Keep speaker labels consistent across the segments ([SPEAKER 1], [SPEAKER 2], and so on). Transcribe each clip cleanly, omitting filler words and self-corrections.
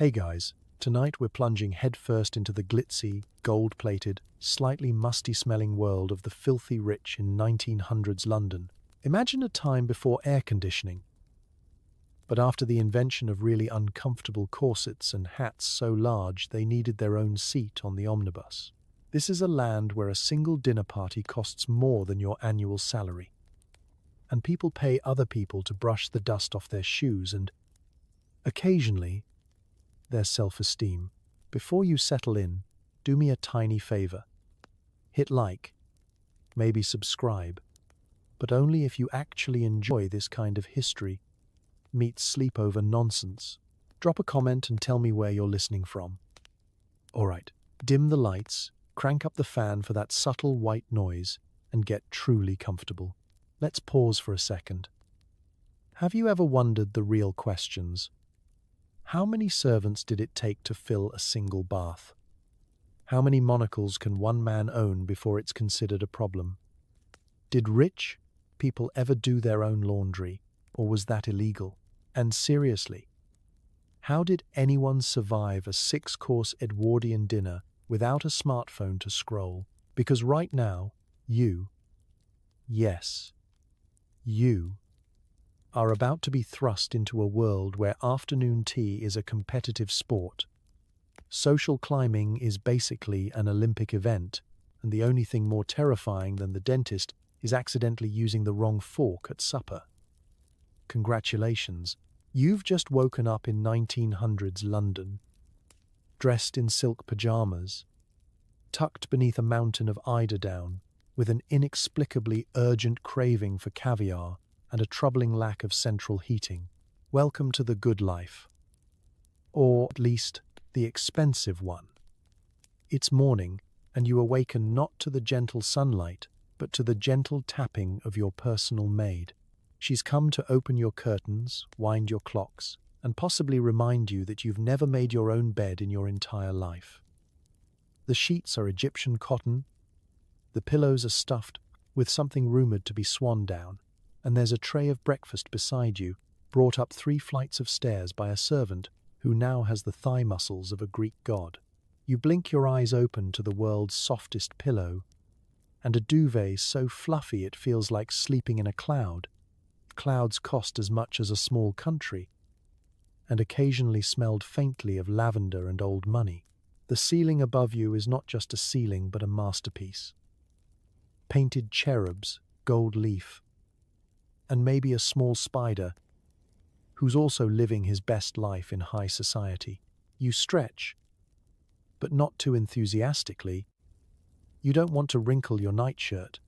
[SPEAKER 1] Hey guys, tonight we're plunging headfirst into the glitzy, gold-plated, slightly musty-smelling world of the filthy rich in 1900s London. Imagine a time before air conditioning, but after the invention of really uncomfortable corsets and hats so large they needed their own seat on the omnibus. This is a land where a single dinner party costs more than your annual salary, and people pay other people to brush the dust off their shoes and, occasionally, their self-esteem. Before you settle in, do me a tiny favor. Hit like, maybe subscribe, but only if you actually enjoy this kind of history meets sleepover nonsense. Drop a comment and tell me where you're listening from. Alright, dim the lights, crank up the fan for that subtle white noise, and get truly comfortable. Let's pause for a second. Have you ever wondered the real questions? How many servants did it take to fill a single bath? How many monocles can one man own before it's considered a problem? Did rich people ever do their own laundry, or was that illegal? And seriously, how did anyone survive a 6-course Edwardian dinner without a smartphone to scroll? Because right now, yes, you are about to be thrust into a world where afternoon tea is a competitive sport. Social climbing is basically an Olympic event, and the only thing more terrifying than the dentist is accidentally using the wrong fork at supper. Congratulations, you've just woken up in 1900s London, dressed in silk pajamas, tucked beneath a mountain of eiderdown, with an inexplicably urgent craving for caviar and a troubling lack of central heating. Welcome to the good life. Or at least, the expensive one. It's morning, and you awaken not to the gentle sunlight, but to the gentle tapping of your personal maid. She's come to open your curtains, wind your clocks, and possibly remind you that you've never made your own bed in your entire life. The sheets are Egyptian cotton, the pillows are stuffed with something rumored to be swan down, and there's a tray of breakfast beside you, brought up 3 flights of stairs by a servant who now has the thigh muscles of a Greek god. You blink your eyes open to the world's softest pillow, and a duvet so fluffy it feels like sleeping in a cloud. Clouds cost as much as a small country, and occasionally smelled faintly of lavender and old money. The ceiling above you is not just a ceiling but a masterpiece. Painted cherubs, gold leaf, and maybe a small spider who's also living his best life in high society. You stretch, but not too enthusiastically. You don't want to wrinkle your nightshirt,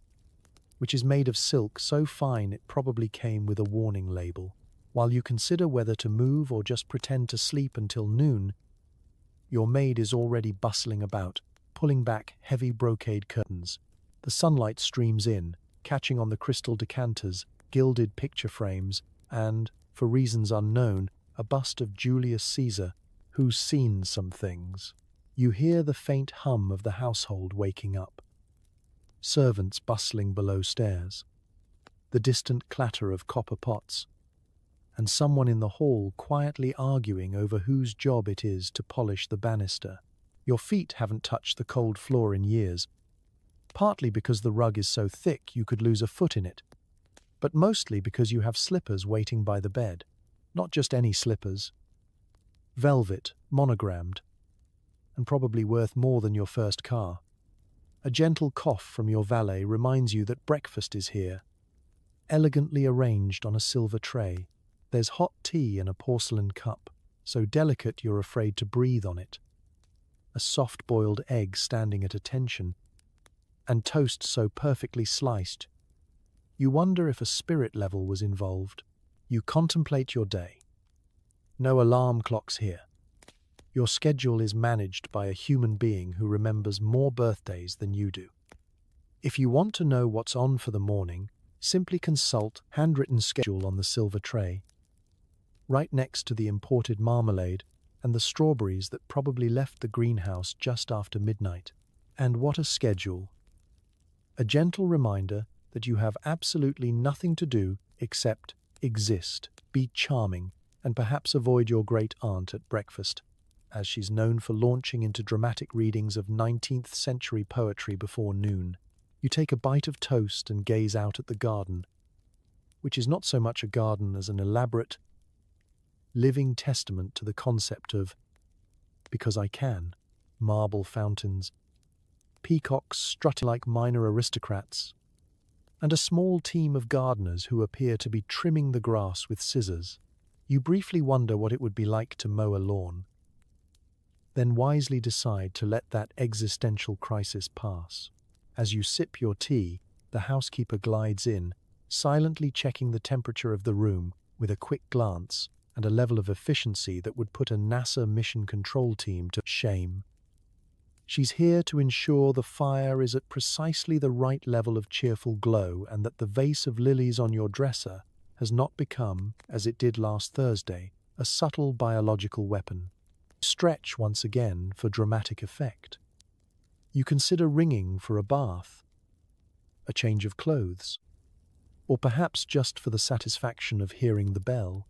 [SPEAKER 1] which is made of silk so fine it probably came with a warning label. While you consider whether to move or just pretend to sleep until noon, your maid is already bustling about, pulling back heavy brocade curtains. The sunlight streams in, catching on the crystal decanters, gilded picture frames, and, for reasons unknown, a bust of Julius Caesar, who's seen some things. You hear the faint hum of the household waking up. Servants bustling below stairs, the distant clatter of copper pots, and someone in the hall quietly arguing over whose job it is to polish the banister. Your feet haven't touched the cold floor in years, partly because the rug is so thick you could lose a foot in it, but mostly because you have slippers waiting by the bed. Not just any slippers. Velvet, monogrammed, and probably worth more than your first car. A gentle cough from your valet reminds you that breakfast is here, elegantly arranged on a silver tray. There's hot tea in a porcelain cup, so delicate you're afraid to breathe on it. A soft-boiled egg standing at attention, and toast so perfectly sliced you wonder if a spirit level was involved. You contemplate your day. No alarm clocks here. Your schedule is managed by a human being who remembers more birthdays than you do. If you want to know what's on for the morning, simply consult handwritten schedule on the silver tray, right next to the imported marmalade and the strawberries that probably left the greenhouse just after midnight. And what a schedule! A gentle reminder that you have absolutely nothing to do except exist, be charming, and perhaps avoid your great aunt at breakfast. as she's known for launching into dramatic readings of 19th century poetry before noon. You take a bite of toast and gaze out at the garden, which is not so much a garden as an elaborate, living testament to the concept of because I can. Marble fountains, peacocks strutting like minor aristocrats, and a small team of gardeners who appear to be trimming the grass with scissors. You briefly wonder what it would be like to mow a lawn, then wisely decide to let that existential crisis pass. As you sip your tea, the housekeeper glides in, silently checking the temperature of the room with a quick glance and a level of efficiency that would put a NASA mission control team to shame. She's here to ensure the fire is at precisely the right level of cheerful glow and that the vase of lilies on your dresser has not become, as it did last Thursday, a subtle biological weapon. Stretch once again for dramatic effect. You consider ringing for a bath, a change of clothes, or perhaps just for the satisfaction of hearing the bell.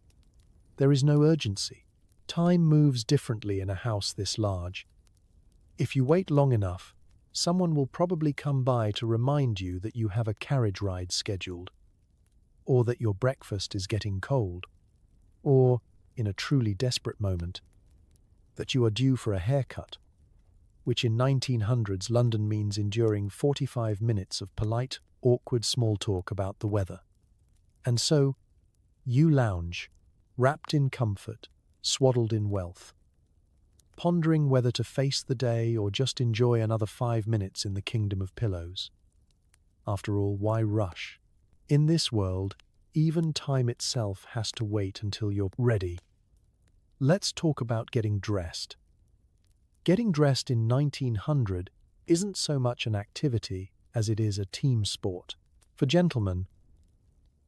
[SPEAKER 1] There is no urgency. Time moves differently in a house this large. If you wait long enough, someone will probably come by to remind you that you have a carriage ride scheduled, or that your breakfast is getting cold, or, in a truly desperate moment, that you are due for a haircut, which in 1900s London means enduring 45 minutes of polite, awkward small talk about the weather. And so, you lounge, wrapped in comfort, swaddled in wealth, pondering whether to face the day or just enjoy another 5 minutes in the kingdom of pillows. After all, why rush? In this world, even time itself has to wait until you're ready. Let's talk about getting dressed. Getting dressed in 1900 isn't so much an activity as it is a team sport. For gentlemen,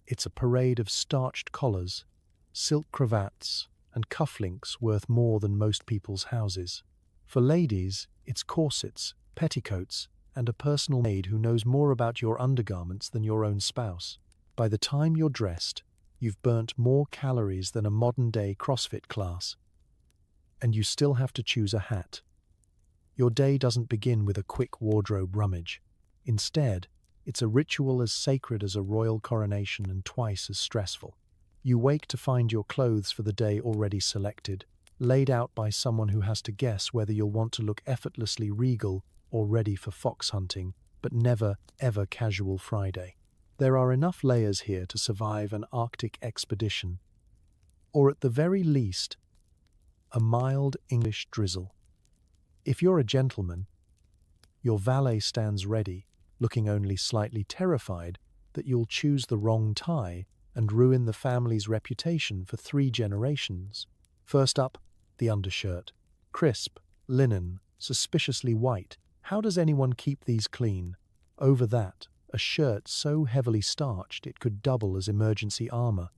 [SPEAKER 1] it's a parade of starched collars, silk cravats, and cufflinks worth more than most people's houses. For ladies, it's corsets, petticoats, and a personal maid who knows more about your undergarments than your own spouse. By the time you're dressed, you've burnt more calories than a modern-day CrossFit class. And you still have to choose a hat. Your day doesn't begin with a quick wardrobe rummage. Instead, it's a ritual as sacred as a royal coronation and twice as stressful. You wake to find your clothes for the day already selected, laid out by someone who has to guess whether you'll want to look effortlessly regal or ready for fox hunting, but never, ever casual Friday. There are enough layers here to survive an Arctic expedition, or at the very least, a mild English drizzle. If you're a gentleman, your valet stands ready, looking only slightly terrified that you'll choose the wrong tie and ruin the family's reputation for 3 generations. First up, the undershirt. Crisp, linen, suspiciously white. How does anyone keep these clean? Over that, a shirt so heavily starched it could double as emergency armor.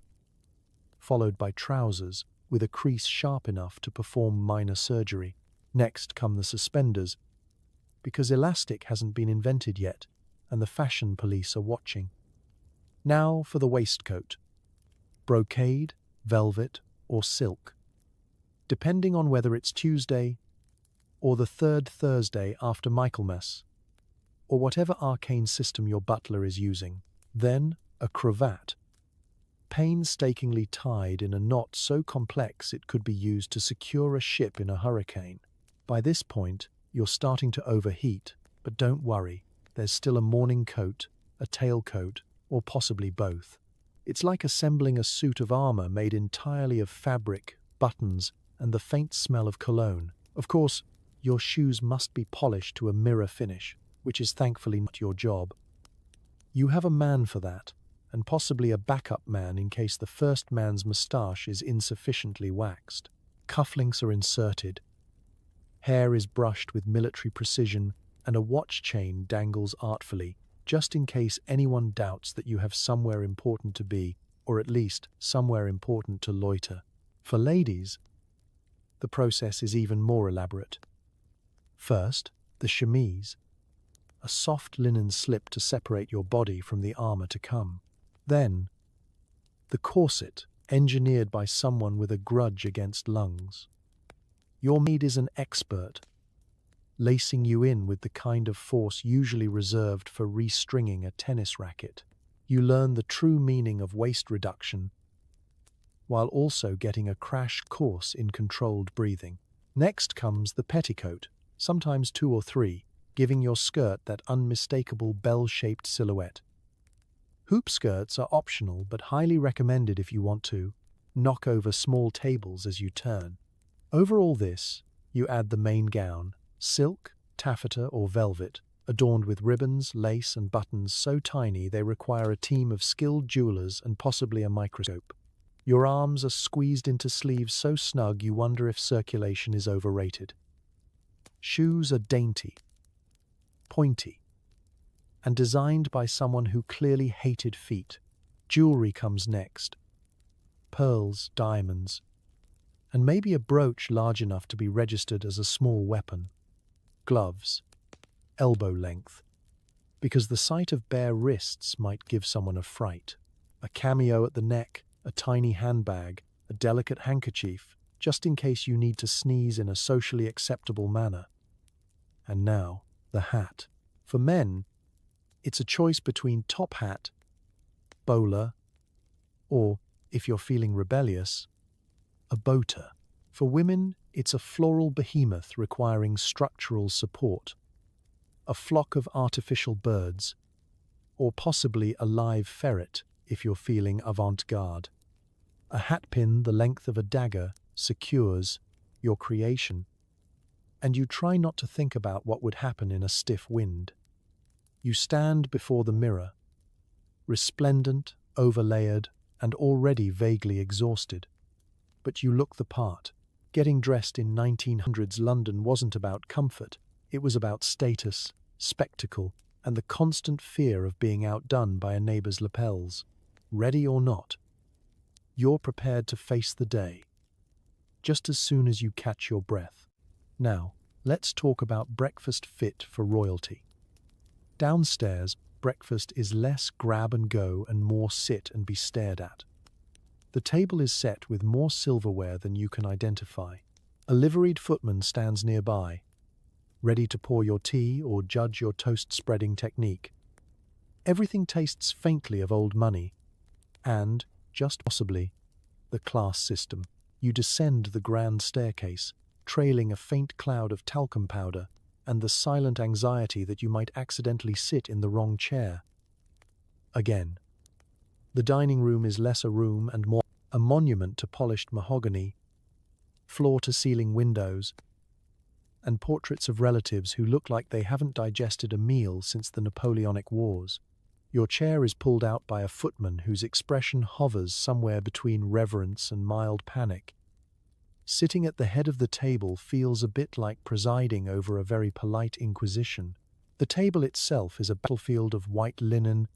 [SPEAKER 1] Followed by trousers with a crease sharp enough to perform minor surgery. Next come the suspenders, because elastic hasn't been invented yet, and the fashion police are watching. Now for the waistcoat. Brocade, velvet, or silk. Depending on whether it's Tuesday or the 3rd Thursday after Michaelmas, or whatever arcane system your butler is using. Then a cravat, painstakingly tied in a knot so complex it could be used to secure a ship in a hurricane. By this point, you're starting to overheat, but don't worry, there's still a morning coat, a tailcoat, or possibly both. It's like assembling a suit of armor made entirely of fabric, buttons, and the faint smell of cologne. Of course, your shoes must be polished to a mirror finish, which is thankfully not your job. You have a man for that, and possibly a backup man in case the first man's moustache is insufficiently waxed. Cufflinks are inserted. Hair is brushed with military precision, and a watch chain dangles artfully, just in case anyone doubts that you have somewhere important to be, or at least somewhere important to loiter. For ladies, the process is even more elaborate. First, the chemise, a soft linen slip to separate your body from the armor to come. Then, the corset, engineered by someone with a grudge against lungs. Your maid is an expert, lacing you in with the kind of force usually reserved for restringing a tennis racket. You learn the true meaning of waste reduction while also getting a crash course in controlled breathing. Next comes the petticoat, sometimes 2 or 3, giving your skirt that unmistakable bell-shaped silhouette. Hoop skirts are optional but highly recommended if you want to knock over small tables as you turn. Over all this, you add the main gown, silk, taffeta, or velvet, adorned with ribbons, lace, and buttons so tiny they require a team of skilled jewelers and possibly a microscope. Your arms are squeezed into sleeves so snug you wonder if circulation is overrated. Shoes are dainty, pointy, and designed by someone who clearly hated feet. Jewelry comes next. Pearls, diamonds, and maybe a brooch large enough to be registered as a small weapon. Gloves, elbow length, because the sight of bare wrists might give someone a fright. A cameo at the neck, a tiny handbag, a delicate handkerchief, just in case you need to sneeze in a socially acceptable manner. And now, the hat. For men, it's a choice between top hat, bowler, or, if you're feeling rebellious, a boater. For women, it's a floral behemoth requiring structural support, a flock of artificial birds, or possibly a live ferret if you're feeling avant-garde. A hatpin the length of a dagger secures your creation, and you try not to think about what would happen in a stiff wind. You stand before the mirror, resplendent, overlayered, and already vaguely exhausted. But you look the part. Getting dressed in 1900s London wasn't about comfort. It was about status, spectacle, and the constant fear of being outdone by a neighbour's lapels. Ready or not, you're prepared to face the day, just as soon as you catch your breath. Now, let's talk about breakfast fit for royalty. Downstairs, breakfast is less grab and go and more sit and be stared at. The table is set with more silverware than you can identify. A liveried footman stands nearby, ready to pour your tea or judge your toast spreading technique. Everything tastes faintly of old money, and, just possibly, the class system. You descend the grand staircase, trailing a faint cloud of talcum powder and the silent anxiety that you might accidentally sit in the wrong chair. Again, the dining room is less a room and more a monument to polished mahogany, floor-to-ceiling windows, and portraits of relatives who look like they haven't digested a meal since the Napoleonic Wars. Your chair is pulled out by a footman whose expression hovers somewhere between reverence and mild panic. Sitting at the head of the table feels a bit like presiding over a very polite inquisition. The table itself is a battlefield of white linen,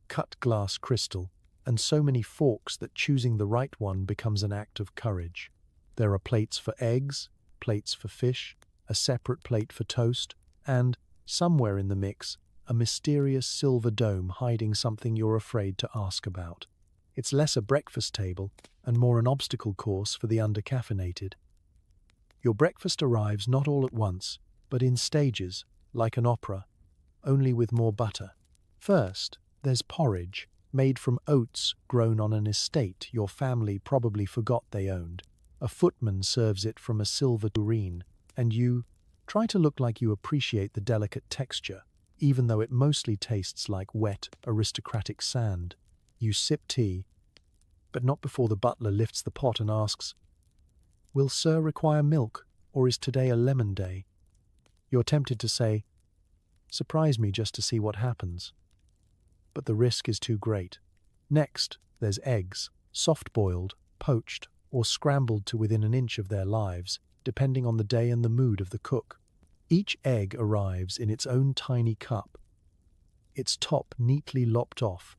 [SPEAKER 1] cut glass crystal, and so many forks that choosing the right one becomes an act of courage. There are plates for eggs, plates for fish, a separate plate for toast, and, somewhere in the mix, a mysterious silver dome hiding something you're afraid to ask about. It's less a breakfast table and more an obstacle course for the undercaffeinated. Your breakfast arrives not all at once, but in stages, like an opera, only with more butter. First, there's porridge, made from oats grown on an estate your family probably forgot they owned. A footman serves it from a silver tureen, and you try to look like you appreciate the delicate texture, even though it mostly tastes like wet, aristocratic sand. You sip tea, but not before the butler lifts the pot and asks, "Will sir require milk, or is today a lemon day?" You're tempted to say, "Surprise me just to see what happens." But the risk is too great. Next, there's eggs, soft-boiled, poached, or scrambled to within an inch of their lives, depending on the day and the mood of the cook. Each egg arrives in its own tiny cup, its top neatly lopped off,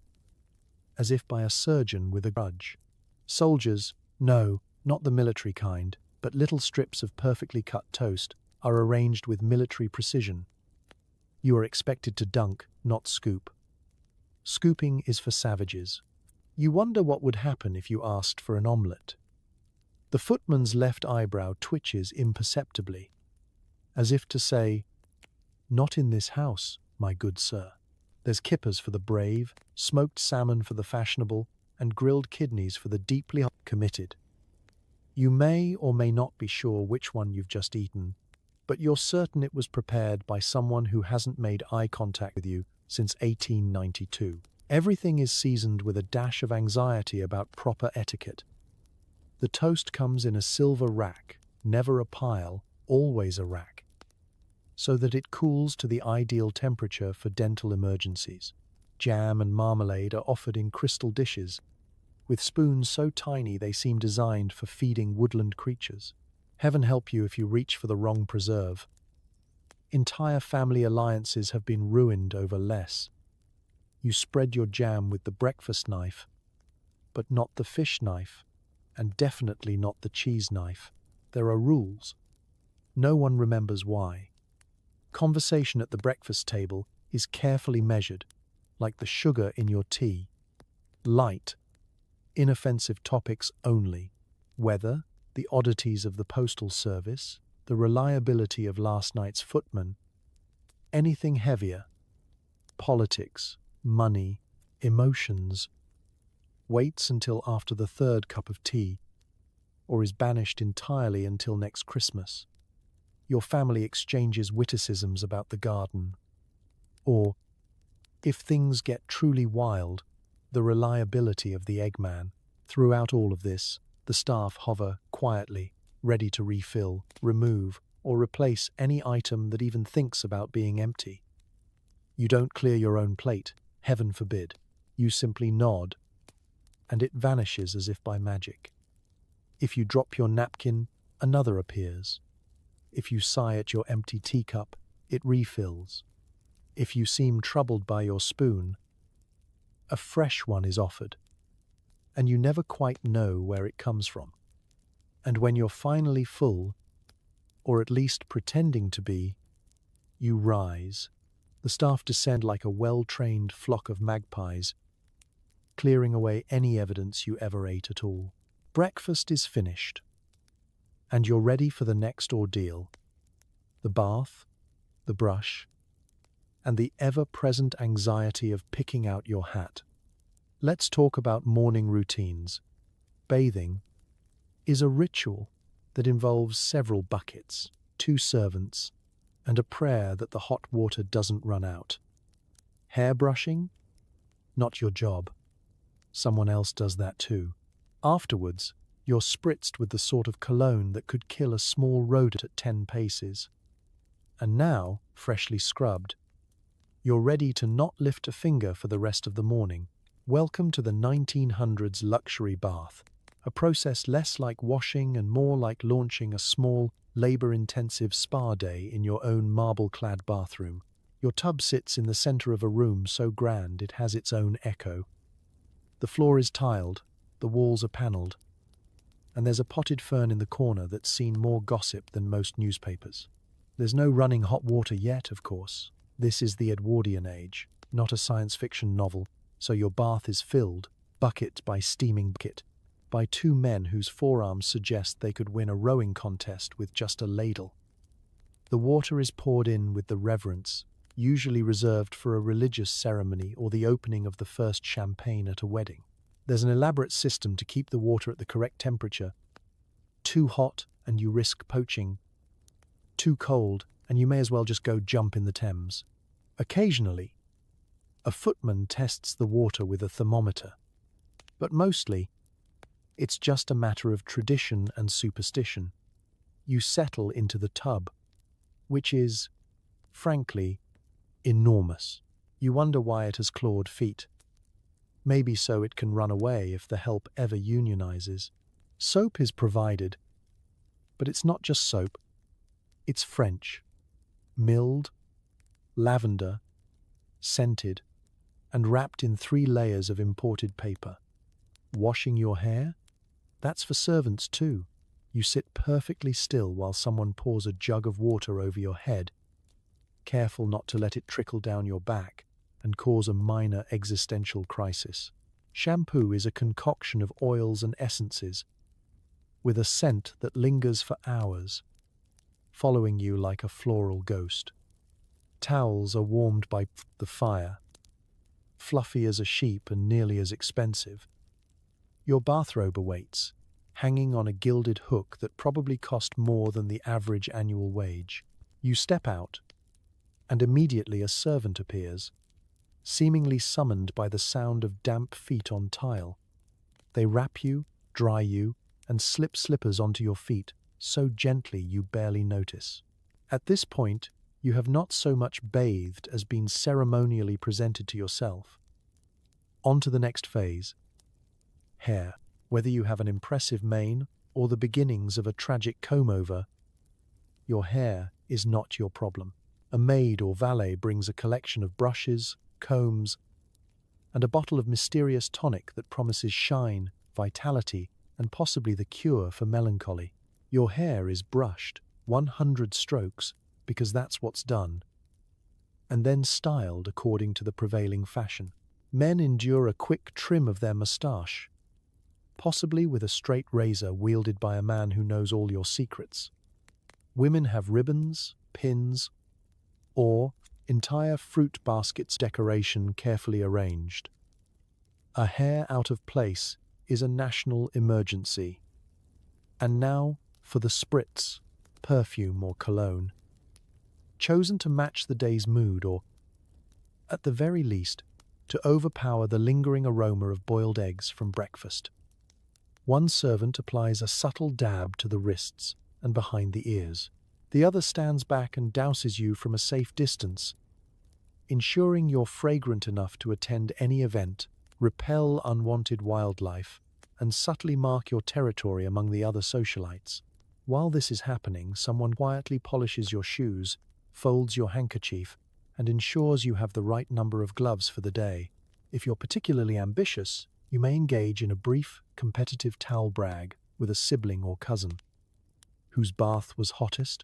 [SPEAKER 1] as if by a surgeon with a grudge. Soldiers, no, not the military kind, but little strips of perfectly cut toast, are arranged with military precision. You are expected to dunk, not scoop. Scooping is for savages. You wonder what would happen if you asked for an omelette. The footman's left eyebrow twitches imperceptibly, as if to say, "Not in this house, my good sir." There's kippers for the brave, smoked salmon for the fashionable, and grilled kidneys for the deeply committed. You may or may not be sure which one you've just eaten, but you're certain it was prepared by someone who hasn't made eye contact with you since 1892. Everything is seasoned with a dash of anxiety about proper etiquette. The toast comes in a silver rack, never a pile, always a rack, so that it cools to the ideal temperature for dental emergencies. Jam and marmalade are offered in crystal dishes, with spoons so tiny they seem designed for feeding woodland creatures. Heaven help you if you reach for the wrong preserve. Entire family alliances have been ruined over less. You spread your jam with the breakfast knife, but not the fish knife, and definitely not the cheese knife. There are rules. No one remembers why. Conversation at the breakfast table is carefully measured, like the sugar in your tea. Light, inoffensive topics only. Weather, the oddities of the postal service, the reliability of last night's footman. Anything heavier, politics, money, emotions, waits until after the third cup of tea, or is banished entirely until next Christmas. Your family exchanges witticisms about the garden. Or, if things get truly wild, the reliability of the eggman. Throughout all of this, the staff hover quietly, ready to refill, remove, or replace any item that even thinks about being empty. You don't clear your own plate, heaven forbid. You simply nod, and it vanishes as if by magic. If you drop your napkin, another appears. If you sigh at your empty teacup, it refills. If you seem troubled by your spoon, a fresh one is offered, and you never quite know where it comes from. And when you're finally full, or at least pretending to be, you rise. The staff descend like a well-trained flock of magpies, clearing away any evidence you ever ate at all. Breakfast is finished, and you're ready for the next ordeal. The bath, the brush, and the ever-present anxiety of picking out your hat. Let's talk about morning routines. Bathing is a ritual that involves several buckets, 2 servants, and a prayer that the hot water doesn't run out. Hair brushing? Not your job. Someone else does that too. Afterwards, you're spritzed with the sort of cologne that could kill a small rodent at 10 paces. And now, freshly scrubbed, you're ready to not lift a finger for the rest of the morning. Welcome to the 1900s luxury bath, a process less like washing and more like launching a small, labor-intensive spa day in your own marble-clad bathroom. Your tub sits in the center of a room so grand it has its own echo. The floor is tiled, the walls are paneled, and there's a potted fern in the corner that's seen more gossip than most newspapers. There's no running hot water yet, of course. This is the Edwardian age, not a science fiction novel, so your bath is filled, bucket by steaming bucket, by 2 men whose forearms suggest they could win a rowing contest with just a ladle. The water is poured in with the reverence, usually reserved for a religious ceremony or the opening of the first champagne at a wedding. There's an elaborate system to keep the water at the correct temperature. Too hot and you risk poaching. Too cold and you may as well just go jump in the Thames. Occasionally, a footman tests the water with a thermometer, but mostly, it's just a matter of tradition and superstition. You settle into the tub, which is, frankly, enormous. You wonder why it has clawed feet. Maybe so it can run away if the help ever unionizes. Soap is provided, but it's not just soap. It's French, milled, lavender, scented, and wrapped in 3 layers of imported paper. Washing your hair? That's for servants too. You sit perfectly still while someone pours a jug of water over your head, careful not to let it trickle down your back and cause a minor existential crisis. Shampoo is a concoction of oils and essences, with a scent that lingers for hours, following you like a floral ghost. Towels are warmed by the fire, fluffy as a sheep and nearly as expensive. Your bathrobe awaits, hanging on a gilded hook that probably cost more than the average annual wage. You step out, and immediately a servant appears, seemingly summoned by the sound of damp feet on tile. They wrap you, dry you, and slip slippers onto your feet, so gently you barely notice. At this point, you have not so much bathed as been ceremonially presented to yourself. On to the next phase. Hair. Whether you have an impressive mane or the beginnings of a tragic comb-over, your hair is not your problem. A maid or valet brings a collection of brushes, combs, and a bottle of mysterious tonic that promises shine, vitality, and possibly the cure for melancholy. Your hair is brushed, 100 strokes, because that's what's done, and then styled according to the prevailing fashion. Men endure a quick trim of their moustache, possibly with a straight razor wielded by a man who knows all your secrets. Women have ribbons, pins, or entire fruit baskets decoration carefully arranged. A hair out of place is a national emergency. And now for the spritz, perfume or cologne, chosen to match the day's mood or, at the very least, to overpower the lingering aroma of boiled eggs from breakfast. One servant applies a subtle dab to the wrists and behind the ears. The other stands back and douses you from a safe distance, ensuring you're fragrant enough to attend any event, repel unwanted wildlife, and subtly mark your territory among the other socialites. While this is happening, someone quietly polishes your shoes, folds your handkerchief, and ensures you have the right number of gloves for the day. If you're particularly ambitious, you may engage in a brief, competitive towel brag with a sibling or cousin. Whose bath was hottest?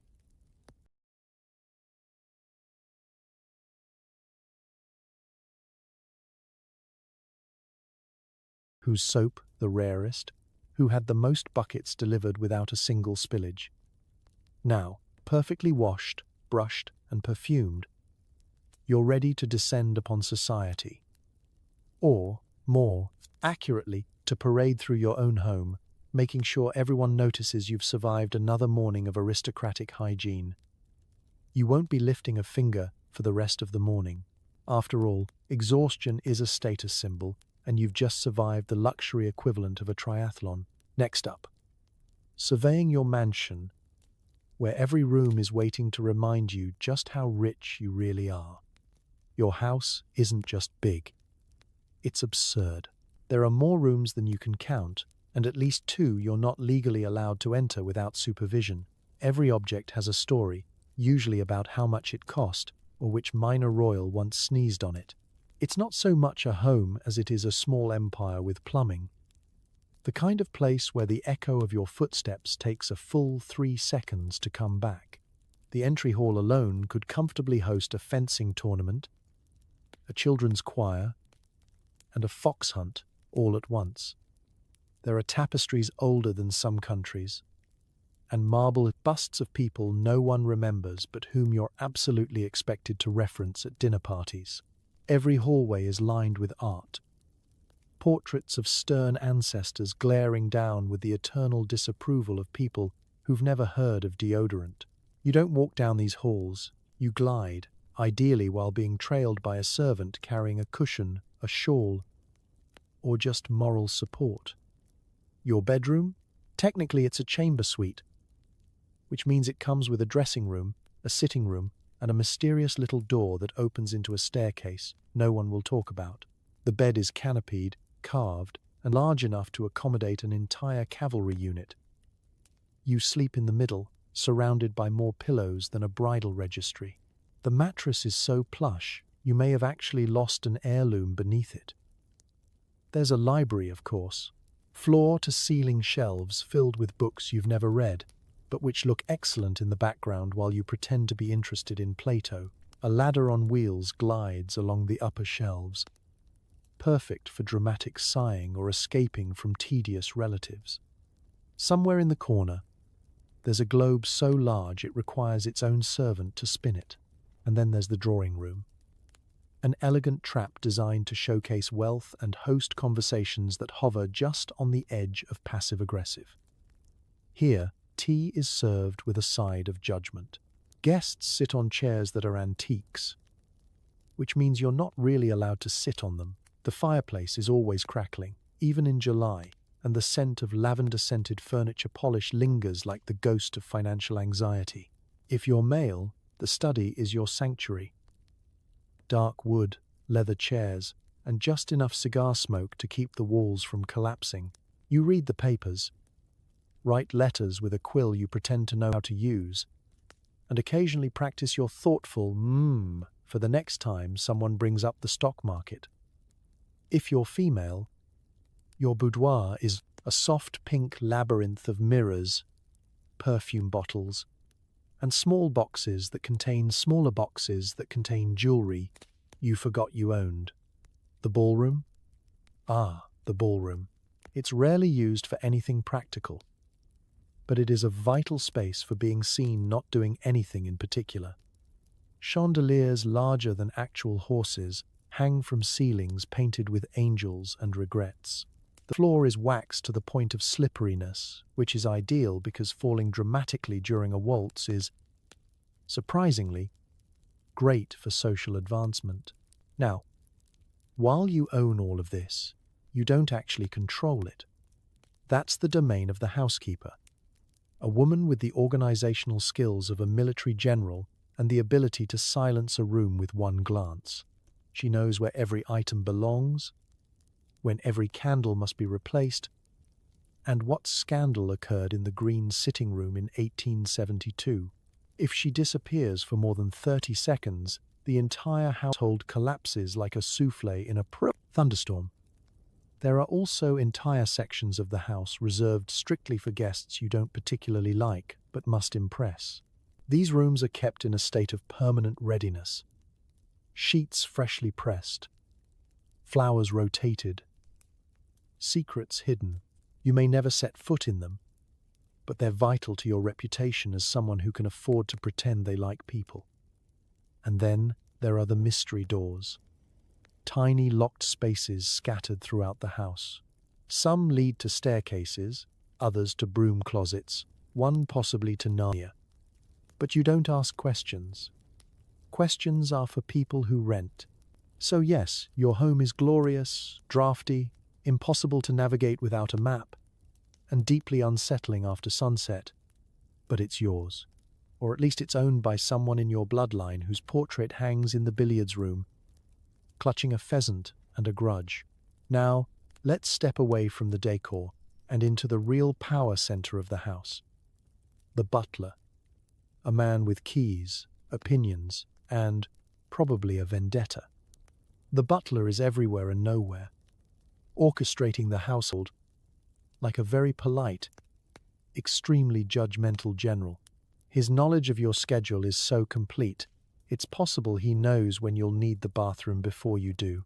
[SPEAKER 1] Whose soap the rarest? Who had the most buckets delivered without a single spillage? Now, perfectly washed, brushed, and perfumed, you're ready to descend upon society. Or, more accurately, to parade through your own home, making sure everyone notices you've survived another morning of aristocratic hygiene. You won't be lifting a finger for the rest of the morning. After all, exhaustion is a status symbol, and you've just survived the luxury equivalent of a triathlon. Next up, surveying your mansion, where every room is waiting to remind you just how rich you really are. Your house isn't just big, it's absurd. There are more rooms than you can count, and at least 2 you're not legally allowed to enter without supervision. Every object has a story, usually about how much it cost, or which minor royal once sneezed on it. It's not so much a home as it is a small empire with plumbing. The kind of place where the echo of your footsteps takes a full 3 seconds to come back. The entry hall alone could comfortably host a fencing tournament, a children's choir, and a fox hunt all at once. There are tapestries older than some countries, and marble busts of people no one remembers but whom you're absolutely expected to reference at dinner parties. Every hallway is lined with art, portraits of stern ancestors glaring down with the eternal disapproval of people who've never heard of deodorant. You don't walk down these halls, you glide, ideally while being trailed by a servant carrying a cushion, a shawl, or just moral support. Your bedroom? Technically it's a chamber suite, which means it comes with a dressing room, a sitting room, and a mysterious little door that opens into a staircase no one will talk about. The bed is canopied, carved, and large enough to accommodate an entire cavalry unit. You sleep in the middle, surrounded by more pillows than a bridal registry. The mattress is so plush, you may have actually lost an heirloom beneath it. There's a library, of course, floor-to-ceiling shelves filled with books you've never read, but which look excellent in the background while you pretend to be interested in Plato. A ladder on wheels glides along the upper shelves, perfect for dramatic sighing or escaping from tedious relatives. Somewhere in the corner, there's a globe so large it requires its own servant to spin it. And then there's the drawing room. An elegant trap designed to showcase wealth and host conversations that hover just on the edge of passive-aggressive. Here, tea is served with a side of judgment. Guests sit on chairs that are antiques, which means you're not really allowed to sit on them. The fireplace is always crackling, even in July, and the scent of lavender-scented furniture polish lingers like the ghost of financial anxiety. If you're male, the study is your sanctuary. Dark wood, leather chairs, and just enough cigar smoke to keep the walls from collapsing. You read the papers, write letters with a quill you pretend to know how to use, and occasionally practice your thoughtful for the next time someone brings up the stock market. If you're female, your boudoir is a soft pink labyrinth of mirrors, perfume bottles, and smaller boxes that contain jewelry you forgot you owned. The ballroom? Ah, the ballroom. It's rarely used for anything practical, but it is a vital space for being seen not doing anything in particular. Chandeliers larger than actual horses hang from ceilings painted with angels and regrets. The floor is waxed to the point of slipperiness, which is ideal because falling dramatically during a waltz is, surprisingly, great for social advancement. Now, while you own all of this, you don't actually control it. That's the domain of the housekeeper, a woman with the organizational skills of a military general and the ability to silence a room with one glance. She knows where every item belongs, when every candle must be replaced, and what scandal occurred in the green sitting room in 1872. If she disappears for more than 30 seconds, the entire household collapses like a souffle in a thunderstorm. There are also entire sections of the house reserved strictly for guests you don't particularly like, but must impress. These rooms are kept in a state of permanent readiness. Sheets freshly pressed, flowers rotated, secrets hidden. You may never set foot in them, but they're vital to your reputation as someone who can afford to pretend they like people. And then there are the mystery doors. Tiny locked spaces scattered throughout the house. Some lead to staircases, others to broom closets, one possibly to Narnia. But you don't ask questions. Questions are for people who rent. So yes, your home is glorious, drafty, impossible to navigate without a map, and deeply unsettling after sunset, but it's yours. Or at least it's owned by someone in your bloodline whose portrait hangs in the billiards room, clutching a pheasant and a grudge. Now, let's step away from the decor and into the real power center of the house. The butler, a man with keys, opinions, and probably a vendetta. The butler is everywhere and nowhere, orchestrating the household like a very polite, extremely judgmental general. His knowledge of your schedule is so complete, it's possible he knows when you'll need the bathroom before you do.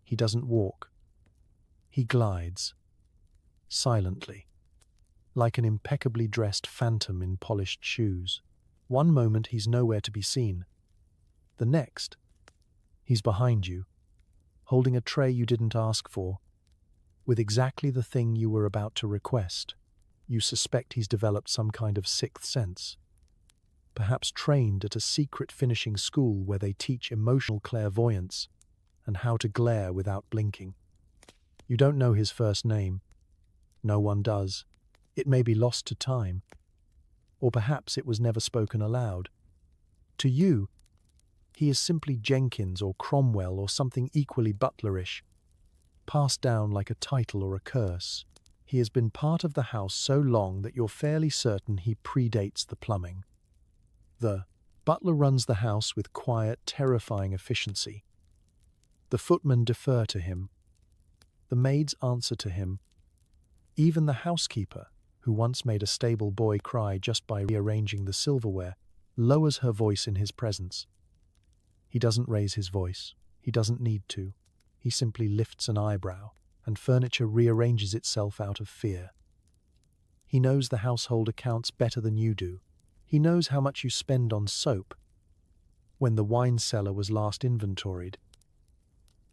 [SPEAKER 1] He doesn't walk. He glides, silently, like an impeccably dressed phantom in polished shoes. One moment he's nowhere to be seen. The next, he's behind you, holding a tray you didn't ask for, with exactly the thing you were about to request. You suspect he's developed some kind of sixth sense, perhaps trained at a secret finishing school where they teach emotional clairvoyance and how to glare without blinking. You don't know his first name. No one does. It may be lost to time, or perhaps it was never spoken aloud. To you, he is simply Jenkins or Cromwell or something equally butlerish, passed down like a title or a curse. He has been part of the house so long that you're fairly certain he predates the plumbing. The butler runs the house with quiet, terrifying efficiency. The footmen defer to him. The maids answer to him. Even the housekeeper, who once made a stable boy cry just by rearranging the silverware, lowers her voice in his presence. He doesn't raise his voice. He doesn't need to. He simply lifts an eyebrow, and furniture rearranges itself out of fear. He knows the household accounts better than you do. He knows how much you spend on soap, when the wine cellar was last inventoried,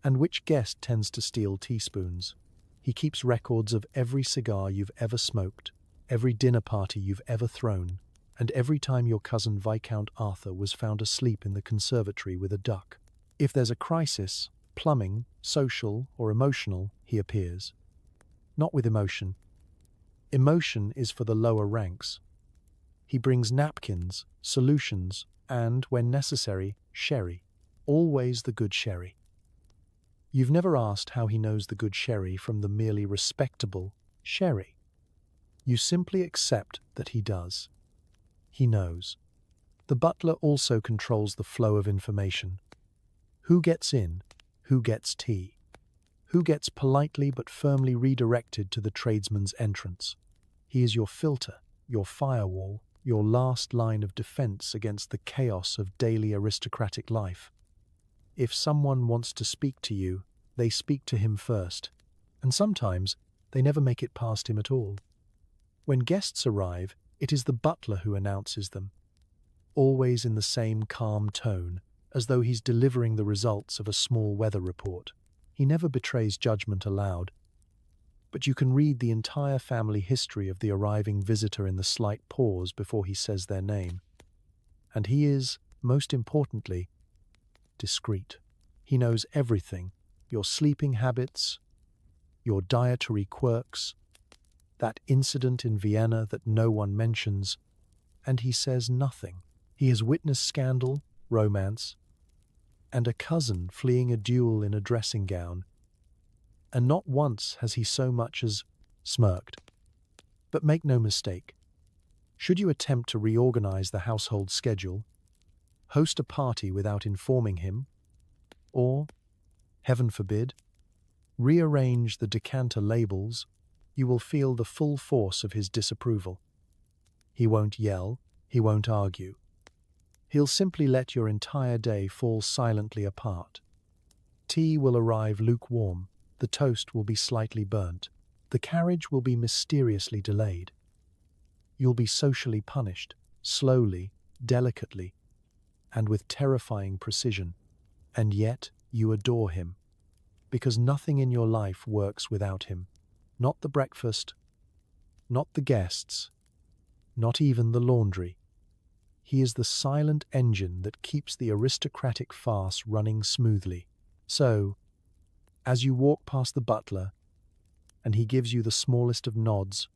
[SPEAKER 1] and which guest tends to steal teaspoons. He keeps records of every cigar you've ever smoked, every dinner party you've ever thrown, and every time your cousin Viscount Arthur was found asleep in the conservatory with a duck. If there's a crisis, plumbing, social, or emotional, he appears. Not with emotion. Emotion is for the lower ranks. He brings napkins, solutions, and, when necessary, sherry. Always the good sherry. You've never asked how he knows the good sherry from the merely respectable sherry. You simply accept that he does. He knows. The butler also controls the flow of information. Who gets in? Who gets tea? Who gets politely but firmly redirected to the tradesman's entrance? He is your filter, your firewall, your last line of defense against the chaos of daily aristocratic life. If someone wants to speak to you, they speak to him first, and sometimes they never make it past him at all. When guests arrive, it is the butler who announces them, always in the same calm tone, as though he's delivering the results of a small weather report. He never betrays judgment aloud, but you can read the entire family history of the arriving visitor in the slight pause before he says their name. And he is, most importantly, discreet. He knows everything, your sleeping habits, your dietary quirks, that incident in Vienna that no one mentions, and he says nothing. He has witnessed scandal, romance, and a cousin fleeing a duel in a dressing gown, and not once has he so much as smirked. But make no mistake, should you attempt to reorganize the household schedule, host a party without informing him, or, heaven forbid, rearrange the decanter labels, you will feel the full force of his disapproval. He won't yell, he won't argue. He'll simply let your entire day fall silently apart. Tea will arrive lukewarm, the toast will be slightly burnt, the carriage will be mysteriously delayed. You'll be socially punished, slowly, delicately, and with terrifying precision. And yet you adore him, because nothing in your life works without him. Not the breakfast, not the guests, not even the laundry. He is the silent engine that keeps the aristocratic farce running smoothly. So, as you walk past the butler, and he gives you the smallest of nods,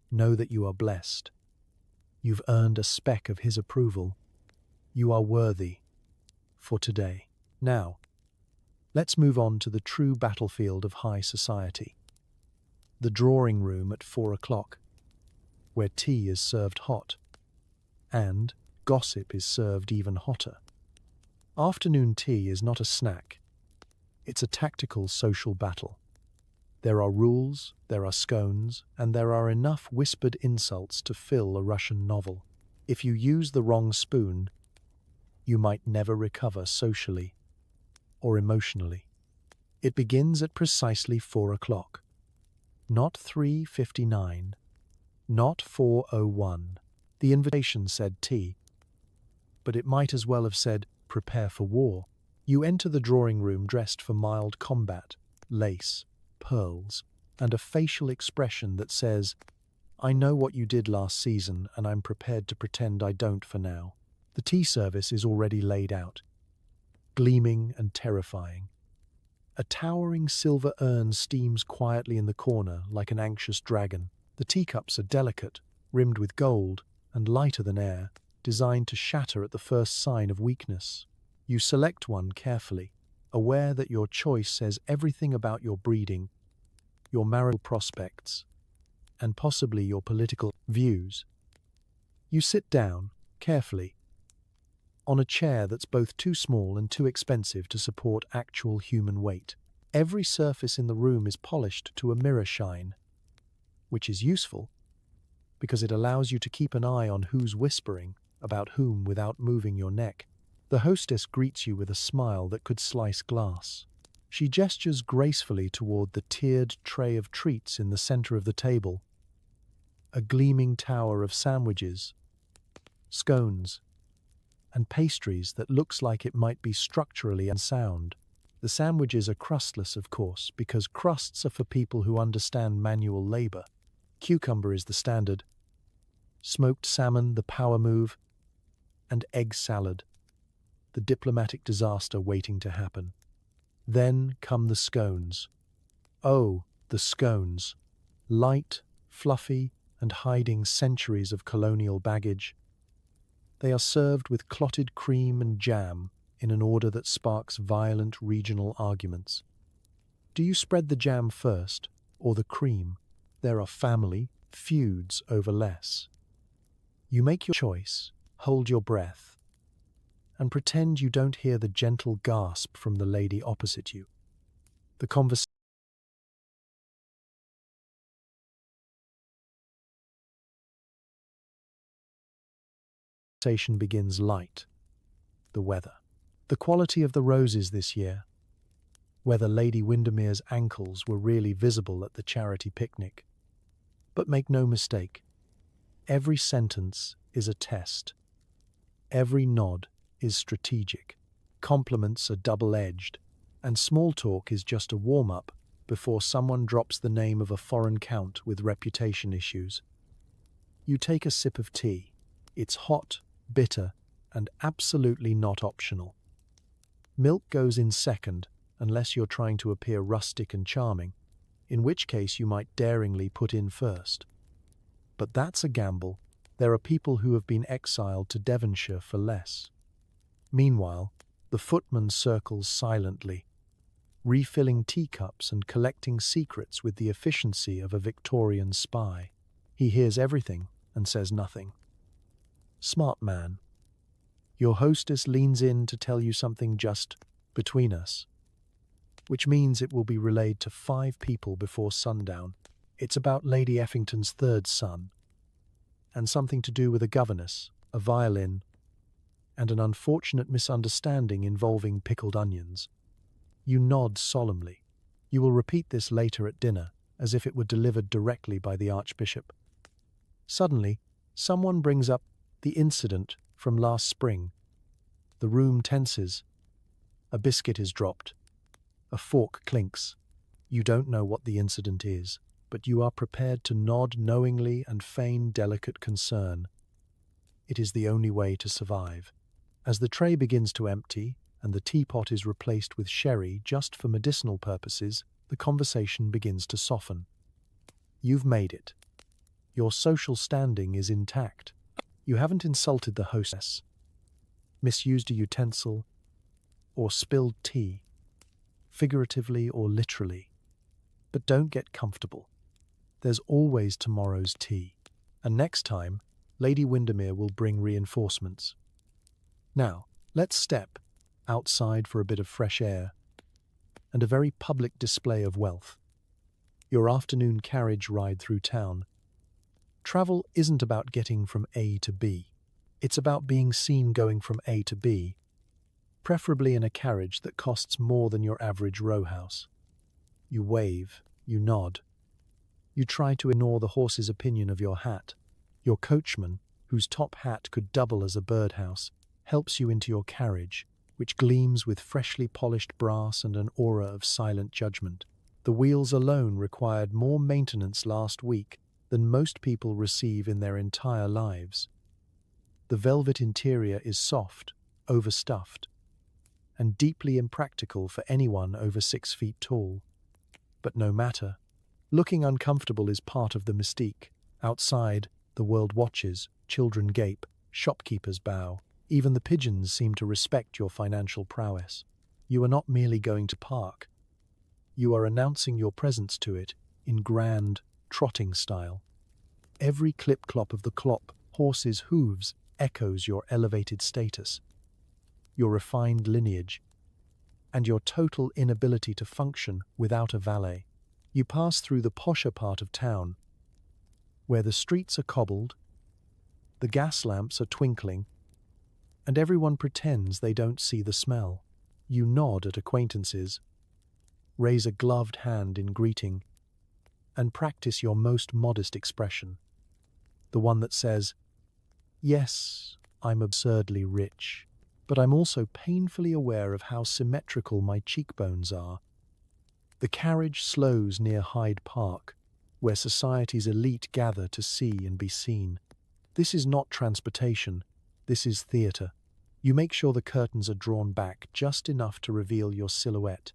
[SPEAKER 1] know that you are blessed. You've earned a speck of his approval. You are worthy for today. Now, let's move on to the true battlefield of high society. The drawing room at 4 o'clock, where tea is served hot, and gossip is served even hotter. Afternoon tea is not a snack. It's a tactical social battle. There are rules, there are scones, and there are enough whispered insults to fill a Russian novel. If you use the wrong spoon, you might never recover socially or emotionally. It begins at precisely 4 o'clock. Not 3:59, not 4:01. The invitation said tea, but it might as well have said prepare for war. You enter the drawing room dressed for mild combat, lace, pearls, and a facial expression that says, I know what you did last season and I'm prepared to pretend I don't for now. The tea service is already laid out, gleaming and terrifying. A towering silver urn steams quietly in the corner like an anxious dragon. The teacups are delicate, rimmed with gold, and lighter than air, designed to shatter at the first sign of weakness. You select one carefully, aware that your choice says everything about your breeding, your marital prospects, and possibly your political views. You sit down, carefully, on a chair that's both too small and too expensive to support actual human weight. Every surface in the room is polished to a mirror shine, which is useful because it allows you to keep an eye on who's whispering about whom without moving your neck. The hostess greets you with a smile that could slice glass. She gestures gracefully toward the tiered tray of treats in the center of the table, a gleaming tower of sandwiches, scones, and pastries that looks like it might be structurally unsound. The sandwiches are crustless, of course, because crusts are for people who understand manual labor. Cucumber is the standard, smoked salmon, the power move, and egg salad, the diplomatic disaster waiting to happen. Then come the scones. Oh, the scones. Light, fluffy, and hiding centuries of colonial baggage. They are served with clotted cream and jam in an order that sparks violent regional arguments. Do you spread the jam first, or the cream? There are family feuds over less. You make your choice, hold your breath, and pretend you don't hear the gentle gasp from the lady opposite you. The conversation begins light. The weather. The quality of the roses this year. Whether Lady Windermere's ankles were really visible at the charity picnic. But make no mistake, every sentence is a test. Every nod is strategic. Compliments are double-edged, and small talk is just a warm-up before someone drops the name of a foreign count with reputation issues. You take a sip of tea. It's hot, bitter, and absolutely not optional. Milk goes in second, unless you're trying to appear rustic and charming, in which case you might daringly put in first. But that's a gamble. There are people who have been exiled to Devonshire for less. Meanwhile, the footman circles silently, refilling teacups and collecting secrets with the efficiency of a Victorian spy. He hears everything and says nothing. Smart man. Your hostess leans in to tell you something just between us, which means it will be relayed to 5 people before sundown. It's about Lady Effington's third son, and something to do with a governess, a violin, and an unfortunate misunderstanding involving pickled onions. You nod solemnly. You will repeat this later at dinner, as if it were delivered directly by the Archbishop. Suddenly, someone brings up the incident from last spring. The room tenses. A biscuit is dropped. A fork clinks. You don't know what the incident is, but you are prepared to nod knowingly and feign delicate concern. It is the only way to survive. As the tray begins to empty and the teapot is replaced with sherry just for medicinal purposes, the conversation begins to soften. You've made it. Your social standing is intact. You haven't insulted the hostess, misused a utensil, or spilled tea, figuratively or literally. But don't get comfortable. There's always tomorrow's tea, and next time, Lady Windermere will bring reinforcements. Now, let's step outside for a bit of fresh air and a very public display of wealth. Your afternoon carriage ride through town. Travel isn't about getting from A to B. It's about being seen going from A to B, preferably in a carriage that costs more than your average row house. You wave, you nod. You try to ignore the horse's opinion of your hat. Your coachman, whose top hat could double as a birdhouse, helps you into your carriage, which gleams with freshly polished brass and an aura of silent judgment. The wheels alone required more maintenance last week than most people receive in their entire lives. The velvet interior is soft, overstuffed, and deeply impractical for anyone over 6 feet tall. But no matter. Looking uncomfortable is part of the mystique. Outside, the world watches, children gape, shopkeepers bow. Even the pigeons seem to respect your financial prowess. You are not merely going to park. You are announcing your presence to it in grand, trotting style. Every clip-clop of the clop horse's hooves echoes your elevated status, your refined lineage, and your total inability to function without a valet. You pass through the posher part of town, where the streets are cobbled, the gas lamps are twinkling, and everyone pretends they don't see the smell. You nod at acquaintances, raise a gloved hand in greeting, and practice your most modest expression. The one that says, "Yes, I'm absurdly rich, but I'm also painfully aware of how symmetrical my cheekbones are." The carriage slows near Hyde Park, where society's elite gather to see and be seen. This is not transportation, this is theatre. You make sure the curtains are drawn back just enough to reveal your silhouette,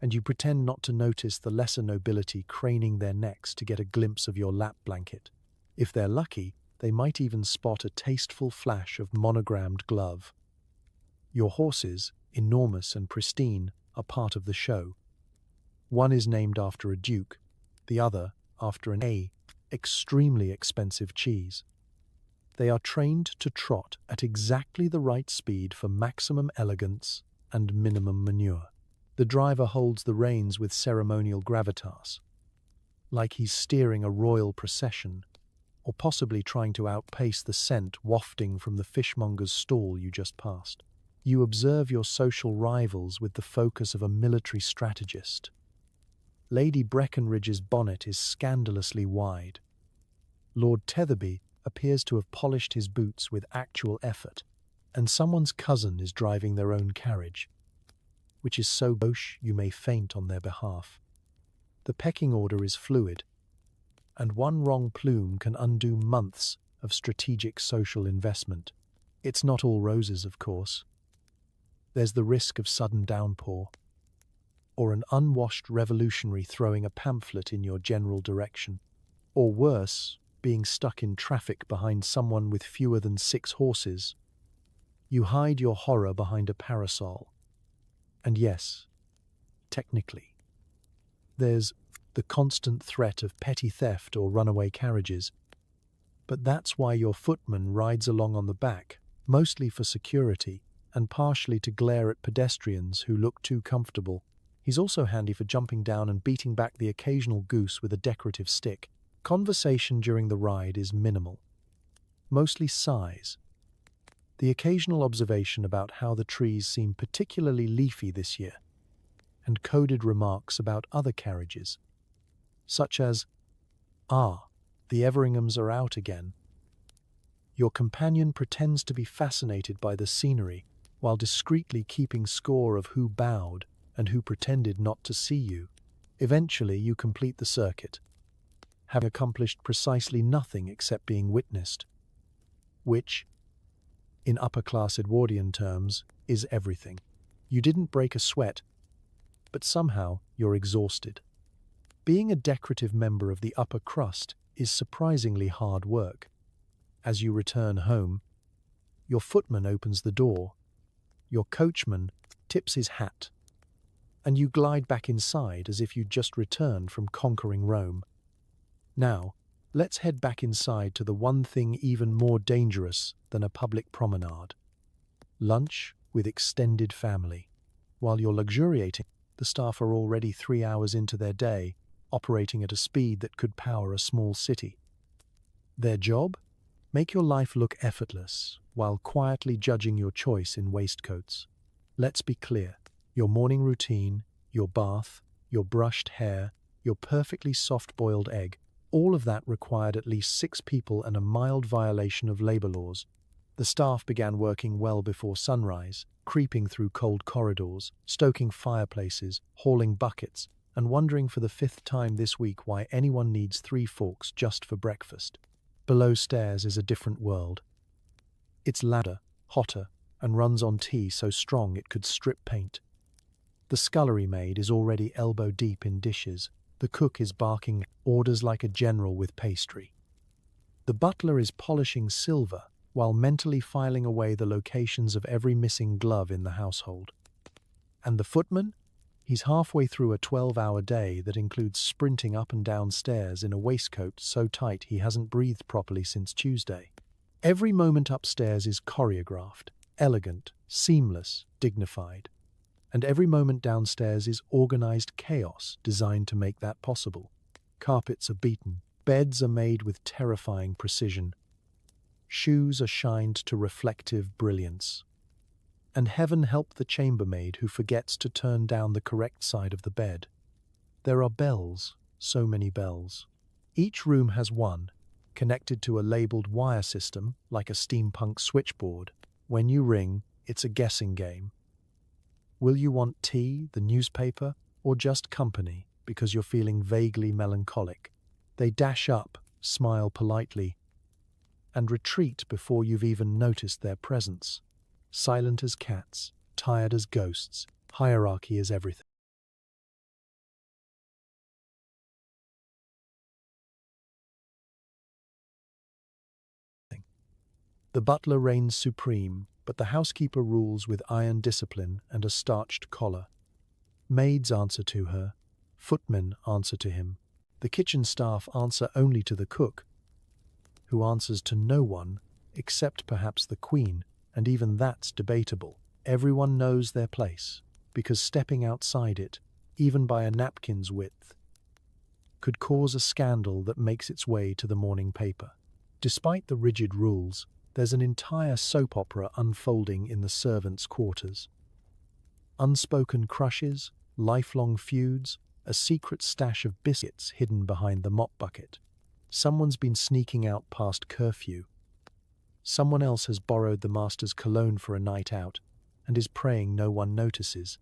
[SPEAKER 1] and you pretend not to notice the lesser nobility craning their necks to get a glimpse of your lap blanket. If they're lucky, they might even spot a tasteful flash of monogrammed glove. Your horses, enormous and pristine, are part of the show. One is named after a duke, the other after an extremely expensive cheese. They are trained to trot at exactly the right speed for maximum elegance and minimum manure. The driver holds the reins with ceremonial gravitas, like he's steering a royal procession, or possibly trying to outpace the scent wafting from the fishmonger's stall you just passed. You observe your social rivals with the focus of a military strategist. Lady Breckenridge's bonnet is scandalously wide. Lord Tetherby appears to have polished his boots with actual effort, and someone's cousin is driving their own carriage, which is so gauche you may faint on their behalf. The pecking order is fluid, and one wrong plume can undo months of strategic social investment. It's not all roses, of course. There's the risk of sudden downpour, or an unwashed revolutionary throwing a pamphlet in your general direction, or worse, being stuck in traffic behind someone with fewer than 6 horses. You hide your horror behind a parasol. And yes, technically, there's the constant threat of petty theft or runaway carriages. But that's why your footman rides along on the back, mostly for security and partially to glare at pedestrians who look too comfortable. He's also handy for jumping down and beating back the occasional goose with a decorative stick. Conversation during the ride is minimal, mostly sighs. The occasional observation about how the trees seem particularly leafy this year, and coded remarks about other carriages, such as, "Ah, the Everinghams are out again." Your companion pretends to be fascinated by the scenery while discreetly keeping score of who bowed and who pretended not to see you. Eventually, you complete the circuit, having accomplished precisely nothing except being witnessed, which, in upper-class Edwardian terms, is everything. You didn't break a sweat, but somehow you're exhausted. Being a decorative member of the upper crust is surprisingly hard work. As you return home, your footman opens the door, your coachman tips his hat, and you glide back inside as if you'd just returned from conquering Rome. Now, let's head back inside to the one thing even more dangerous than a public promenade: lunch with extended family. While you're luxuriating, the staff are already 3 hours into their day, operating at a speed that could power a small city. Their job? Make your life look effortless, while quietly judging your choice in waistcoats. Let's be clear. Your morning routine, your bath, your brushed hair, your perfectly soft-boiled egg, all of that required at least 6 people and a mild violation of labor laws. The staff began working well before sunrise, creeping through cold corridors, stoking fireplaces, hauling buckets, and wondering for the 5th time this week why anyone needs 3 forks just for breakfast. Below stairs is a different world. It's louder, hotter, and runs on tea so strong it could strip paint. The scullery maid is already elbow-deep in dishes. The cook is barking orders like a general with pastry. The butler is polishing silver while mentally filing away the locations of every missing glove in the household. And the footman? He's halfway through a 12-hour day that includes sprinting up and down stairs in a waistcoat so tight he hasn't breathed properly since Tuesday. Every moment upstairs is choreographed, elegant, seamless, dignified. And every moment downstairs is organized chaos designed to make that possible. Carpets are beaten, beds are made with terrifying precision, shoes are shined to reflective brilliance. And heaven help the chambermaid who forgets to turn down the correct side of the bed. There are bells, so many bells. Each room has one, connected to a labeled wire system like a steampunk switchboard. When you ring, it's a guessing game. Will you want tea, the newspaper, or just company because you're feeling vaguely melancholic? They dash up, smile politely, and retreat before you've even noticed their presence. Silent as cats, tired as ghosts, hierarchy is everything. The butler reigns supreme, but the housekeeper rules with iron discipline and a starched collar. Maids answer to her, footmen answer to him. The kitchen staff answer only to the cook, who answers to no one except perhaps the queen, and even that's debatable. Everyone knows their place, because stepping outside it, even by a napkin's width, could cause a scandal that makes its way to the morning paper. Despite the rigid rules, there's an entire soap opera unfolding in the servants' quarters. Unspoken crushes, lifelong feuds, a secret stash of biscuits hidden behind the mop bucket. Someone's been sneaking out past curfew. Someone else has borrowed the master's cologne for a night out and is praying no one notices.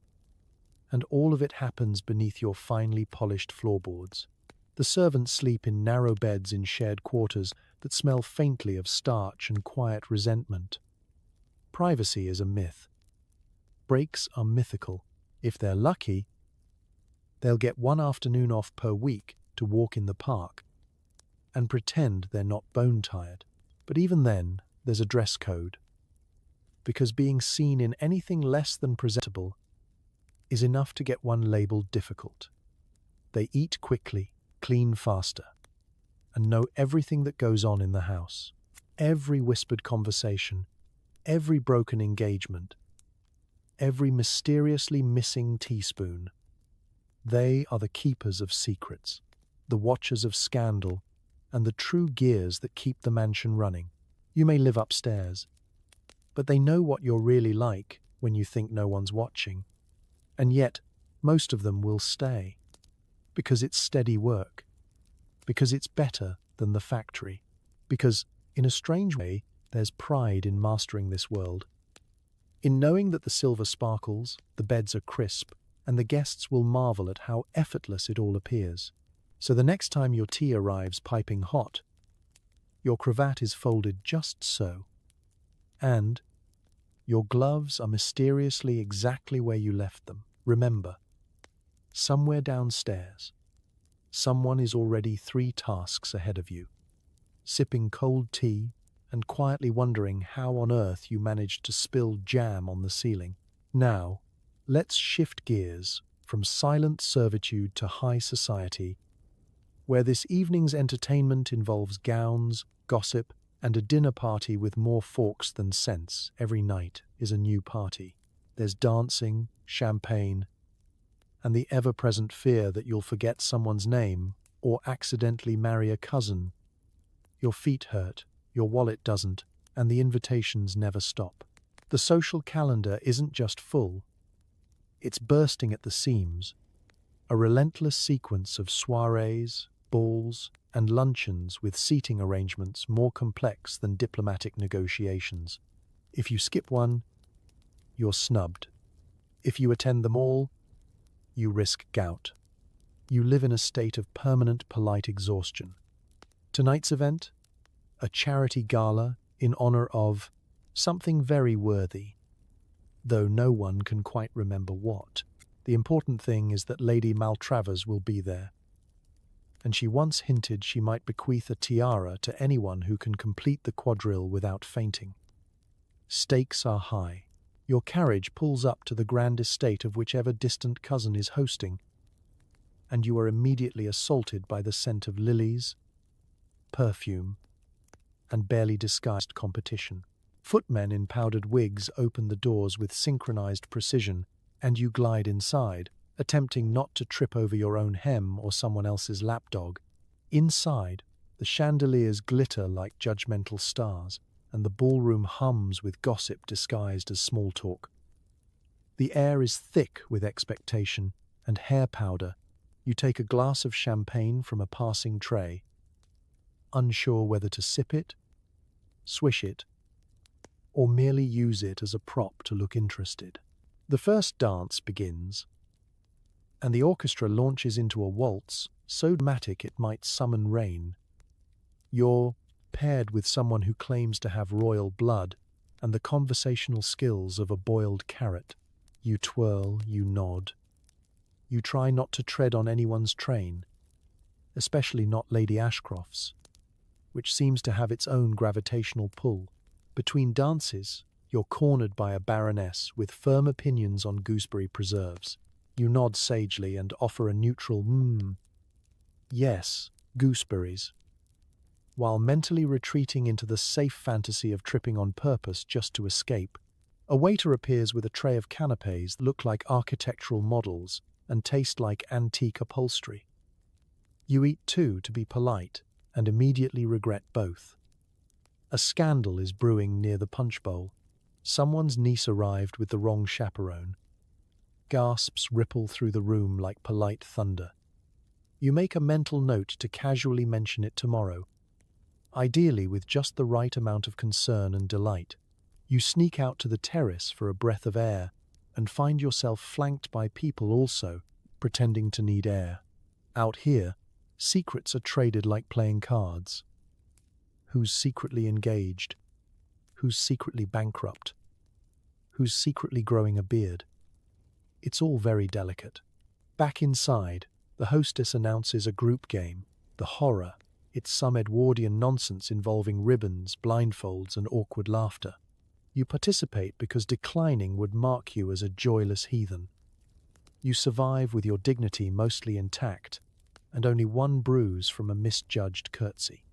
[SPEAKER 1] And all of it happens beneath your finely polished floorboards. The servants sleep in narrow beds in shared quarters that smell faintly of starch and quiet resentment. Privacy is a myth. Breaks are mythical. If they're lucky, they'll get one afternoon off per week to walk in the park and pretend they're not bone-tired. But even then, there's a dress code. Because being seen in anything less than presentable is enough to get one labeled difficult. They eat quickly, clean faster, and know everything that goes on in the house. Every whispered conversation, every broken engagement, every mysteriously missing teaspoon. They are the keepers of secrets, the watchers of scandal, and the true gears that keep the mansion running. You may live upstairs, but they know what you're really like when you think no one's watching. And yet, most of them will stay, because it's steady work, because it's better than the factory, because, in a strange way, there's pride in mastering this world. In knowing that the silver sparkles, the beds are crisp, and the guests will marvel at how effortless it all appears. So the next time your tea arrives piping hot, your cravat is folded just so, and your gloves are mysteriously exactly where you left them. Remember, somewhere downstairs, someone is already 3 tasks ahead of you, sipping cold tea and quietly wondering how on earth you managed to spill jam on the ceiling. Now, let's shift gears from silent servitude to high society, where this evening's entertainment involves gowns, gossip, and a dinner party with more forks than sense. Every night is a new party. There's dancing, champagne, and the ever-present fear that you'll forget someone's name or accidentally marry a cousin. Your feet hurt, your wallet doesn't, and the invitations never stop. The social calendar isn't just full, it's bursting at the seams, a relentless sequence of soirees, balls, and luncheons with seating arrangements more complex than diplomatic negotiations. If you skip one, you're snubbed. If you attend them all, you risk gout. You live in a state of permanent polite exhaustion. Tonight's event? A charity gala in honor of something very worthy, though no one can quite remember what. The important thing is that Lady Maltravers will be there, and she once hinted she might bequeath a tiara to anyone who can complete the quadrille without fainting. Stakes are high. Your carriage pulls up to the grand estate of whichever distant cousin is hosting, and you are immediately assaulted by the scent of lilies, perfume, and barely disguised competition. Footmen in powdered wigs open the doors with synchronized precision, and you glide inside, attempting not to trip over your own hem or someone else's lapdog. Inside, the chandeliers glitter like judgmental stars, and the ballroom hums with gossip disguised as small talk. The air is thick with expectation and hair powder. You take a glass of champagne from a passing tray, unsure whether to sip it, swish it, or merely use it as a prop to look interested. The first dance begins, and the orchestra launches into a waltz so dramatic it might summon rain. You're paired with someone who claims to have royal blood and the conversational skills of a boiled carrot. You twirl, you nod. You try not to tread on anyone's train, especially not Lady Ashcroft's, which seems to have its own gravitational pull. Between dances, you're cornered by a baroness with firm opinions on gooseberry preserves. You nod sagely and offer a neutral yes, gooseberries, while mentally retreating into the safe fantasy of tripping on purpose just to escape. A waiter appears with a tray of canapés that look like architectural models and taste like antique upholstery. You eat too to be polite and immediately regret both. A scandal is brewing near the punch bowl. Someone's niece arrived with the wrong chaperone. Gasps ripple through the room like polite thunder. You make a mental note to casually mention it tomorrow, ideally with just the right amount of concern and delight. You sneak out to the terrace for a breath of air and find yourself flanked by people also pretending to need air. Out here, secrets are traded like playing cards. Who's secretly engaged? Who's secretly bankrupt? Who's secretly growing a beard? It's all very delicate. Back inside, the hostess announces a group game. The horror, it's some Edwardian nonsense involving ribbons, blindfolds, and awkward laughter. You participate because declining would mark you as a joyless heathen. You survive with your dignity mostly intact, and only one bruise from a misjudged curtsy.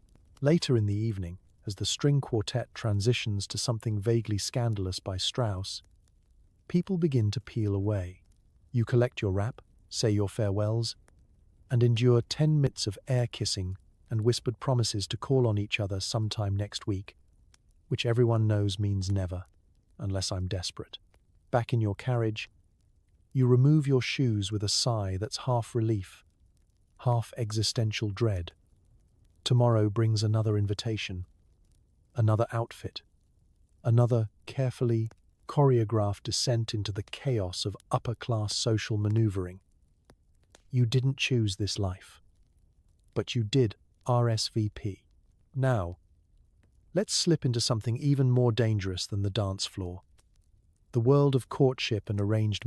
[SPEAKER 1] Later in the evening, as the string quartet transitions to something vaguely scandalous by Strauss, people begin to peel away. You collect your wrap, say your farewells, and endure 10 minutes of air-kissing and whispered promises to call on each other sometime next week, which everyone knows means never, unless I'm desperate. Back in your carriage, you remove your shoes with a sigh that's half relief, half existential dread. Tomorrow brings another invitation, another outfit, another carefully choreographed descent into the chaos of upper-class social maneuvering. You didn't choose this life, but you did RSVP. Now, let's slip into something even more dangerous than the dance floor. The world of courtship and arranged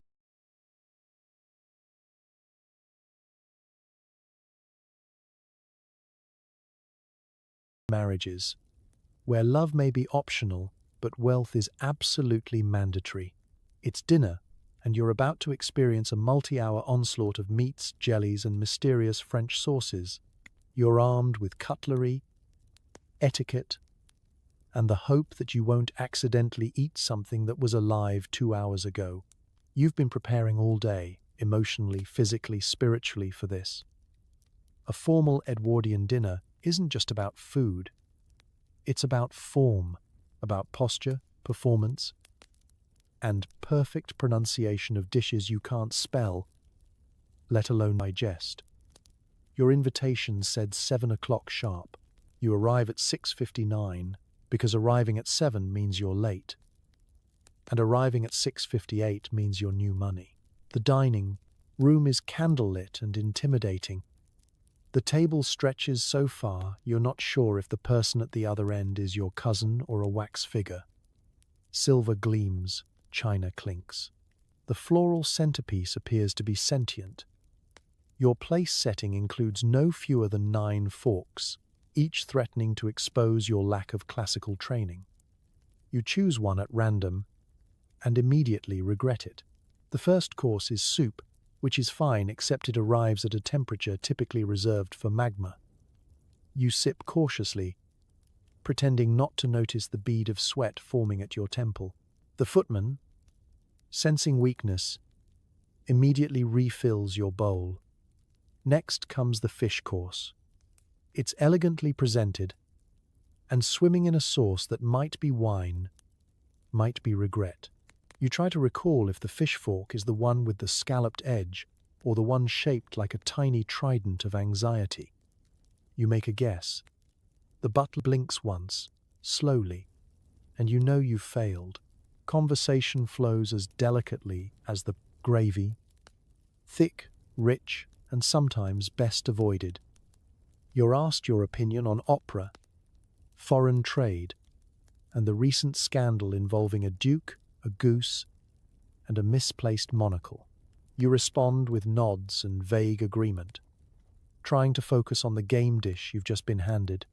[SPEAKER 1] marriages, where love may be optional, but wealth is absolutely mandatory. It's dinner, and you're about to experience a multi-hour onslaught of meats, jellies, and mysterious French sauces. You're armed with cutlery, etiquette, and the hope that you won't accidentally eat something that was alive 2 hours ago. You've been preparing all day, emotionally, physically, spiritually, for this. A formal Edwardian dinner isn't just about food. It's about form, about posture, performance, and perfect pronunciation of dishes you can't spell, let alone digest. Your invitation said 7 o'clock sharp. You arrive at 6:59 because arriving at 7 means you're late, and arriving at 6:58 means you're new money. The dining room is candlelit and intimidating. The table stretches so far you're not sure if the person at the other end is your cousin or a wax figure. Silver gleams, china clinks. The floral centerpiece appears to be sentient. Your place setting includes no fewer than 9 forks, each threatening to expose your lack of classical training. You choose one at random and immediately regret it. The first course is soup, which is fine except it arrives at a temperature typically reserved for magma. You sip cautiously, pretending not to notice the bead of sweat forming at your temple. The footman, sensing weakness, immediately refills your bowl. Next comes the fish course. It's elegantly presented and swimming in a sauce that might be wine, might be regret. You try to recall if the fish fork is the one with the scalloped edge or the one shaped like a tiny trident of anxiety. You make a guess, The butler blinks once, slowly, and you know you've failed. Conversation flows as delicately as the gravy, thick, rich, and sometimes best avoided. You're asked your opinion on opera, foreign trade, and the recent scandal involving a duke, a goose, and a misplaced monocle. You respond with nods and vague agreement, trying to focus on the game dish you've just been handed,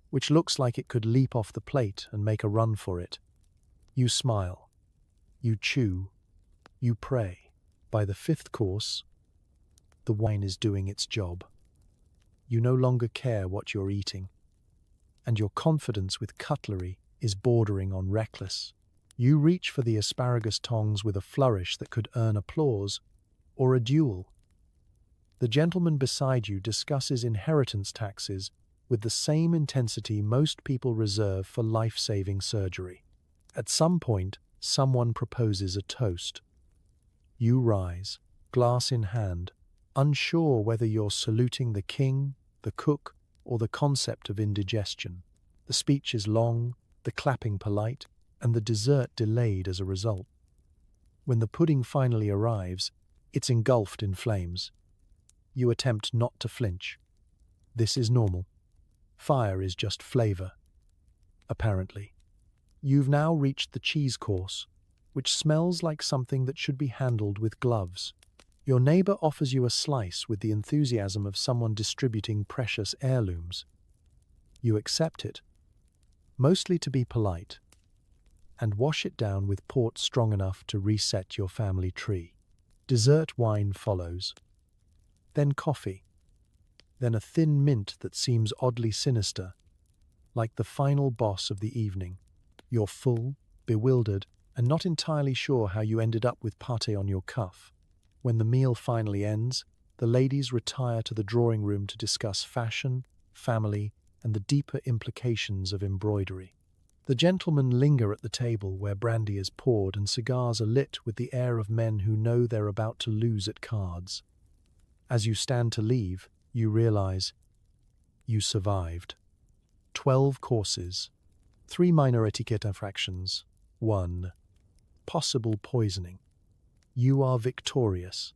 [SPEAKER 1] which looks like it could leap off the plate and make a run for it. You smile, you chew, you pray. By the fifth course, the wine is doing its job. You no longer care what you're eating, and your confidence with cutlery is bordering on reckless. You reach for the asparagus tongs with a flourish that could earn applause or a duel. The gentleman beside you discusses inheritance taxes with the same intensity most people reserve for life-saving surgery. At some point, someone proposes a toast. You rise, glass in hand, unsure whether you're saluting the king, the cook, or the concept of indigestion. The speech is long, the clapping polite, and the dessert delayed as a result. When the pudding finally arrives, it's engulfed in flames. You attempt not to flinch. This is normal. Fire is just flavor, apparently. You've now reached the cheese course, which smells like something that should be handled with gloves. Your neighbor offers you a slice with the enthusiasm of someone distributing precious heirlooms. You accept it, mostly to be polite, and wash it down with port strong enough to reset your family tree. Dessert wine follows, then coffee, then a thin mint that seems oddly sinister, like the final boss of the evening. You're full, bewildered, and not entirely sure how you ended up with pâté on your cuff. When the meal finally ends, the ladies retire to the drawing room to discuss fashion, family, and the deeper implications of embroidery. The gentlemen linger at the table where brandy is poured and cigars are lit with the air of men who know they're about to lose at cards. As you stand to leave, you realize you survived. 12 courses, 3 minor etiquette infractions, 1 possible poisoning. You are victorious.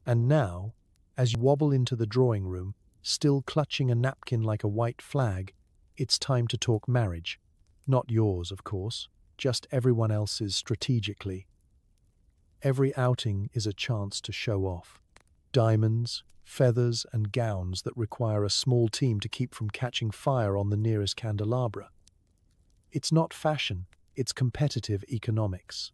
[SPEAKER 1] And now, as you wobble into the drawing room, still clutching a napkin like a white flag, it's time to talk marriage. Not yours, of course, just everyone else's strategically. Every outing is a chance to show off. Diamonds, feathers, and gowns that require a small team to keep from catching fire on the nearest candelabra. It's not fashion, it's competitive economics.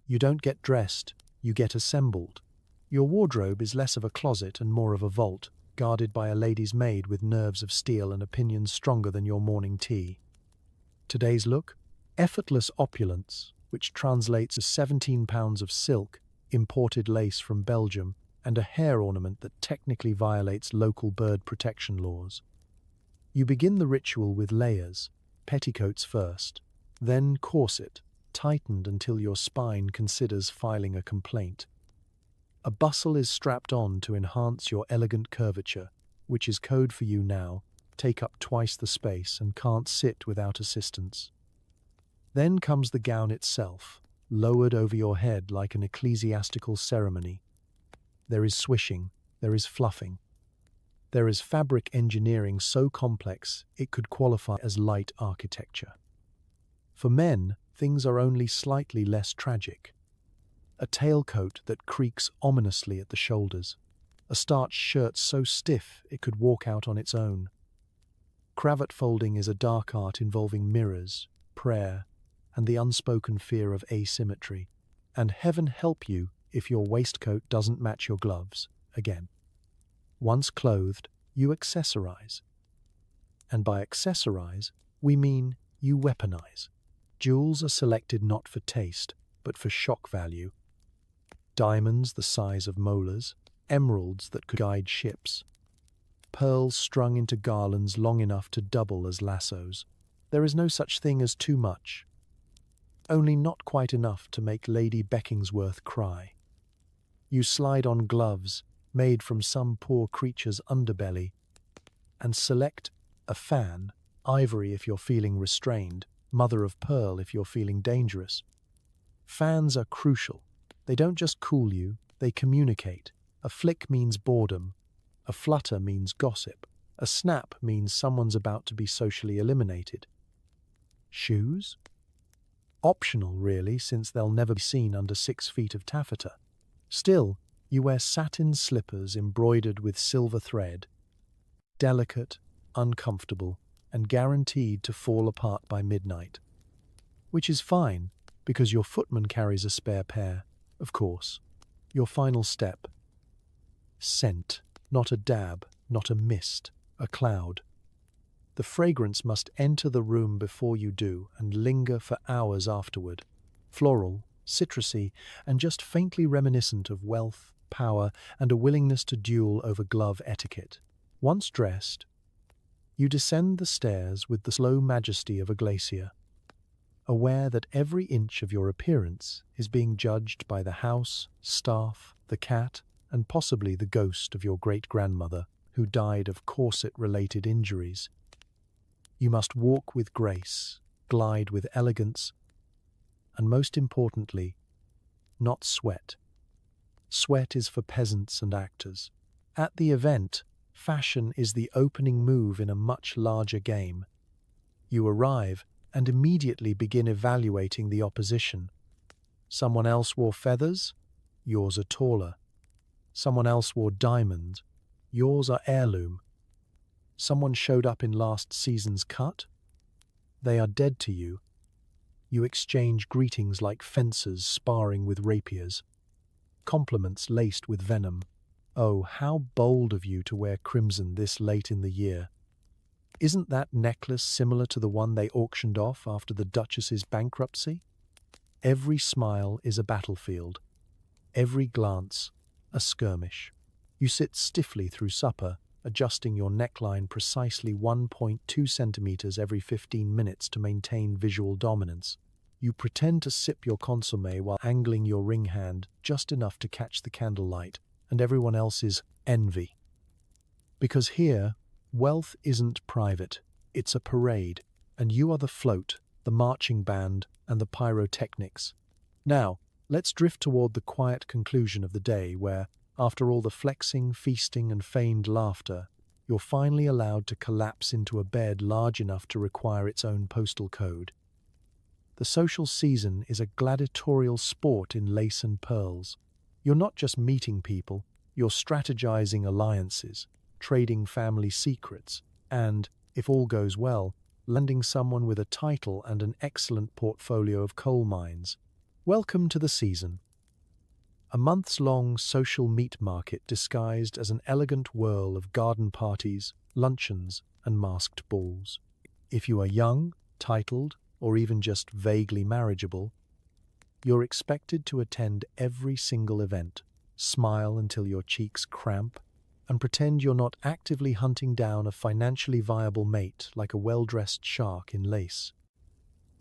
[SPEAKER 1] You don't get dressed, you get assembled. Your wardrobe is less of a closet and more of a vault, guarded by a lady's maid with nerves of steel and opinions stronger than your morning tea. Today's look? Effortless opulence, which translates as 17 pounds of silk, imported lace from Belgium, and a hair ornament that technically violates local bird protection laws. You begin the ritual with layers, petticoats first, then corset, tightened until your spine considers filing a complaint. A bustle is strapped on to enhance your elegant curvature, which is code for you now, take up twice the space and can't sit without assistance. Then comes the gown itself, lowered over your head like an ecclesiastical ceremony. There is swishing, there is fluffing. There is fabric engineering so complex it could qualify as light architecture. For men, things are only slightly less tragic. A tailcoat that creaks ominously at the shoulders. A starched shirt so stiff it could walk out on its own. Cravat folding is a dark art involving mirrors, prayer, and the unspoken fear of asymmetry. And heaven help you if your waistcoat doesn't match your gloves, again. Once clothed, you accessorize. And by accessorize, we mean you weaponize. Jewels are selected not for taste, but for shock value. Diamonds the size of molars, emeralds that could guide ships, pearls strung into garlands long enough to double as lassos. There is no such thing as too much, only not quite enough to make Lady Beckingsworth cry. You slide on gloves made from some poor creature's underbelly and select a fan Ivory if you're feeling restrained, mother of pearl if you're feeling dangerous. Fans are crucial. They don't just cool you, they communicate. A flick means boredom. A flutter means gossip. A snap means someone's about to be socially eliminated. Shoes? Optional, really, since they'll never be seen under 6 feet of taffeta. Still, you wear satin slippers embroidered with silver thread. Delicate, uncomfortable, and guaranteed to fall apart by midnight. Which is fine, because your footman carries a spare pair, of course. Your final step. Scent, not a dab, not a mist, a cloud. The fragrance must enter the room before you do and linger for hours afterward. Floral, citrusy, and just faintly reminiscent of wealth, power, and a willingness to duel over glove etiquette. Once dressed, you descend the stairs with the slow majesty of a glacier, aware that every inch of your appearance is being judged by the house, staff, the cat, and possibly the ghost of your great-grandmother, who died of corset-related injuries. You must walk with grace, glide with elegance, and most importantly, not sweat. Sweat is for peasants and actors. At the event, fashion is the opening move in a much larger game. You arrive and immediately begin evaluating the opposition. Someone else wore feathers, yours are taller. Someone else wore diamonds, yours are heirloom. Someone showed up in last season's cut, they are dead to you. You exchange greetings like fencers sparring with rapiers. Compliments laced with venom. Oh, how bold of you to wear crimson this late in the year. Isn't that necklace similar to the one they auctioned off after the Duchess's bankruptcy? Every smile is a battlefield. Every glance, a skirmish. You sit stiffly through supper, adjusting your neckline precisely 1.2 centimeters every 15 minutes to maintain visual dominance. You pretend to sip your consommé while angling your ring hand just enough to catch the candlelight and everyone else's envy. Because here, wealth isn't private, it's a parade, and you are the float, the marching band, and the pyrotechnics. Now, let's drift toward the quiet conclusion of the day where, after all the flexing, feasting, and feigned laughter, you're finally allowed to collapse into a bed large enough to require its own postal code. The social season is a gladiatorial sport in lace and pearls. You're not just meeting people, you're strategizing alliances, trading family secrets, and, if all goes well, landing someone with a title and an excellent portfolio of coal mines. Welcome to the season. A months-long social meat market disguised as an elegant whirl of garden parties, luncheons, and masked balls. If you are young, titled, or even just vaguely marriageable, you're expected to attend every single event, smile until your cheeks cramp, and pretend you're not actively hunting down a financially viable mate like a well-dressed shark in lace.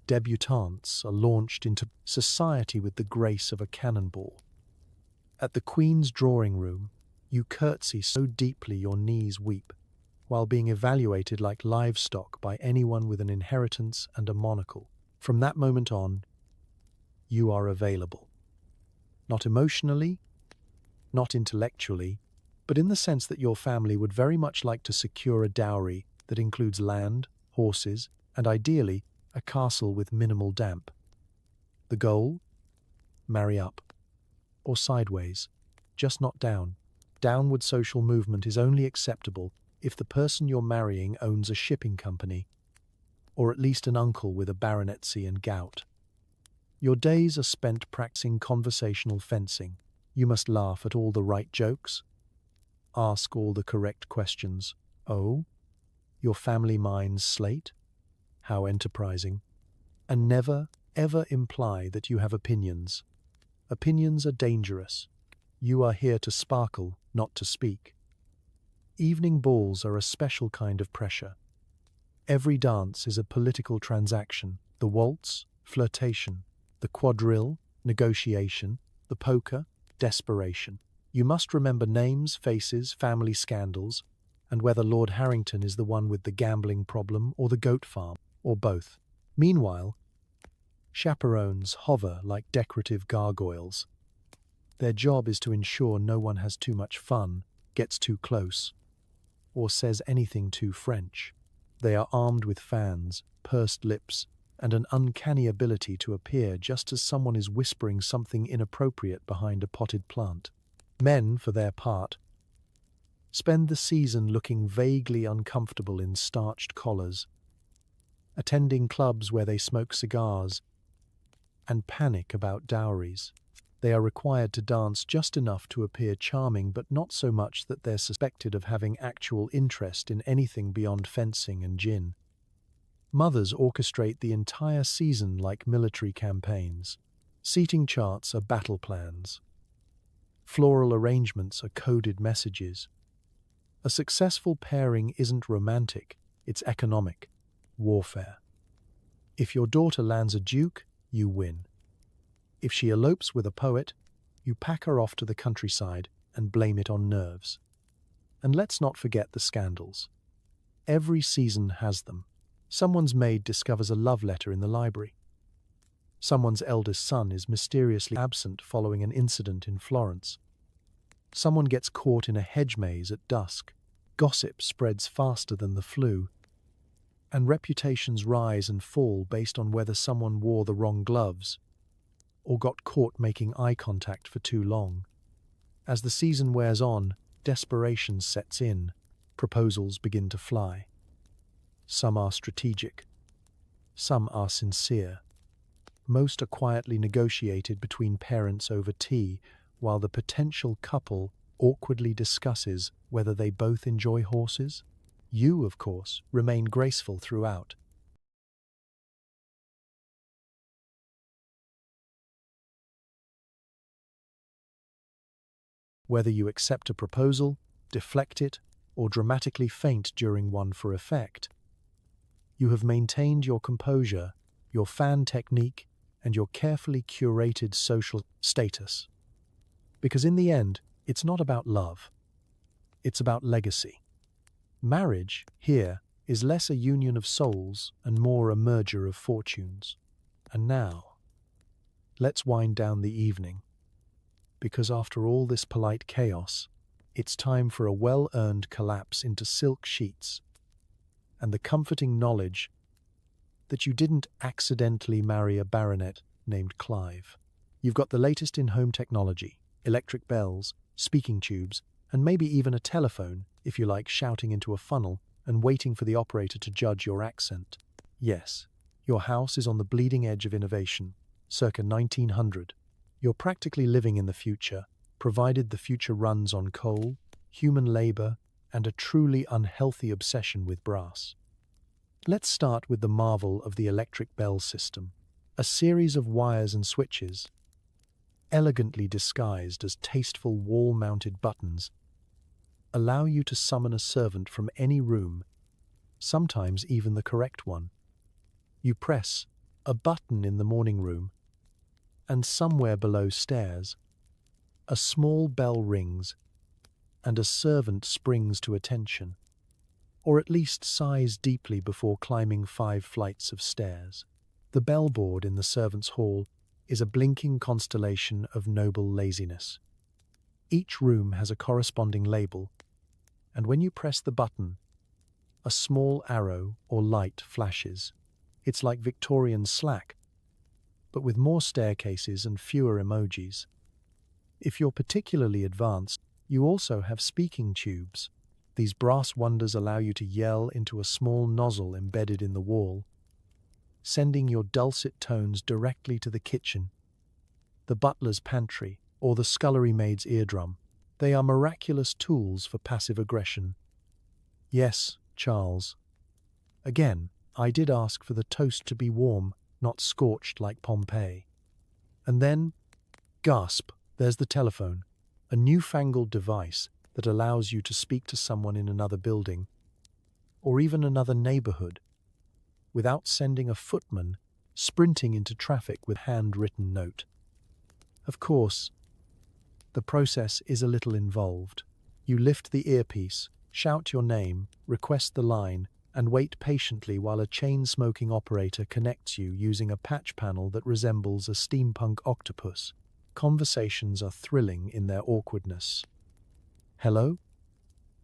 [SPEAKER 1] Debutantes are launched into society with the grace of a cannonball. At the Queen's drawing room, you curtsy so deeply your knees weep, while being evaluated like livestock by anyone with an inheritance and a monocle. From that moment on, you are available. Not emotionally, not intellectually, but in the sense that your family would very much like to secure a dowry that includes land, horses, and ideally, a castle with minimal damp. The goal? Marry up. Or sideways, just not down. Downward social movement is only acceptable if the person you're marrying owns a shipping company, or at least an uncle with a baronetcy and gout. Your days are spent practicing conversational fencing. You must laugh at all the right jokes, ask all the correct questions. Oh, your family mind's slate? How enterprising. And never, ever imply that you have opinions. Opinions are dangerous. You are here to sparkle, not to speak. Evening balls are a special kind of pressure. Every dance is a political transaction. The waltz, flirtation. The quadrille, negotiation. The polka, desperation. You must remember names, faces, family scandals. and whether Lord Harrington is the one with the gambling problem or the goat farm, or both. Meanwhile, chaperones hover like decorative gargoyles. Their job is to ensure no one has too much fun, gets too close, or says anything too French. They are armed with fans, pursed lips, and an uncanny ability to appear just as someone is whispering something inappropriate behind a potted plant. Men, for their part, spend the season looking vaguely uncomfortable in starched collars, attending clubs where they smoke cigars, and panic about dowries. They are required to dance just enough to appear charming, but not so much that they're suspected of having actual interest in anything beyond fencing and gin. Mothers orchestrate the entire season like military campaigns. Seating charts are battle plans. Floral arrangements are coded messages. A successful pairing isn't romantic, it's economic. Warfare. If your daughter lands a duke, you win. If she elopes with a poet, you pack her off to the countryside and blame it on nerves. And let's not forget the scandals. Every season has them. Someone's maid discovers a love letter in the library. Someone's eldest son is mysteriously absent following an incident in Florence. Someone gets caught in a hedge maze at dusk. Gossip spreads faster than the flu. And reputations rise and fall based on whether someone wore the wrong gloves or got caught making eye contact for too long. As the season wears on, desperation sets in. Proposals begin to fly. Some are strategic. Some are sincere. Most are quietly negotiated between parents over tea, while the potential couple awkwardly discusses whether they both enjoy horses. You, of course, remain graceful throughout. Whether you accept a proposal, deflect it, or dramatically faint during one for effect, you have maintained your composure, your fan technique, and your carefully curated social status. Because in the end, it's not about love. It's about legacy. Marriage, here, is less a union of souls and more a merger of fortunes. And now, let's wind down the evening. Because after all this polite chaos, it's time for a well-earned collapse into silk sheets and the comforting knowledge that you didn't accidentally marry a baronet named Clive. You've got the latest in home technology, electric bells, speaking tubes, and maybe even a telephone, if you like, shouting into a funnel and waiting for the operator to judge your accent. Yes, your house is on the bleeding edge of innovation, circa 1900. You're practically living in the future, provided the future runs on coal, human labor, and a truly unhealthy obsession with brass. Let's start with the marvel of the electric bell system, a series of wires and switches, elegantly disguised as tasteful wall-mounted buttons, allow you to summon a servant from any room, sometimes even the correct one. You press a button in the morning room, and somewhere below stairs, a small bell rings, and a servant springs to attention, or at least sighs deeply before climbing 5 flights of stairs. The bellboard in the servants' hall is a blinking constellation of noble laziness. Each room has a corresponding label, and when you press the button, a small arrow or light flashes. It's like Victorian Slack, but with more staircases and fewer emojis. If you're particularly advanced, you also have speaking tubes. These brass wonders allow you to yell into a small nozzle embedded in the wall, sending your dulcet tones directly to the kitchen, the butler's pantry, or the scullery maid's eardrum. They are miraculous tools for passive aggression. Yes, Charles. Again, I did ask for the toast to be warm, not scorched like Pompeii. And then, gasp, there's the telephone, a newfangled device that allows you to speak to someone in another building, or even another neighborhood, without sending a footman sprinting into traffic with handwritten note. Of course, the process is a little involved. You lift the earpiece, Shout your name, request the line, and wait patiently while a chain-smoking operator connects you using a patch panel that resembles a steampunk octopus. Conversations are thrilling in their awkwardness. Hello?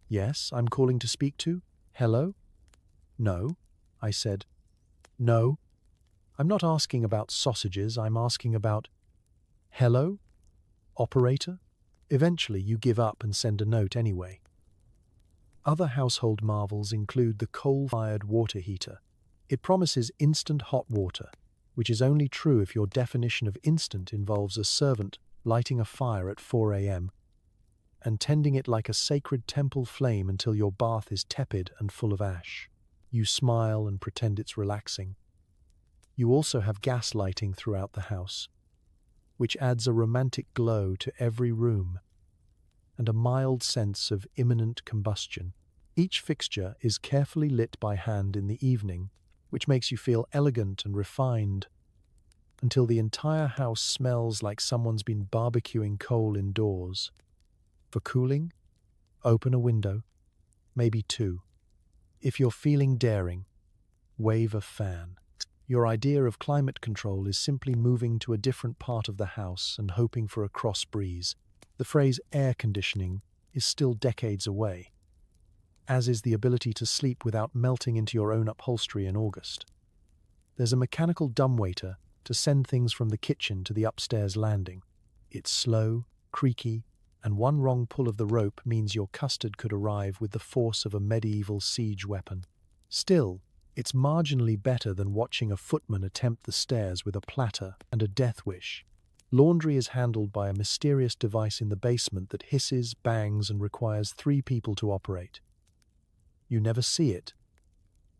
[SPEAKER 1] Yes, I'm calling to speak to? Hello? No, I said. No, I'm not asking about sausages, I'm asking about... Hello? Operator? Eventually you give up and send a note anyway. Other household marvels include the coal-fired water heater. It promises instant hot water, which is only true if your definition of instant involves a servant lighting a fire at 4 a.m. and tending it like a sacred temple flame until your bath is tepid and full of ash. You smile and pretend it's relaxing. You also have gas lighting throughout the house, which adds a romantic glow to every room and a mild sense of imminent combustion. Each fixture is carefully lit by hand in the evening, which makes you feel elegant and refined, until the entire house smells like someone's been barbecuing coal indoors. For cooling, open a window, maybe two. If you're feeling daring, wave a fan. Your idea of climate control is simply moving to a different part of the house and hoping for a cross breeze. The phrase air conditioning is still decades away, as is the ability to sleep without melting into your own upholstery in August. There's a mechanical dumbwaiter to send things from the kitchen to the upstairs landing. It's slow, creaky, and one wrong pull of the rope means your custard could arrive with the force of a medieval siege weapon. Still, it's marginally better than watching a footman attempt the stairs with a platter and a death wish. Laundry is handled by a mysterious device in the basement that hisses, bangs, and requires 3 people to operate. You never see it,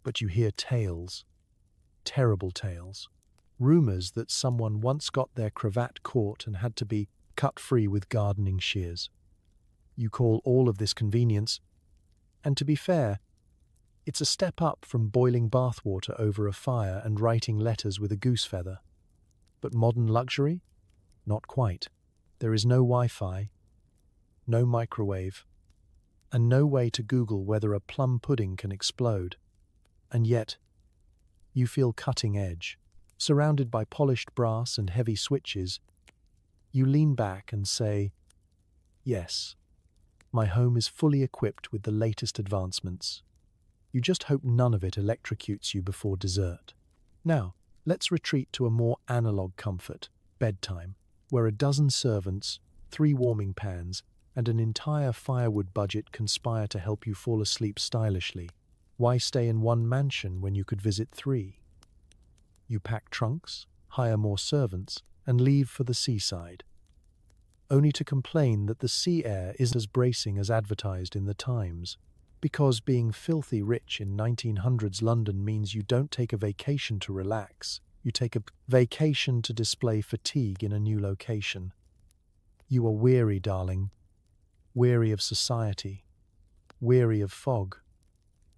[SPEAKER 1] but you hear tales. Terrible tales. Rumors that someone once got their cravat caught and had to be cut free with gardening shears. You call all of this convenience, and to be fair, it's a step up from boiling bathwater over a fire and writing letters with a goose feather. But modern luxury? Not quite. There is no Wi-Fi, no microwave, and no way to Google whether a plum pudding can explode. And yet, you feel cutting edge. Surrounded by polished brass and heavy switches, you lean back and say, yes, my home is fully equipped with the latest advancements. You just hope none of it electrocutes you before dessert. Now, let's retreat to a more analog comfort, bedtime, where a dozen servants, 3 warming pans, and an entire firewood budget conspire to help you fall asleep stylishly. Why stay in one mansion when you could visit 3? You pack trunks, hire more servants, and leave for the seaside, only to complain that the sea air isn't as bracing as advertised in the Times. Because being filthy rich in 1900s London means you don't take a vacation to relax, you take a vacation to display fatigue in a new location. You are weary, darling. Weary of society. Weary of fog.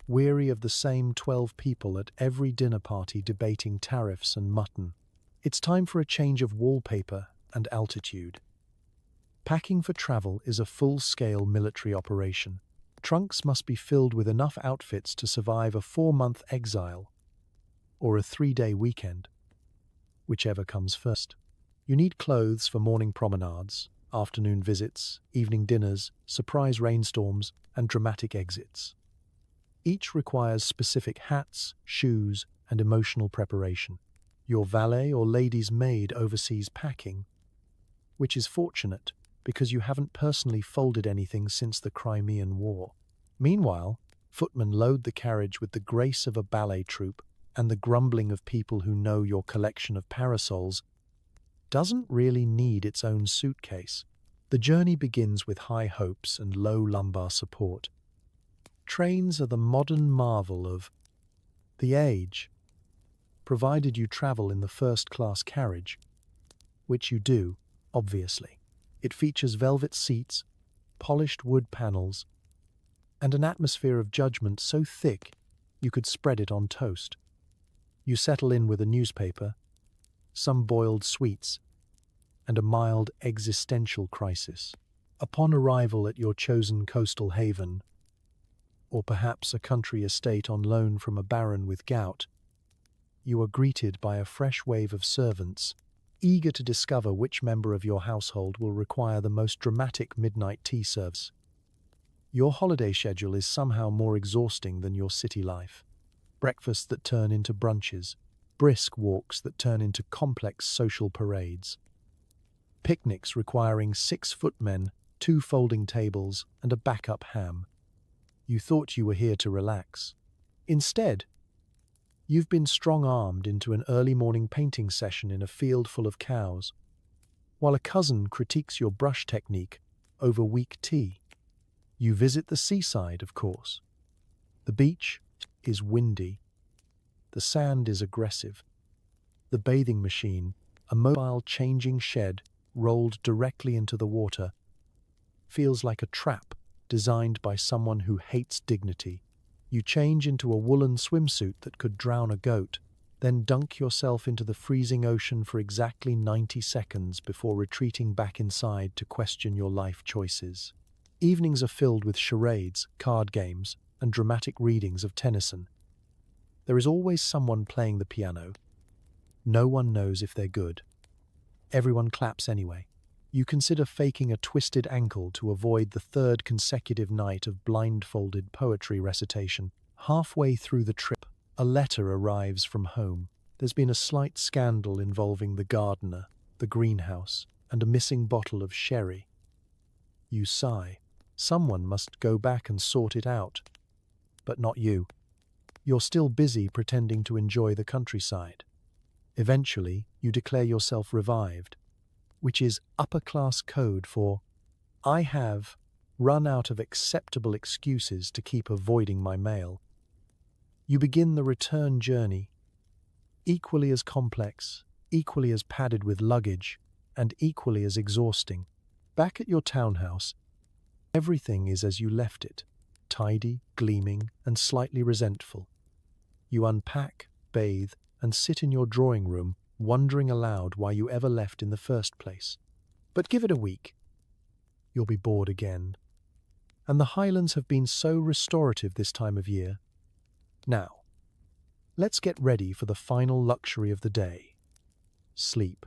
[SPEAKER 1] Weary of the same 12 people at every dinner party debating tariffs and mutton. It's time for a change of wallpaper and altitude. Packing for travel is a full-scale military operation. Trunks must be filled with enough outfits to survive a 4-month exile or a 3-day weekend, whichever comes first. You need clothes for morning promenades, afternoon visits, evening dinners, surprise rainstorms, and dramatic exits. Each requires specific hats, shoes, and emotional preparation. Your valet or lady's maid oversees packing, which is fortunate because you haven't personally folded anything since the Crimean War. Meanwhile, footmen load the carriage with the grace of a ballet troupe, and the grumbling of people who know your collection of parasols doesn't really need its own suitcase. The journey begins with high hopes and low lumbar support. Trains are the modern marvel of the age, provided you travel in the first-class carriage, which you do, obviously. It features velvet seats, polished wood panels, and an atmosphere of judgment so thick you could spread it on toast. You settle in with a newspaper, some boiled sweets, and a mild existential crisis. Upon arrival at your chosen coastal haven, or perhaps a country estate on loan from a baron with gout, you are greeted by a fresh wave of servants, eager to discover which member of your household will require the most dramatic midnight tea service. Your holiday schedule is somehow more exhausting than your city life. Breakfasts that turn into brunches, brisk walks that turn into complex social parades, picnics requiring 6-foot men, 2 folding tables, and a backup ham. You thought you were here to relax. Instead, you've been strong-armed into an early morning painting session in a field full of cows, while a cousin critiques your brush technique over weak tea. You visit the seaside, of course. The beach is windy. The sand is aggressive. The bathing machine, a mobile changing shed rolled directly into the water, feels like a trap designed by someone who hates dignity. You change into a woolen swimsuit that could drown a goat, then dunk yourself into the freezing ocean for exactly 90 seconds before retreating back inside to question your life choices. Evenings are filled with charades, card games, and dramatic readings of Tennyson. There is always someone playing the piano. No one knows if they're good. Everyone claps anyway. You consider faking a twisted ankle to avoid the 3rd consecutive night of blindfolded poetry recitation. Halfway through the trip, a letter arrives from home. There's been a slight scandal involving the gardener, the greenhouse, and a missing bottle of sherry. You sigh. Someone must go back and sort it out. But not you. You're still busy pretending to enjoy the countryside. Eventually, you declare yourself revived, which is upper-class code for, I have run out of acceptable excuses to keep avoiding my mail. You begin the return journey, equally as complex, equally as padded with luggage, and equally as exhausting. Back at your townhouse, everything is as you left it, tidy, gleaming, and slightly resentful. You unpack, bathe, and sit in your drawing room, wondering aloud why you ever left in the first place. But give it a week. You'll be bored again. And the Highlands have been so restorative this time of year. Now, let's get ready for the final luxury of the day. Sleep.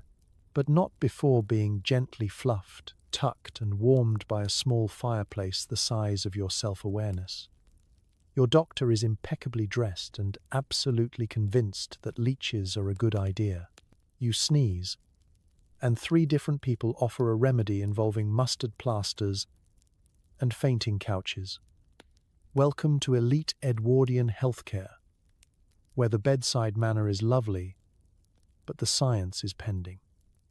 [SPEAKER 1] But not before being gently fluffed, tucked, and warmed by a small fireplace the size of your self-awareness. Your doctor is impeccably dressed and absolutely convinced that leeches are a good idea. You sneeze, and 3 different people offer a remedy involving mustard plasters and fainting couches. Welcome to elite Edwardian healthcare, where the bedside manner is lovely, but the science is pending.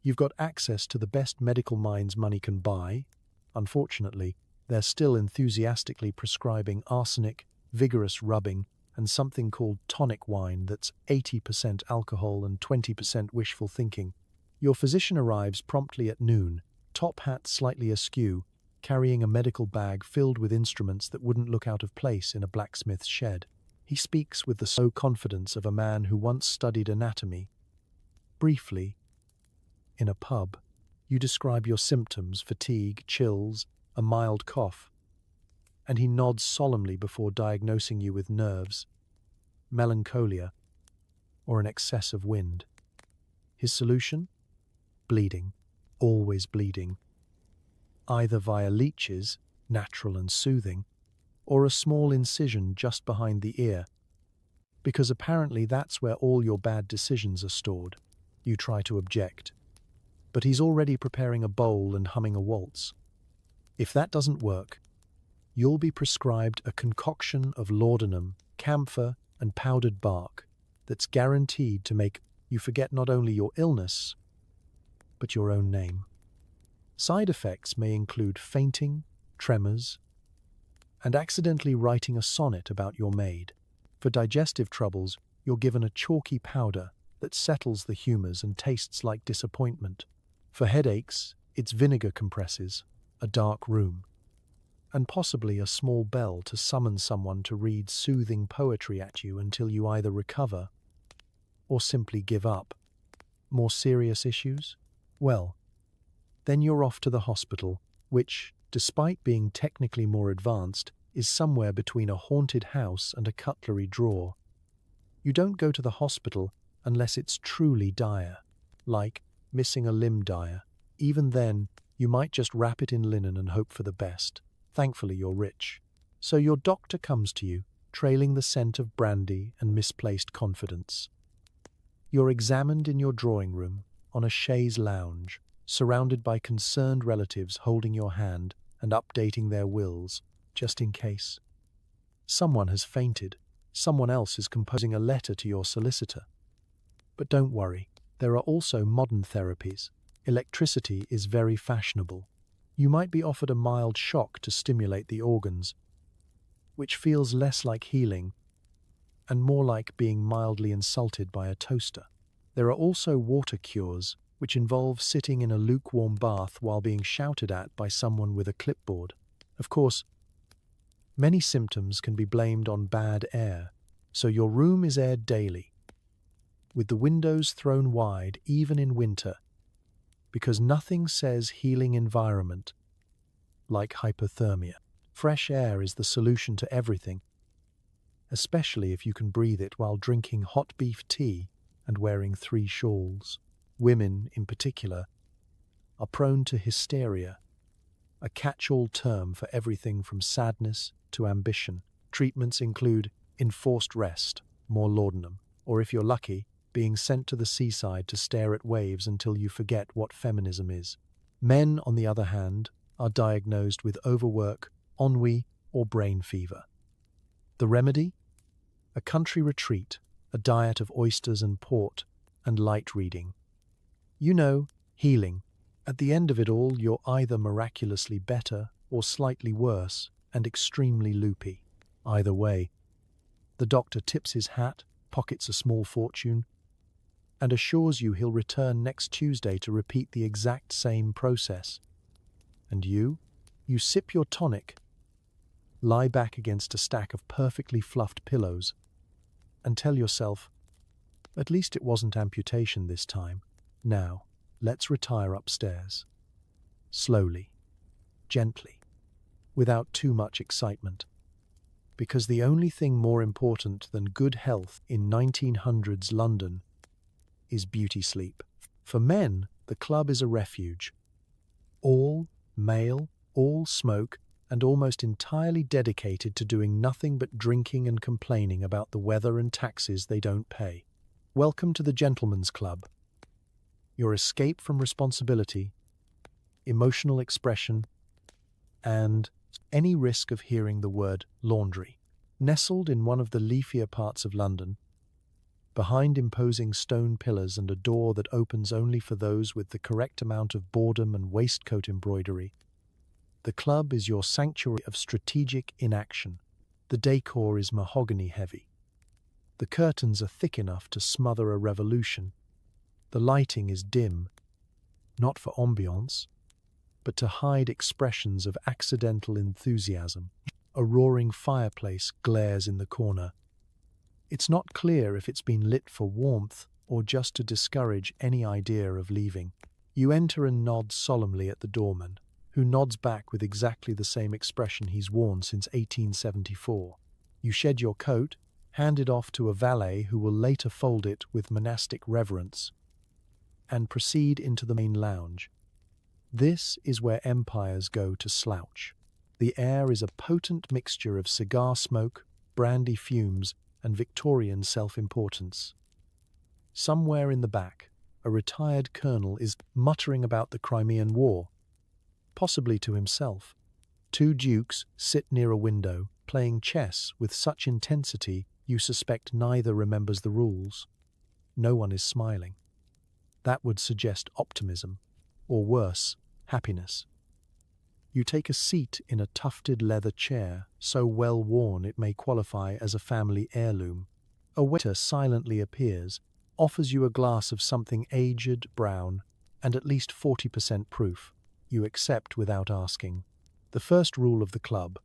[SPEAKER 1] You've got access to the best medical minds money can buy. Unfortunately, they're still enthusiastically prescribing arsenic, vigorous rubbing, and something called tonic wine that's 80% alcohol and 20% wishful thinking. Your physician arrives promptly at noon, top hat slightly askew, carrying a medical bag filled with instruments that wouldn't look out of place in a blacksmith's shed. He speaks with the slow confidence of a man who once studied anatomy. Briefly, in a pub, you describe your symptoms: fatigue, chills, a mild cough, and he nods solemnly before diagnosing you with nerves, melancholia, or an excess of wind. His solution? Bleeding. Always bleeding. Either via leeches, natural and soothing, or a small incision just behind the ear, because apparently that's where all your bad decisions are stored. You try to object, but he's already preparing a bowl and humming a waltz. If that doesn't work, you'll be prescribed a concoction of laudanum, camphor, and powdered bark that's guaranteed to make you forget not only your illness, but your own name. Side effects may include fainting, tremors, and accidentally writing a sonnet about your maid. For digestive troubles, you're given a chalky powder that settles the humors and tastes like disappointment. For headaches, it's vinegar compresses, a dark room, and possibly a small bell to summon someone to read soothing poetry at you until you either recover or simply give up. More serious issues? Well, then you're off to the hospital, which, despite being technically more advanced, is somewhere between a haunted house and a cutlery drawer. You don't go to the hospital unless it's truly dire, like missing a limb dire. Even then, you might just wrap it in linen and hope for the best. Thankfully, you're rich. So your doctor comes to you, trailing the scent of brandy and misplaced confidence. You're examined in your drawing room, on a chaise lounge, surrounded by concerned relatives holding your hand and updating their wills, just in case. Someone has fainted. Someone else is composing a letter to your solicitor. But don't worry, there are also modern therapies. Electricity is very fashionable. You might be offered a mild shock to stimulate the organs, which feels less like healing and more like being mildly insulted by a toaster. There are also water cures, which involve sitting in a lukewarm bath while being shouted at by someone with a clipboard. Of course, many symptoms can be blamed on bad air, so your room is aired daily, with the windows thrown wide even in winter, because nothing says healing environment like hypothermia. Fresh air is the solution to everything, especially if you can breathe it while drinking hot beef tea and wearing 3 shawls. Women, in particular, are prone to hysteria, a catch-all term for everything from sadness to ambition. Treatments include enforced rest, more laudanum, or if you're lucky, being sent to the seaside to stare at waves until you forget what feminism is. Men, on the other hand, are diagnosed with overwork, ennui, or brain fever. The remedy? A country retreat, a diet of oysters and port, and light reading. You know, healing. At the end of it all, you're either miraculously better or slightly worse and extremely loopy. Either way, the doctor tips his hat, pockets a small fortune, and assures you he'll return next Tuesday to repeat the exact same process. And you sip your tonic, lie back against a stack of perfectly fluffed pillows, and tell yourself, at least it wasn't amputation this time. Now, let's retire upstairs. Slowly, gently, without too much excitement. Because the only thing more important than good health in 1900s London is beauty sleep. For men, the club is a refuge. All male, all smoke, and almost entirely dedicated to doing nothing but drinking and complaining about the weather and taxes they don't pay. Welcome to the Gentleman's Club. Your escape from responsibility, emotional expression, and any risk of hearing the word laundry. Nestled in one of the leafier parts of London, behind imposing stone pillars and a door that opens only for those with the correct amount of boredom and waistcoat embroidery, the club is your sanctuary of strategic inaction. The decor is mahogany heavy. The curtains are thick enough to smother a revolution. The lighting is dim, not for ambiance, but to hide expressions of accidental enthusiasm. A roaring fireplace glares in the corner. It's not clear if it's been lit for warmth or just to discourage any idea of leaving. You enter and nod solemnly at the doorman, who nods back with exactly the same expression he's worn since 1874. You shed your coat, hand it off to a valet who will later fold it with monastic reverence, and proceed into the main lounge. This is where empires go to slouch. The air is a potent mixture of cigar smoke, brandy fumes, and Victorian self-importance. Somewhere in the back, a retired colonel is muttering about the Crimean War, possibly to himself. 2 dukes sit near a window, playing chess with such intensity you suspect neither remembers the rules. No one is smiling. That would suggest optimism, or worse, happiness. You take a seat in a tufted leather chair, so well worn it may qualify as a family heirloom. A waiter silently appears, offers you a glass of something aged, brown, and at least 40% proof. You accept without asking. The first rule of the club: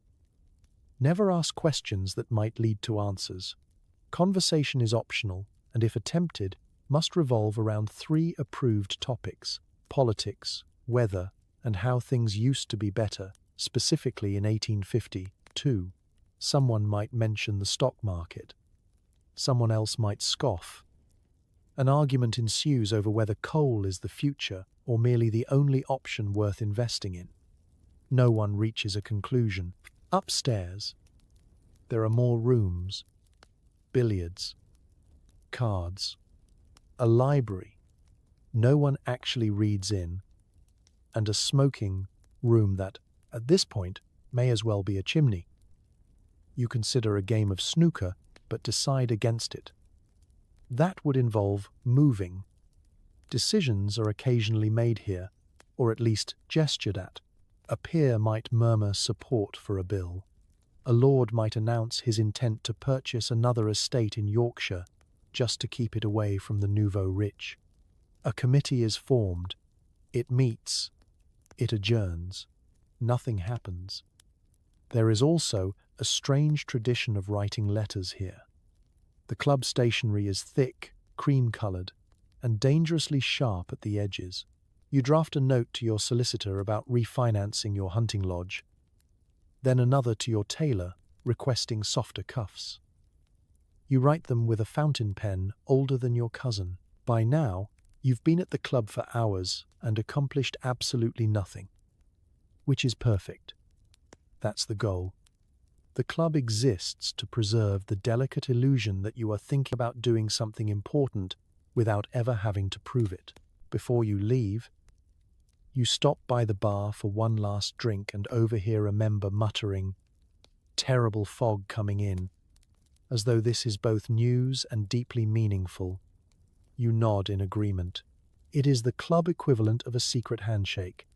[SPEAKER 1] never ask questions that might lead to answers. Conversation is optional, and if attempted, must revolve around 3 approved topics: politics, weather, and how things used to be better, specifically in 1850. 2. Someone might mention the stock market. Someone else might scoff. An argument ensues over whether coal is the future or merely the only option worth investing in. No one reaches a conclusion. Upstairs, there are more rooms, billiards, cards, a library. No one actually reads in, and a smoking room that, at this point, may as well be a chimney. You consider a game of snooker, but decide against it. That would involve moving. Decisions are occasionally made here, or at least gestured at. A peer might murmur support for a bill. A lord might announce his intent to purchase another estate in Yorkshire just to keep it away from the nouveau rich. A committee is formed. It meets. It adjourns. Nothing happens. There is also a strange tradition of writing letters here. The club stationery is thick, cream-coloured, and dangerously sharp at the edges. You draft a note to your solicitor about refinancing your hunting lodge, then another to your tailor requesting softer cuffs. You write them with a fountain pen older than your cousin. By now, you've been at the club for hours and accomplished absolutely nothing. Which is perfect. That's the goal. The club exists to preserve the delicate illusion that you are thinking about doing something important without ever having to prove it. Before you leave, you stop by the bar for one last drink and overhear a member muttering, "Terrible fog coming in," as though this is both news and deeply meaningful. You nod in agreement. It is the club equivalent of a secret handshake.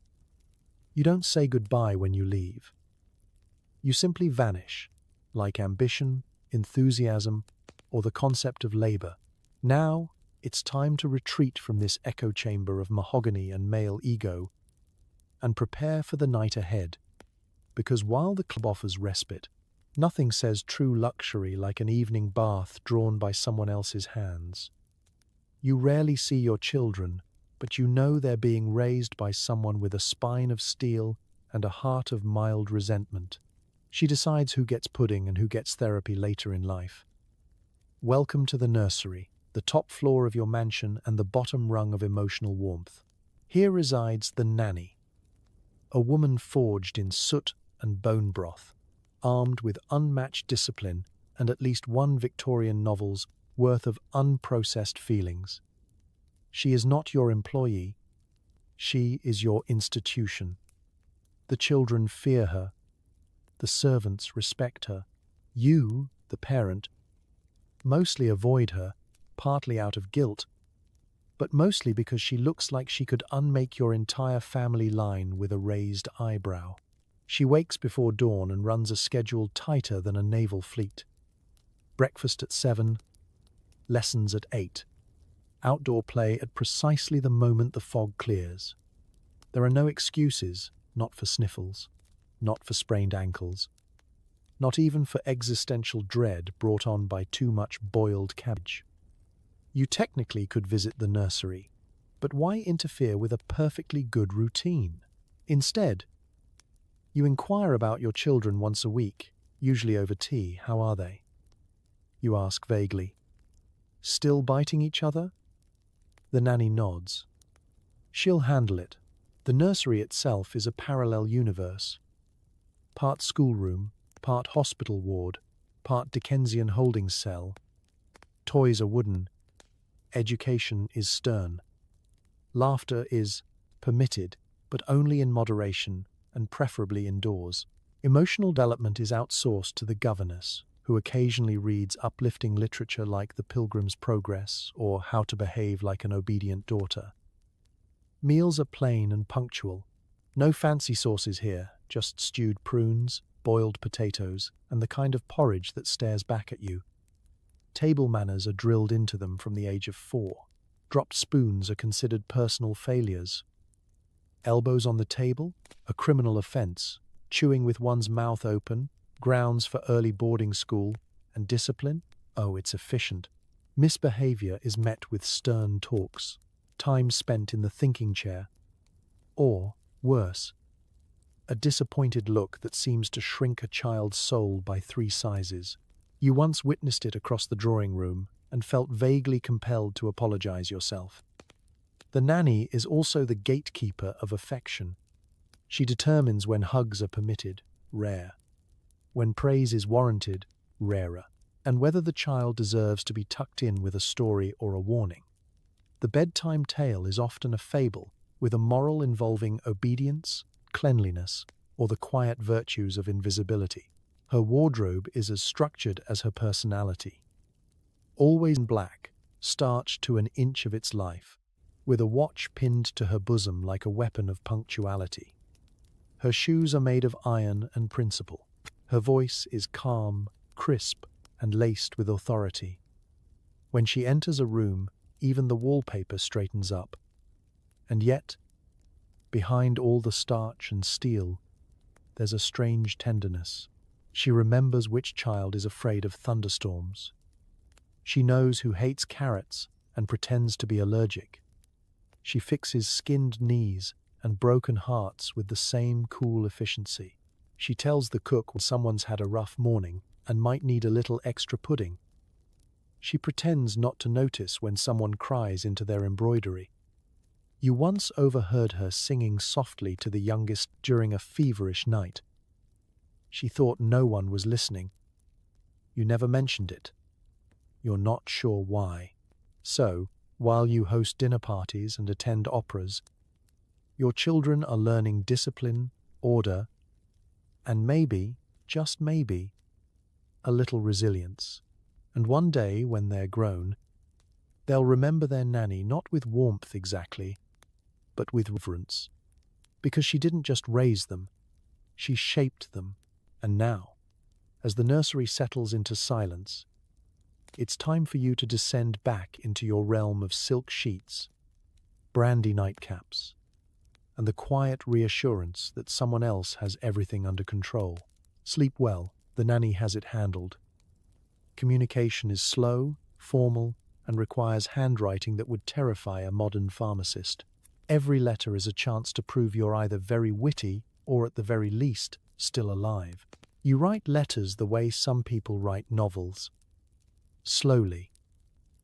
[SPEAKER 1] You don't say goodbye when you leave. You simply vanish, like ambition, enthusiasm, or the concept of labor. Now, it's time to retreat from this echo chamber of mahogany and male ego and prepare for the night ahead. Because while the club offers respite, nothing says true luxury like an evening bath drawn by someone else's hands. You rarely see your children, but you know they're being raised by someone with a spine of steel and a heart of mild resentment. She decides who gets pudding and who gets therapy later in life. Welcome to the nursery, the top floor of your mansion and the bottom rung of emotional warmth. Here resides the nanny, a woman forged in soot and bone broth, armed with unmatched discipline and at least one Victorian novel's worth of unprocessed feelings. She is not your employee. She is your institution. The children fear her. The servants respect her. You, the parent, mostly avoid her, partly out of guilt, but mostly because she looks like she could unmake your entire family line with a raised eyebrow. She wakes before dawn and runs a schedule tighter than a naval fleet. Breakfast at 7, lessons at 8, outdoor play at precisely the moment the fog clears. There are no excuses, not for sniffles, not for sprained ankles, not even for existential dread brought on by too much boiled cabbage. You technically could visit the nursery, but why interfere with a perfectly good routine? Instead, you inquire about your children once a week, usually over tea. How are they? You ask vaguely. Still biting each other? The nanny nods. She'll handle it. The nursery itself is a parallel universe. Part schoolroom, part hospital ward, part Dickensian holding cell. Toys are wooden. Education is stern. Laughter is permitted, but only in moderation and preferably indoors. Emotional development is outsourced to the governess, who occasionally reads uplifting literature like The Pilgrim's Progress or How to Behave Like an Obedient Daughter. Meals are plain and punctual. No fancy sauces here, just stewed prunes, boiled potatoes, and the kind of porridge that stares back at you. Table manners are drilled into them from the age of 4. Dropped spoons are considered personal failures. Elbows on the table? A criminal offense. Chewing with one's mouth open? Grounds for early boarding school. And discipline? Oh, it's efficient. Misbehavior is met with stern talks. Time spent in the thinking chair. Or, worse, a disappointed look that seems to shrink a child's soul by 3 sizes. You once witnessed it across the drawing room and felt vaguely compelled to apologize yourself. The nanny is also the gatekeeper of affection. She determines when hugs are permitted, rare, when praise is warranted, rarer, and whether the child deserves to be tucked in with a story or a warning. The bedtime tale is often a fable, with a moral involving obedience, cleanliness, or the quiet virtues of invisibility. Her wardrobe is as structured as her personality. Always in black, starched to an inch of its life, with a watch pinned to her bosom like a weapon of punctuality. Her shoes are made of iron and principle. Her voice is calm, crisp, and laced with authority. When she enters a room, even the wallpaper straightens up. And yet, behind all the starch and steel, there's a strange tenderness. She remembers which child is afraid of thunderstorms. She knows who hates carrots and pretends to be allergic. She fixes skinned knees and broken hearts with the same cool efficiency. She tells the cook when someone's had a rough morning and might need a little extra pudding. She pretends not to notice when someone cries into their embroidery. You once overheard her singing softly to the youngest during a feverish night. She thought no one was listening. You never mentioned it. You're not sure why. So, while you host dinner parties and attend operas, your children are learning discipline, order, and maybe, just maybe, a little resilience. And one day, when they're grown, they'll remember their nanny not with warmth exactly, but with reverence. Because she didn't just raise them, she shaped them. And now, as the nursery settles into silence, it's time for you to descend back into your realm of silk sheets, brandy nightcaps, and the quiet reassurance that someone else has everything under control. Sleep well, the nanny has it handled. Communication is slow, formal, and requires handwriting that would terrify a modern pharmacist. Every letter is a chance to prove you're either very witty or, at the very least, still alive. You write letters the way some people write novels. Slowly,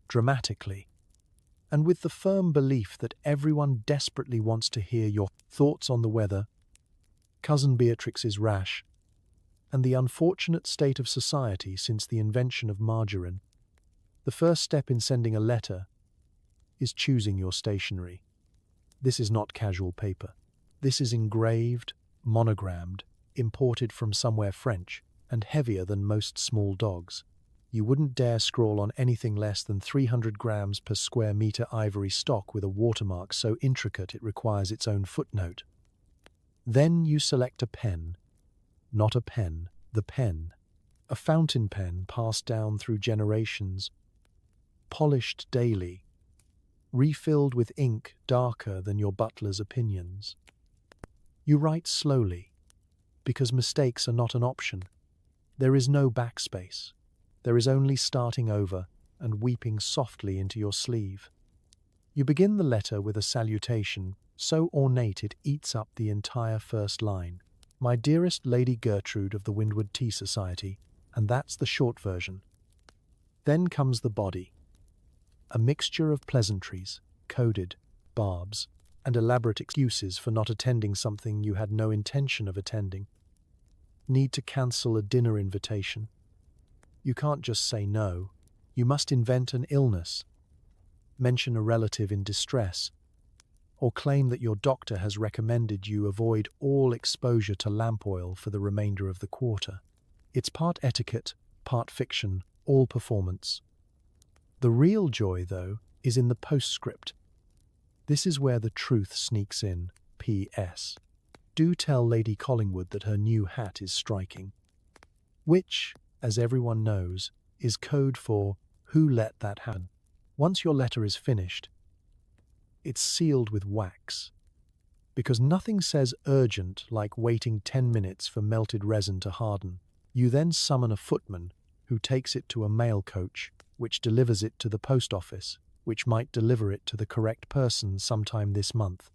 [SPEAKER 1] dramatically, and with the firm belief that everyone desperately wants to hear your thoughts on the weather, Cousin Beatrix's rash, and the unfortunate state of society since the invention of margarine. The first step in sending a letter is choosing your stationery. This is not casual paper. This is engraved, monogrammed, imported from somewhere French, and heavier than most small dogs. You wouldn't dare scrawl on anything less than 300 grams per square meter ivory stock with a watermark so intricate it requires its own footnote. Then you select a pen. Not a pen, the pen. A fountain pen passed down through generations, polished daily, refilled with ink darker than your butler's opinions. You write slowly, because mistakes are not an option. There is no backspace. There is only starting over and weeping softly into your sleeve. You begin the letter with a salutation so ornate it eats up the entire first line. My dearest Lady Gertrude of the Windward Tea Society, and that's the short version. Then comes the body. A mixture of pleasantries, coded, barbs, and elaborate excuses for not attending something you had no intention of attending. Need to cancel a dinner invitation. You can't just say no. You must invent an illness, mention a relative in distress, or claim that your doctor has recommended you avoid all exposure to lamp oil for the remainder of the quarter. It's part etiquette, part fiction, all performance. The real joy, though, is in the postscript. This is where the truth sneaks in. P.S. Do tell Lady Collingwood that her new hat is striking. Which, as everyone knows, is code for who let that happen. Once your letter is finished, it's sealed with wax, because nothing says urgent like waiting 10 minutes for melted resin to harden. You then summon a footman who takes it to a mail coach, which delivers it to the post office, which might deliver it to the correct person sometime this month.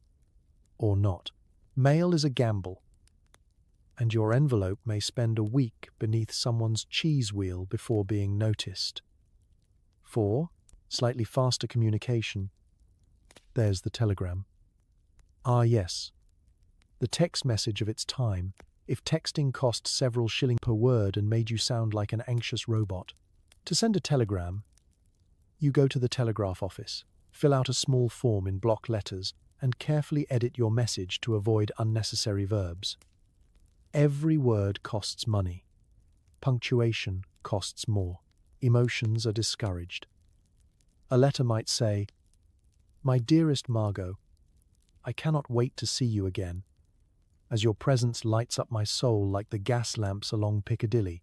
[SPEAKER 1] Or not. Mail is a gamble. and your envelope may spend a week beneath someone's cheese wheel before being noticed. 4. Slightly faster communication. There's the telegram. Ah, yes. The text message of its time. If texting cost several shillings per word and made you sound like an anxious robot. To send a telegram, you go to the telegraph office, fill out a small form in block letters, and carefully edit your message to avoid unnecessary verbs. Every word costs money. Punctuation costs more. Emotions are discouraged. A letter might say, "My dearest Margot, I cannot wait to see you again, as your presence lights up my soul like the gas lamps along Piccadilly."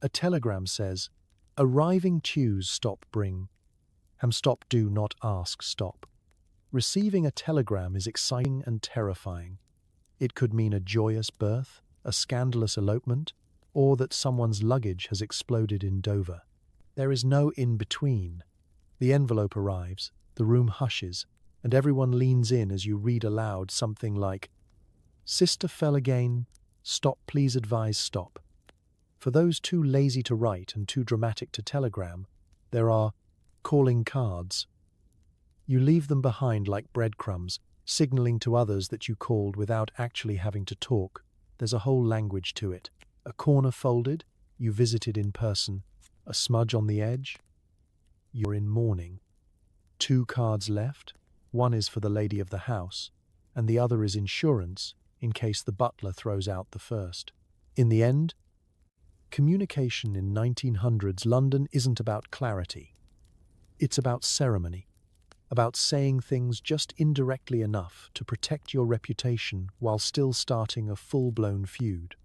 [SPEAKER 1] A telegram says, "Arriving Tues stop bring. Ham stop do not ask stop." Receiving a telegram is exciting and terrifying. It could mean a joyous birth, a scandalous elopement, or that someone's luggage has exploded in Dover. There is no in-between. The envelope arrives, the room hushes, and everyone leans in as you read aloud something like, "Sister fell again. Stop, please advise stop." For those too lazy to write and too dramatic to telegram, there are calling cards. You leave them behind like breadcrumbs, signaling to others that you called without actually having to talk. There's a whole language to it. A corner folded, you visited in person. A smudge on the edge, you're in mourning. 2 cards left. One is for the lady of the house, and the other is insurance in case the butler throws out the first. In the end, communication in 1900s London isn't about clarity. It's about ceremony, about saying things just indirectly enough to protect your reputation while still starting a full-blown feud.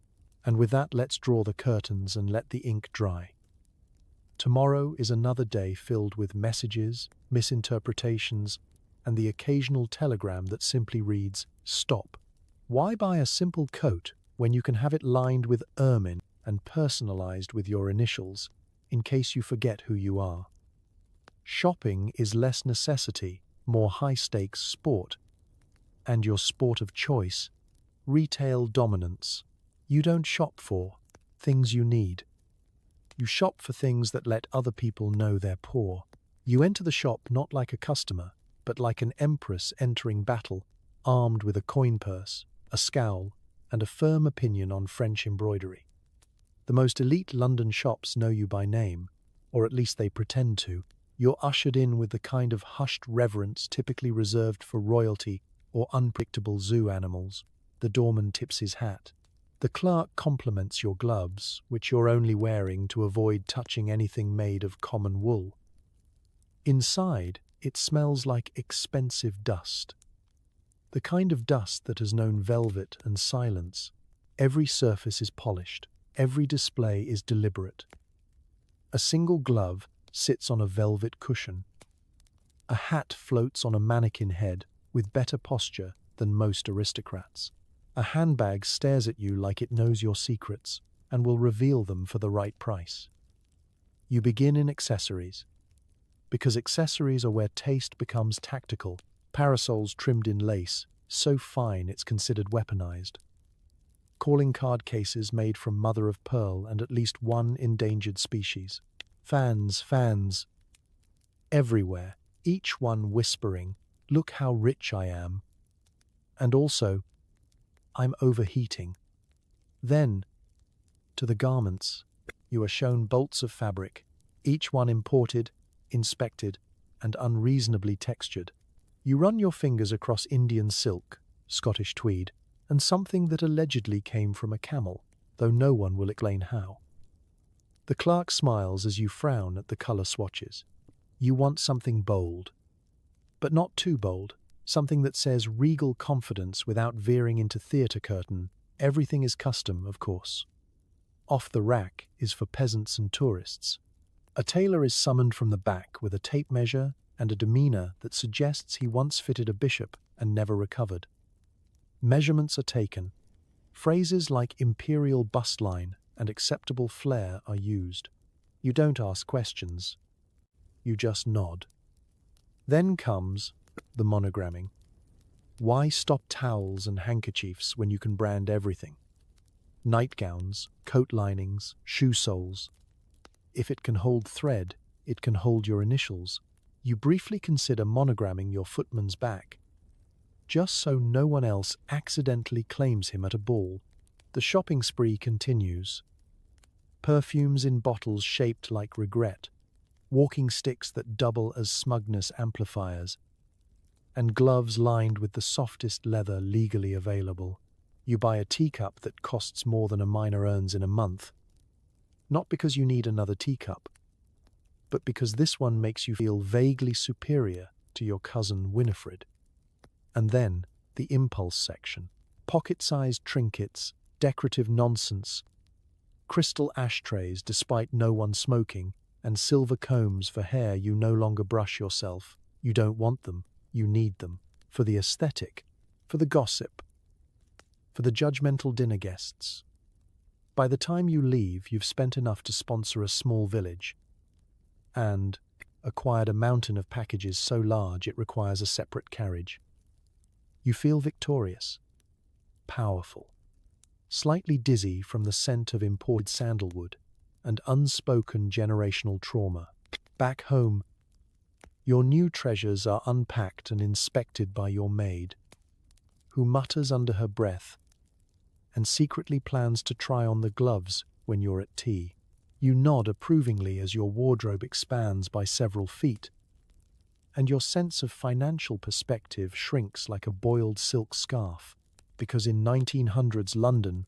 [SPEAKER 1] And with that, let's draw the curtains and let the ink dry. Tomorrow is another day filled with messages, misinterpretations, and the occasional telegram that simply reads, "Stop." Why buy a simple coat when you can have it lined with ermine and personalized with your initials, in case you forget who you are? Shopping is less necessity, more high-stakes sport. And your sport of choice, retail dominance. You don't shop for things you need. You shop for things that let other people know they're poor. You enter the shop not like a customer, but like an empress entering battle, armed with a coin purse, a scowl, and a firm opinion on French embroidery. The most elite London shops know you by name, or at least they pretend to. You're ushered in with the kind of hushed reverence typically reserved for royalty or unpredictable zoo animals. The doorman tips his hat. The clerk compliments your gloves, which you're only wearing to avoid touching anything made of common wool. Inside, it smells like expensive dust. The kind of dust that has known velvet and silence. Every surface is polished. Every display is deliberate. A single glove sits on a velvet cushion. A hat floats on a mannequin head with better posture than most aristocrats. A handbag stares at you like it knows your secrets and will reveal them for the right price. You begin in accessories, because accessories are where taste becomes tactical. Parasols trimmed in lace, so fine it's considered weaponized. Calling card cases made from mother of pearl and at least one endangered species. Fans, everywhere, each one whispering, "Look how rich I am." And also, "I'm overheating." Then, to the garments, you are shown bolts of fabric, each one imported, inspected, and unreasonably textured. You run your fingers across Indian silk, Scottish tweed, and something that allegedly came from a camel, though no one will explain how. The clerk smiles as you frown at the color swatches. You want something bold, but not too bold, something that says regal confidence without veering into theatre curtain. Everything is custom, of course. Off the rack is for peasants and tourists. A tailor is summoned from the back with a tape measure and a demeanor that suggests he once fitted a bishop and never recovered. Measurements are taken. Phrases like imperial bust line and acceptable flare are used. You don't ask questions. You just nod. Then comes the monogramming. Why stop towels and handkerchiefs when you can brand everything? nightgowns, coat linings, shoe soles. If it can hold thread, it can hold your initials. You briefly consider monogramming your footman's back, just so no one else accidentally claims him at a ball. The shopping spree continues. Perfumes in bottles shaped like regret, walking sticks that double as smugness amplifiers, and gloves lined with the softest leather legally available. You buy a teacup that costs more than a miner earns in a month, not because you need another teacup, but because this one makes you feel vaguely superior to your cousin Winifred. And then, the impulse section. Pocket-sized trinkets, decorative nonsense, crystal ashtrays despite no one smoking, and silver combs for hair you no longer brush yourself. You don't want them, you need them. For the aesthetic, for the gossip, for the judgmental dinner guests. By the time you leave, you've spent enough to sponsor a small village, and acquired a mountain of packages so large it requires a separate carriage. You feel victorious, powerful, slightly dizzy from the scent of imported sandalwood and unspoken generational trauma. Back home, your new treasures are unpacked and inspected by your maid, who mutters under her breath and secretly plans to try on the gloves when you're at tea. You nod approvingly as your wardrobe expands by several feet, and your sense of financial perspective shrinks like a boiled silk scarf, because in 1900s London,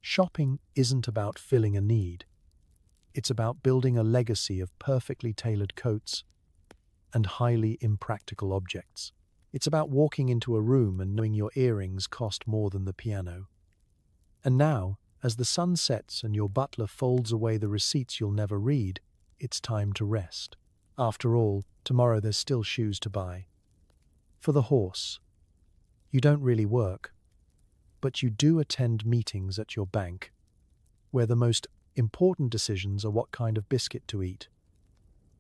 [SPEAKER 1] shopping isn't about filling a need. It's about building a legacy of perfectly tailored coats and highly impractical objects. It's about walking into a room and knowing your earrings cost more than the piano. And now, as the sun sets and your butler folds away the receipts you'll never read, it's time to rest. After all, tomorrow there's still shoes to buy. For the horse, you don't really work, but you do attend meetings at your bank, where the most important decisions are what kind of biscuit to eat.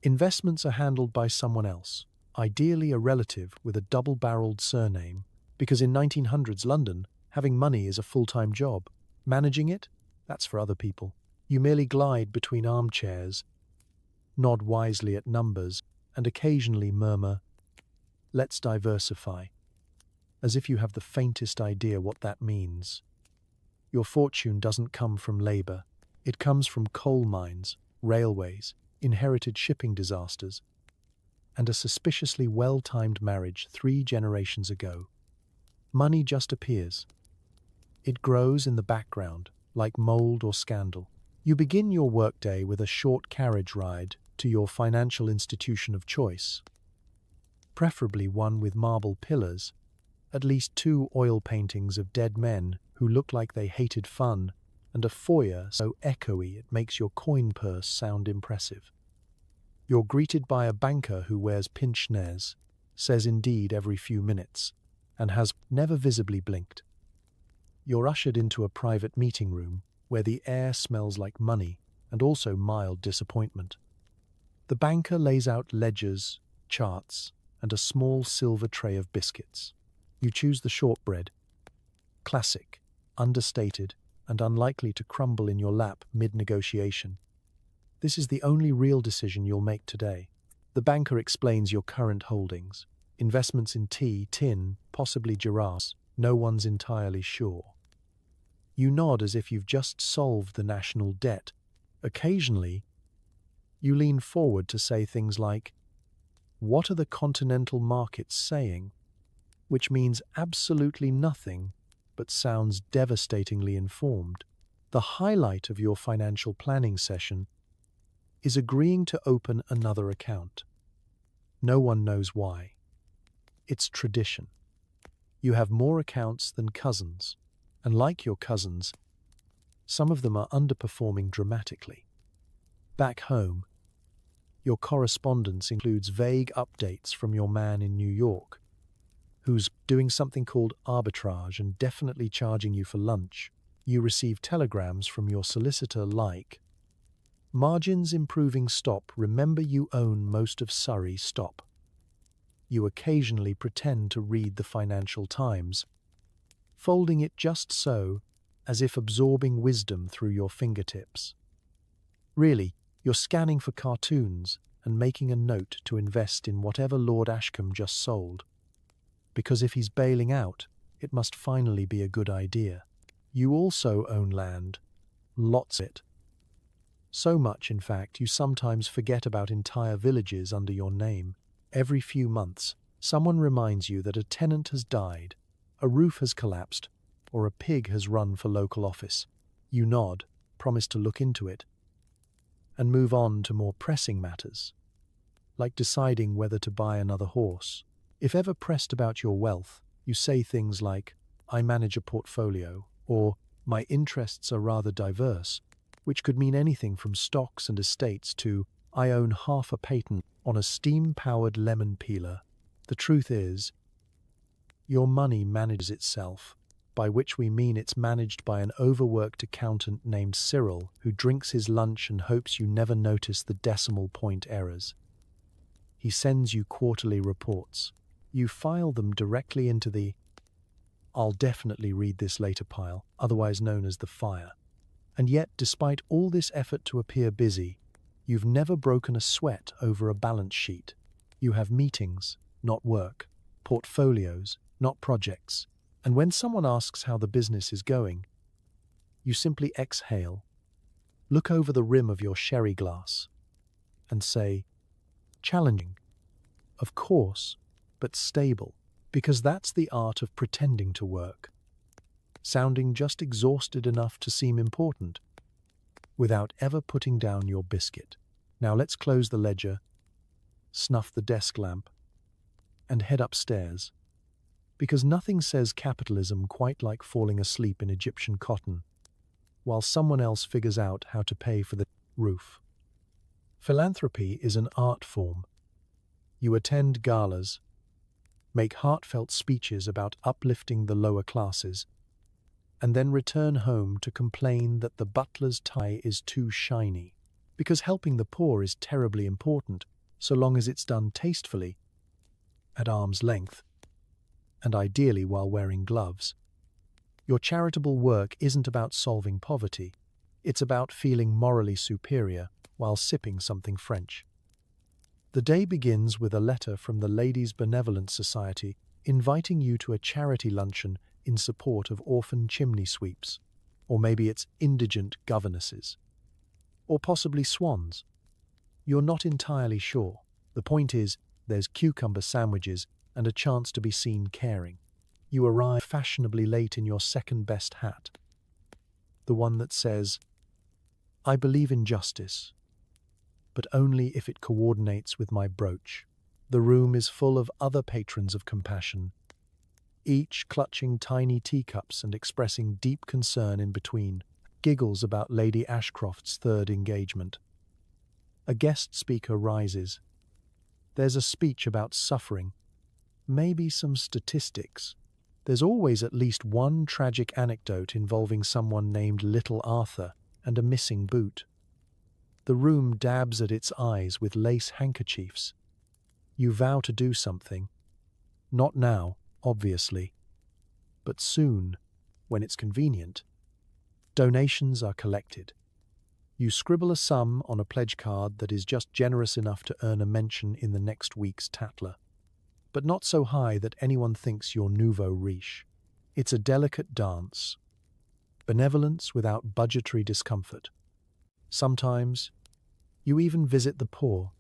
[SPEAKER 1] Investments are handled by someone else, ideally a relative with a double-barreled surname, because in 1900s London, having money is a full-time job. Managing it? That's for other people. You merely glide between armchairs, nod wisely at numbers, and occasionally murmur, "Let's diversify," as if you have the faintest idea what that means. Your fortune doesn't come from labor. It comes from coal mines, railways, inherited shipping disasters, and a suspiciously well-timed marriage 3 generations ago. Money just appears. It grows in the background, like mold or scandal. You begin your workday with a short carriage ride to your financial institution of choice, preferably one with marble pillars, at least 2 oil paintings of dead men who look like they hated fun, and a foyer so echoey it makes your coin purse sound impressive. You're greeted by a banker who wears pince-nez, says indeed every few minutes, and has never visibly blinked. You're ushered into a private meeting room where the air smells like money and also mild disappointment. The banker lays out ledgers, charts, and a small silver tray of biscuits. You choose the shortbread. Classic, understated, and unlikely to crumble in your lap mid-negotiation. This is the only real decision you'll make today. The banker explains your current holdings. Investments in tea, tin, possibly giraffes. No one's entirely sure. You nod as if you've just solved the national debt. Occasionally, you lean forward to say things like, "What are the continental markets saying?" which means absolutely nothing, but sounds devastatingly informed. The highlight of your financial planning session is agreeing to open another account. No one knows why. It's tradition. You have more accounts than cousins, and like your cousins, some of them are underperforming dramatically. Back home, your correspondence includes vague updates from your man in New York, who's doing something called arbitrage and definitely charging you for lunch. You receive telegrams from your solicitor like, "Margins improving, stop, remember you own most of Surrey, stop." You occasionally pretend to read the Financial Times, folding it just so as if absorbing wisdom through your fingertips. Really, you're scanning for cartoons and making a note to invest in whatever Lord Ashcombe just sold. Because if he's bailing out, it must finally be a good idea. You also own land. Lots of it. So much, in fact, you sometimes forget about entire villages under your name. Every few months, someone reminds you that a tenant has died, a roof has collapsed, or a pig has run for local office. You nod, promise to look into it, and move on to more pressing matters, like deciding whether to buy another horse. If ever pressed about your wealth, you say things like, "I manage a portfolio," or "My interests are rather diverse," which could mean anything from stocks and estates to "I own half a patent on a steam-powered lemon peeler." The truth is, your money manages itself, by which we mean it's managed by an overworked accountant named Cyril who drinks his lunch and hopes you never notice the decimal point errors. He sends you quarterly reports. You file them directly into the "I'll definitely read this later" pile, otherwise known as the fire. And yet, despite all this effort to appear busy, you've never broken a sweat over a balance sheet. You have meetings, not work, portfolios, not projects, and when someone asks how the business is going, you simply exhale, look over the rim of your sherry glass, and say, "Challenging, of course, but stable," because that's the art of pretending to work, sounding just exhausted enough to seem important, without ever putting down your biscuit. Now let's close the ledger, snuff the desk lamp, and head upstairs, because nothing says capitalism quite like falling asleep in Egyptian cotton, while someone else figures out how to pay for the roof. Philanthropy is an art form. You attend galas, make heartfelt speeches about uplifting the lower classes, and then return home to complain that the butler's tie is too shiny, because helping the poor is terribly important, so long as it's done tastefully, at arm's length, and ideally while wearing gloves. Your charitable work isn't about solving poverty, it's about feeling morally superior while sipping something French. The day begins with a letter from the Ladies' Benevolent Society inviting you to a charity luncheon in support of orphan chimney sweeps, or maybe it's indigent governesses, or possibly swans. You're not entirely sure. The point is, there's cucumber sandwiches and a chance to be seen caring. You arrive fashionably late in your second-best hat, the one that says, "I believe in justice, but only if it coordinates with my brooch." The room is full of other patrons of compassion, each clutching tiny teacups and expressing deep concern in between, giggles about Lady Ashcroft's third engagement. A guest speaker rises. There's a speech about suffering, maybe some statistics. There's always at least one tragic anecdote involving someone named Little Arthur and a missing boot. The room dabs at its eyes with lace handkerchiefs. You vow to do something. Not now, obviously, but soon, when it's convenient. Donations are collected. You scribble a sum on a pledge card that is just generous enough to earn a mention in the next week's Tatler, but not so high that anyone thinks you're nouveau riche. It's a delicate dance. Benevolence without budgetary discomfort. Sometimes, you even visit the poor,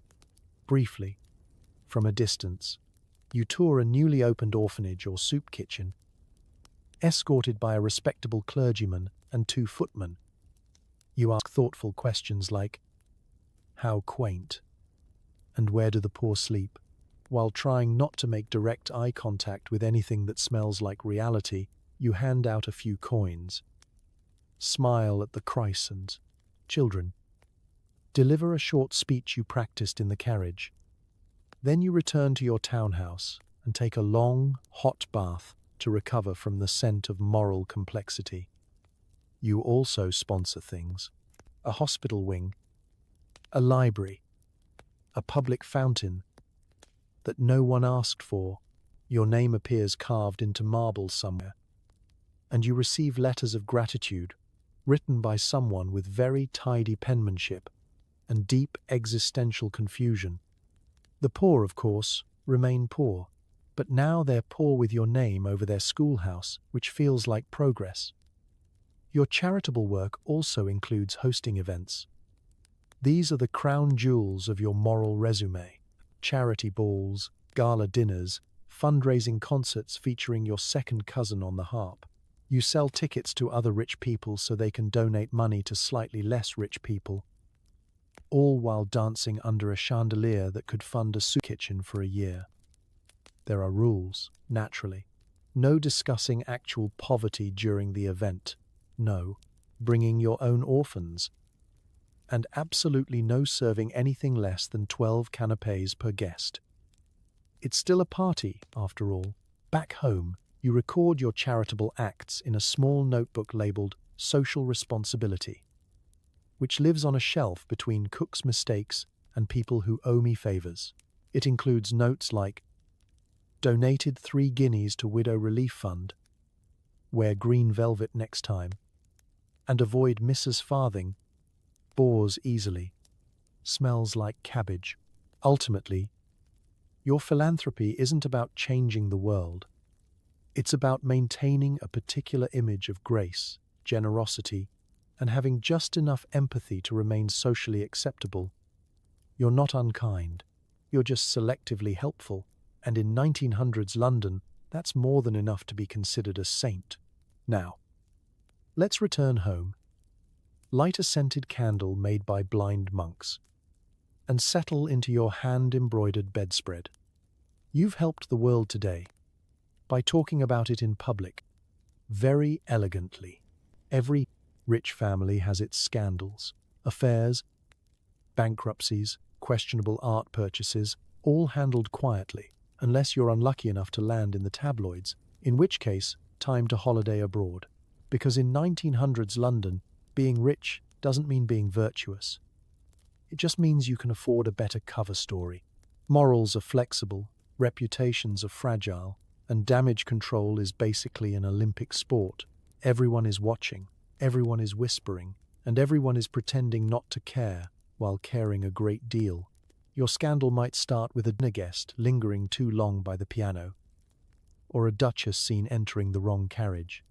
[SPEAKER 1] briefly, from a distance. You tour a newly opened orphanage or soup kitchen, escorted by a respectable clergyman and 2 footmen. You ask thoughtful questions like, "How quaint?" and "Where do the poor sleep?" While trying not to make direct eye contact with anything that smells like reality, you hand out a few coins, smile at the Christ and children, deliver a short speech you practiced in the carriage. Then you return to your townhouse and take a long, hot bath to recover from the scent of moral complexity. You also sponsor things: a hospital wing, a library, a public fountain that no one asked for. Your name appears carved into marble somewhere. and you receive letters of gratitude written by someone with very tidy penmanship and deep existential confusion. The poor, of course, remain poor, but now they're poor with your name over their schoolhouse, which feels like progress. Your charitable work also includes hosting events. These are the crown jewels of your moral resume: charity balls, gala dinners, fundraising concerts featuring your second cousin on the harp. You sell tickets to other rich people so they can donate money to slightly less rich people, all while dancing under a chandelier that could fund a soup kitchen for a year. There are rules, naturally. No discussing actual poverty during the event. No bringing your own orphans. And absolutely no serving anything less than 12 canapés per guest. It's still a party, after all. Back home, you record your charitable acts in a small notebook labeled Social Responsibility, which lives on a shelf between cook's mistakes and people who owe me favors. It includes notes like, donated 3 guineas to Widow Relief Fund, wear green velvet next time, and avoid Mrs. Farthing, bores easily, smells like cabbage. Ultimately, your philanthropy isn't about changing the world. It's about maintaining a particular image of grace, generosity, and having just enough empathy to remain socially acceptable. You're not unkind. You're just selectively helpful. And in 1900s London, that's more than enough to be considered a saint. Now, let's return home, light a scented candle made by blind monks, and settle into your hand-embroidered bedspread. You've helped the world today by talking about it in public, very elegantly. Every rich family has its scandals, affairs, bankruptcies, questionable art purchases, all handled quietly, unless you're unlucky enough to land in the tabloids, in which case, time to holiday abroad. Because in 1900s London, being rich doesn't mean being virtuous. It just means you can afford a better cover story. Morals are flexible, reputations are fragile, and damage control is basically an Olympic sport. Everyone is watching, everyone is whispering, and everyone is pretending not to care while caring a great deal. Your scandal might start with a dinner guest lingering too long by the piano, or a duchess seen entering the wrong carriage,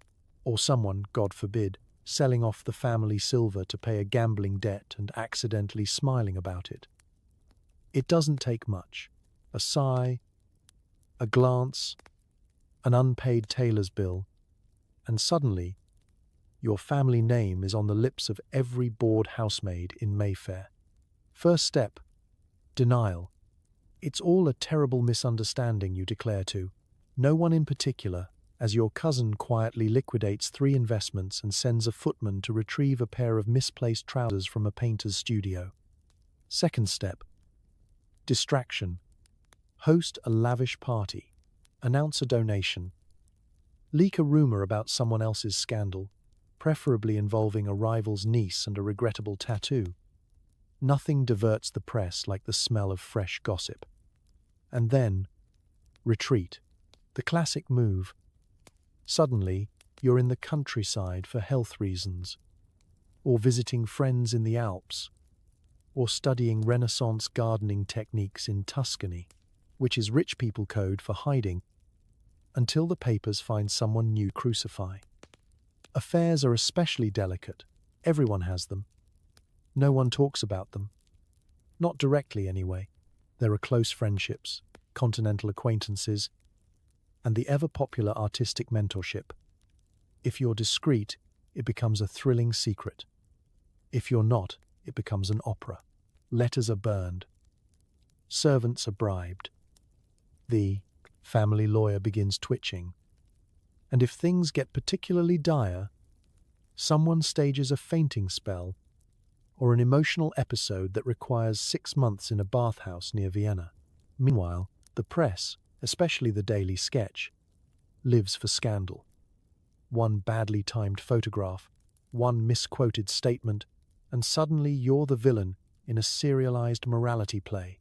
[SPEAKER 1] or someone, God forbid, selling off the family silver to pay a gambling debt and accidentally smiling about it. It doesn't take much. A sigh, a glance, an unpaid tailor's bill, and suddenly your family name is on the lips of every bored housemaid in Mayfair. First step, denial. It's all a terrible misunderstanding, you declare to no one in particular, as your cousin quietly liquidates 3 investments and sends a footman to retrieve a pair of misplaced trousers from a painter's studio. Second step, distraction. Host a lavish party. Announce a donation. Leak a rumor about someone else's scandal, preferably involving a rival's niece and a regrettable tattoo. Nothing diverts the press like the smell of fresh gossip. And then, retreat. The classic move. Suddenly, you're in the countryside for health reasons, or visiting friends in the Alps, or studying Renaissance gardening techniques in Tuscany, which is rich people code for hiding, until the papers find someone new crucify. Affairs are especially delicate. Everyone has them. No one talks about them. Not directly, anyway. There are close friendships, continental acquaintances, and the ever-popular artistic mentorship. If you're discreet, it becomes a thrilling secret. If you're not, it becomes an opera. Letters are burned. Servants are bribed. The family lawyer begins twitching. And if things get particularly dire, someone stages a fainting spell or an emotional episode that requires 6 months in a bathhouse near Vienna. Meanwhile, the press, especially the Daily Sketch, lives for scandal. One badly timed photograph, one misquoted statement, and suddenly you're the villain in a serialized morality play.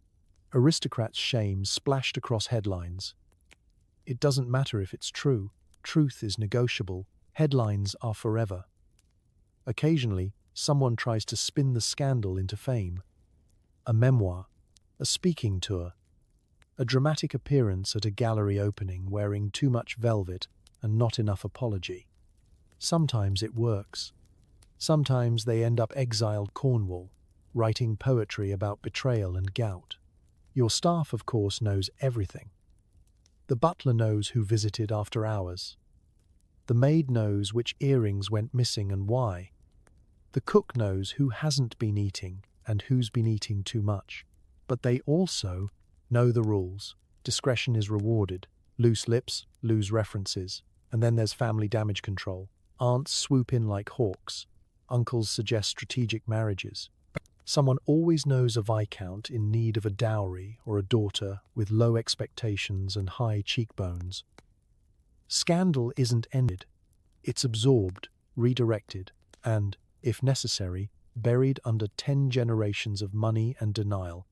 [SPEAKER 1] Aristocrats' shame splashed across headlines. It doesn't matter if it's true. Truth is negotiable. Headlines are forever. Occasionally, someone tries to spin the scandal into fame. A memoir, a speaking tour, a dramatic appearance at a gallery opening wearing too much velvet and not enough apology. Sometimes it works. Sometimes they end up exiled Cornwall, writing poetry about betrayal and gout. Your staff, of course, knows everything. The butler knows who visited after hours. The maid knows which earrings went missing and why. The cook knows who hasn't been eating and who's been eating too much. But they also know the rules. Discretion is rewarded. Loose lips lose references. And then there's family damage control. Aunts swoop in like hawks. Uncles suggest strategic marriages. Someone always knows a viscount in need of a dowry or a daughter with low expectations and high cheekbones. Scandal isn't ended. It's absorbed, redirected, and, if necessary, buried under 10 generations of money and denial.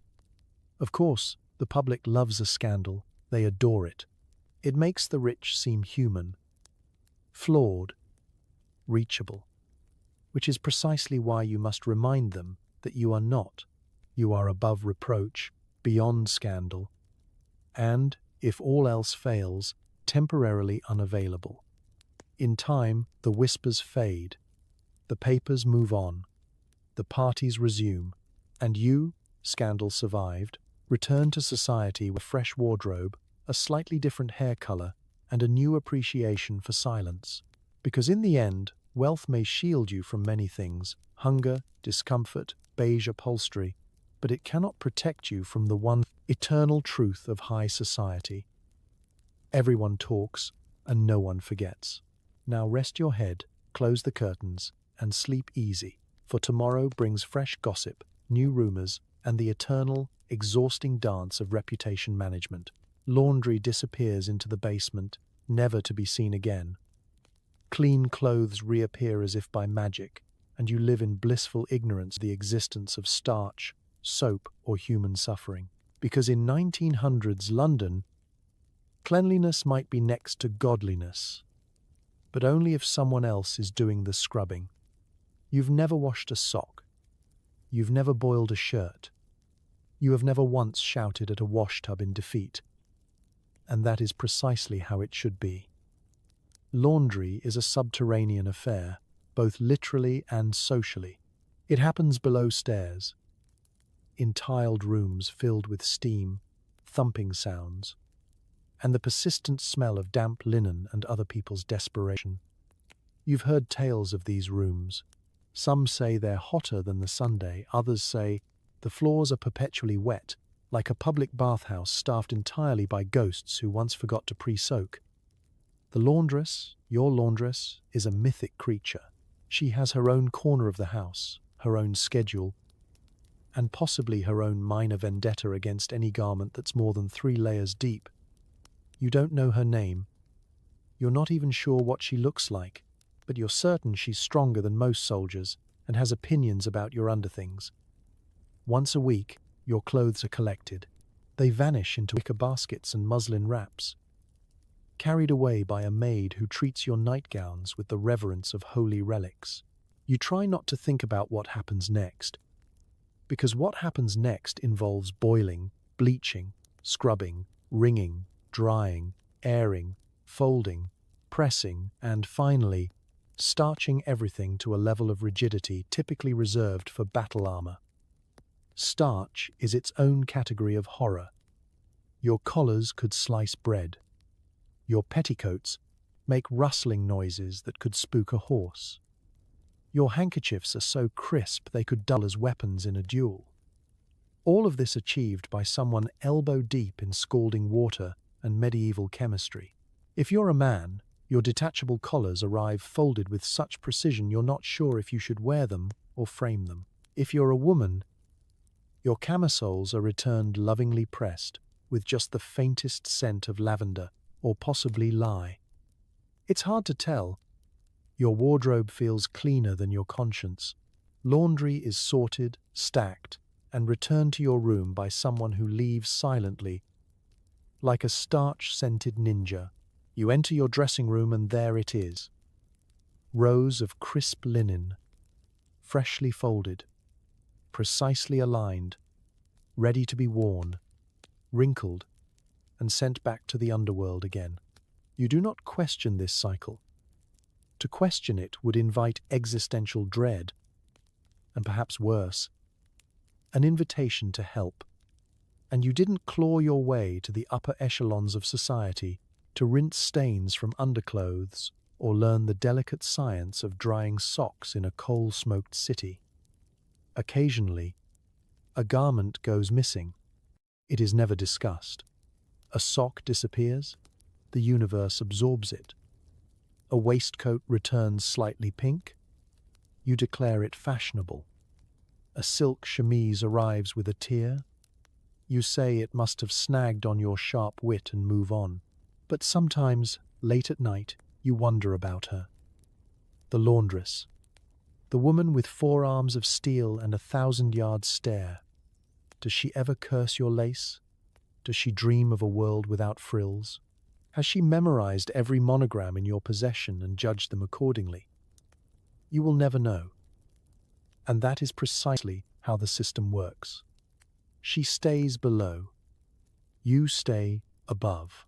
[SPEAKER 1] Of course, the public loves a scandal. They adore it. It makes the rich seem human, flawed, reachable, which is precisely why you must remind them that you are not. You are above reproach, beyond scandal, and, if all else fails, temporarily unavailable. In time, the whispers fade, the papers move on, the parties resume, and you, scandal survived, return to society with a fresh wardrobe, a slightly different hair color, and a new appreciation for silence. Because in the end, wealth may shield you from many things, hunger, discomfort, beige upholstery, but it cannot protect you from the one eternal truth of high society. Everyone talks, and no one forgets. Now rest your head, close the curtains, and sleep easy, for tomorrow brings fresh gossip, new rumors, and the eternal, exhausting dance of reputation management. Laundry disappears into the basement, never to be seen again. Clean clothes reappear as if by magic, and you live in blissful ignorance of the existence of starch, soap, or human suffering. Because in 1900s London, cleanliness might be next to godliness, but only if someone else is doing the scrubbing. You've never washed a sock. You've never boiled a shirt. You have never once shouted at a wash tub in defeat. And that is precisely how it should be. Laundry is a subterranean affair, both literally and socially. It happens below stairs, in tiled rooms filled with steam, thumping sounds, and the persistent smell of damp linen and other people's desperation. You've heard tales of these rooms. Some say they're hotter than the Sunday, others say the floors are perpetually wet, like a public bathhouse staffed entirely by ghosts who once forgot to pre-soak. The laundress, your laundress, is a mythic creature. She has her own corner of the house, her own schedule, and possibly her own minor vendetta against any garment that's more than 3 layers deep. You don't know her name. You're not even sure what she looks like, but you're certain she's stronger than most soldiers and has opinions about your underthings. Once a week, your clothes are collected. They vanish into wicker baskets and muslin wraps, carried away by a maid who treats your nightgowns with the reverence of holy relics. You try not to think about what happens next, because what happens next involves boiling, bleaching, scrubbing, wringing, drying, airing, folding, pressing, and finally, starching everything to a level of rigidity typically reserved for battle armor. Starch is its own category of horror. Your collars could slice bread. Your petticoats make rustling noises that could spook a horse. Your handkerchiefs are so crisp they could dull as weapons in a duel. All of this achieved by someone elbow-deep in scalding water and medieval chemistry. If you're a man, your detachable collars arrive folded with such precision you're not sure if you should wear them or frame them. If you're a woman, your camisoles are returned lovingly pressed, with just the faintest scent of lavender, or possibly lye. It's hard to tell. Your wardrobe feels cleaner than your conscience. Laundry is sorted, stacked, and returned to your room by someone who leaves silently, like a starch-scented ninja. You enter your dressing room and there it is. Rows of crisp linen, freshly folded, precisely aligned, ready to be worn, wrinkled, and sent back to the underworld again. You do not question this cycle. To question it would invite existential dread, and perhaps worse, an invitation to help. And you didn't claw your way to the upper echelons of society to rinse stains from underclothes or learn the delicate science of drying socks in a coal-smoked city. Occasionally, a garment goes missing. It is never discussed. A sock disappears, the universe absorbs it. A waistcoat returns slightly pink, you declare it fashionable. A silk chemise arrives with a tear, you say it must have snagged on your sharp wit and move on. But sometimes, late at night, you wonder about her. The laundress. The woman with 4 arms of steel and a 1,000-yard stare. Does she ever curse your lace? Does she dream of a world without frills? Has she memorized every monogram in your possession and judged them accordingly? You will never know. And that is precisely how the system works. She stays below. You stay above.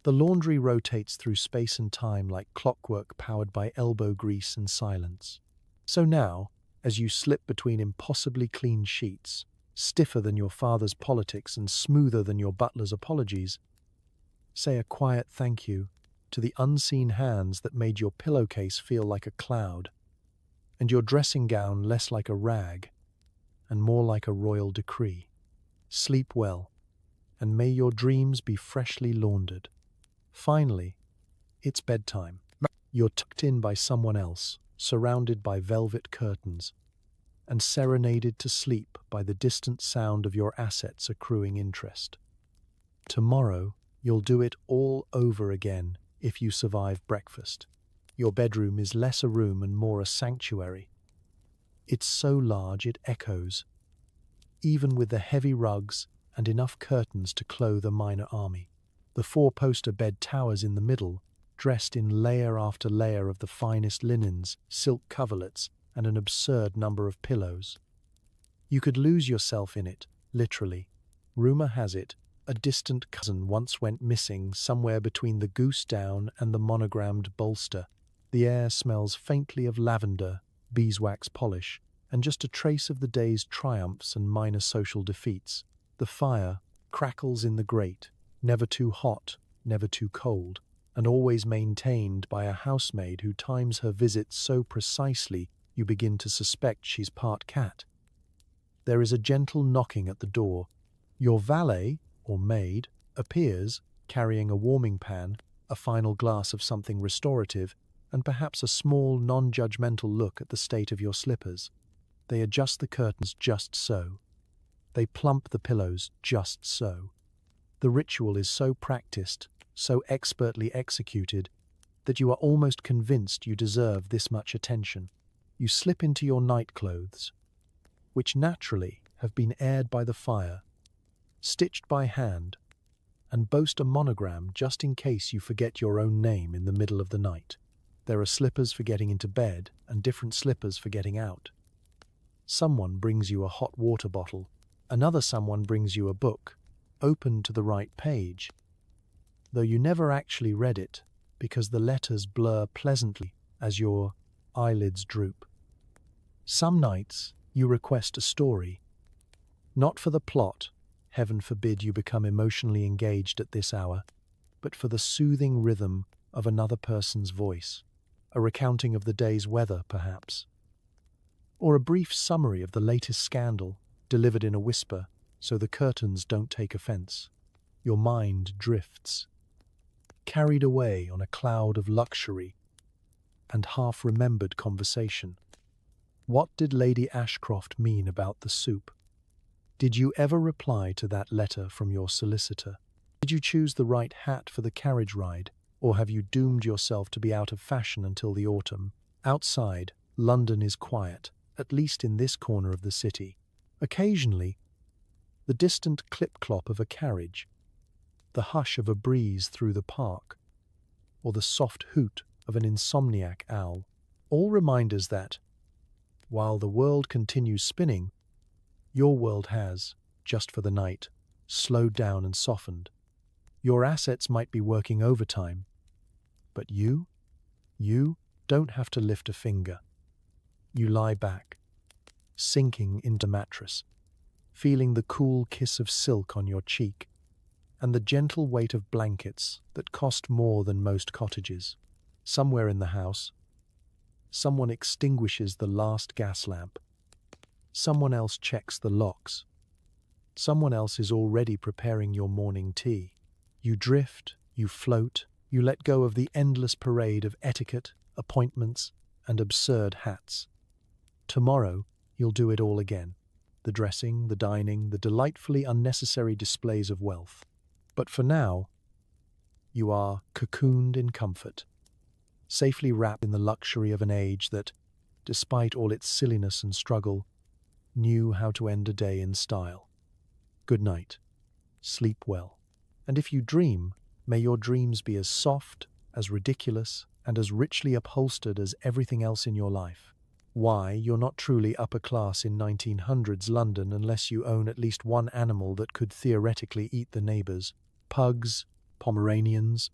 [SPEAKER 1] The laundry rotates through space and time like clockwork powered by elbow grease and silence. So now, as you slip between impossibly clean sheets, stiffer than your father's politics and smoother than your butler's apologies, say a quiet thank you to the unseen hands that made your pillowcase feel like a cloud, and your dressing gown less like a rag and more like a royal decree. Sleep well, and may your dreams be freshly laundered. Finally, it's bedtime. You're tucked in by someone else, surrounded by velvet curtains, and serenaded to sleep by the distant sound of your assets accruing interest. Tomorrow, you'll do it all over again if you survive breakfast. Your bedroom is less a room and more a sanctuary. It's so large it echoes, even with the heavy rugs and enough curtains to clothe a minor army. The 4-poster bed towers in the middle, dressed in layer after layer of the finest linens, silk coverlets, and an absurd number of pillows. You could lose yourself in it, literally. Rumor has it, a distant cousin once went missing somewhere between the goose down and the monogrammed bolster. The air smells faintly of lavender, beeswax polish, and just a trace of the day's triumphs and minor social defeats. The fire crackles in the grate, never too hot, never too cold, and always maintained by a housemaid who times her visits so precisely you begin to suspect she's part cat. There is a gentle knocking at the door. Your valet, or maid, appears, carrying a warming pan, a final glass of something restorative, and perhaps a small, non-judgmental look at the state of your slippers. They adjust the curtains just so. They plump the pillows just so. The ritual is so practiced, so expertly executed, that you are almost convinced you deserve this much attention. You slip into your nightclothes, which naturally have been aired by the fire, stitched by hand, and boast a monogram just in case you forget your own name in the middle of the night. There are slippers for getting into bed and different slippers for getting out. Someone brings you a hot water bottle. Another someone brings you a book, open to the right page, though you never actually read it because the letters blur pleasantly as your eyelids droop. Some nights you request a story, not for the plot, heaven forbid you become emotionally engaged at this hour, but for the soothing rhythm of another person's voice, a recounting of the day's weather, perhaps, or a brief summary of the latest scandal, delivered in a whisper so the curtains don't take offense. Your mind drifts, carried away on a cloud of luxury and half-remembered conversation. What did Lady Ashcroft mean about the soup? Did you ever reply to that letter from your solicitor? Did you choose the right hat for the carriage ride, or have you doomed yourself to be out of fashion until the autumn? Outside, London is quiet, at least in this corner of the city. Occasionally, the distant clip-clop of a carriage, the hush of a breeze through the park, or the soft hoot of an insomniac owl. All reminders that, while the world continues spinning, your world has, just for the night, slowed down and softened. Your assets might be working overtime, but you don't have to lift a finger. You lie back, sinking into mattress, feeling the cool kiss of silk on your cheek and the gentle weight of blankets that cost more than most cottages. Somewhere in the house, someone extinguishes the last gas lamp. Someone else checks the locks. Someone else is already preparing your morning tea. You drift, you float, you let go of the endless parade of etiquette, appointments, and absurd hats. Tomorrow, you'll do it all again. The dressing, the dining, the delightfully unnecessary displays of wealth. But for now, you are cocooned in comfort, safely wrapped in the luxury of an age that, despite all its silliness and struggle, knew how to end a day in style. Good night. Sleep well. And if you dream, may your dreams be as soft, as ridiculous, and as richly upholstered as everything else in your life. Why, you're not truly upper class in 1900s London unless you own at least one animal that could theoretically eat the neighbors. Pugs, Pomeranians,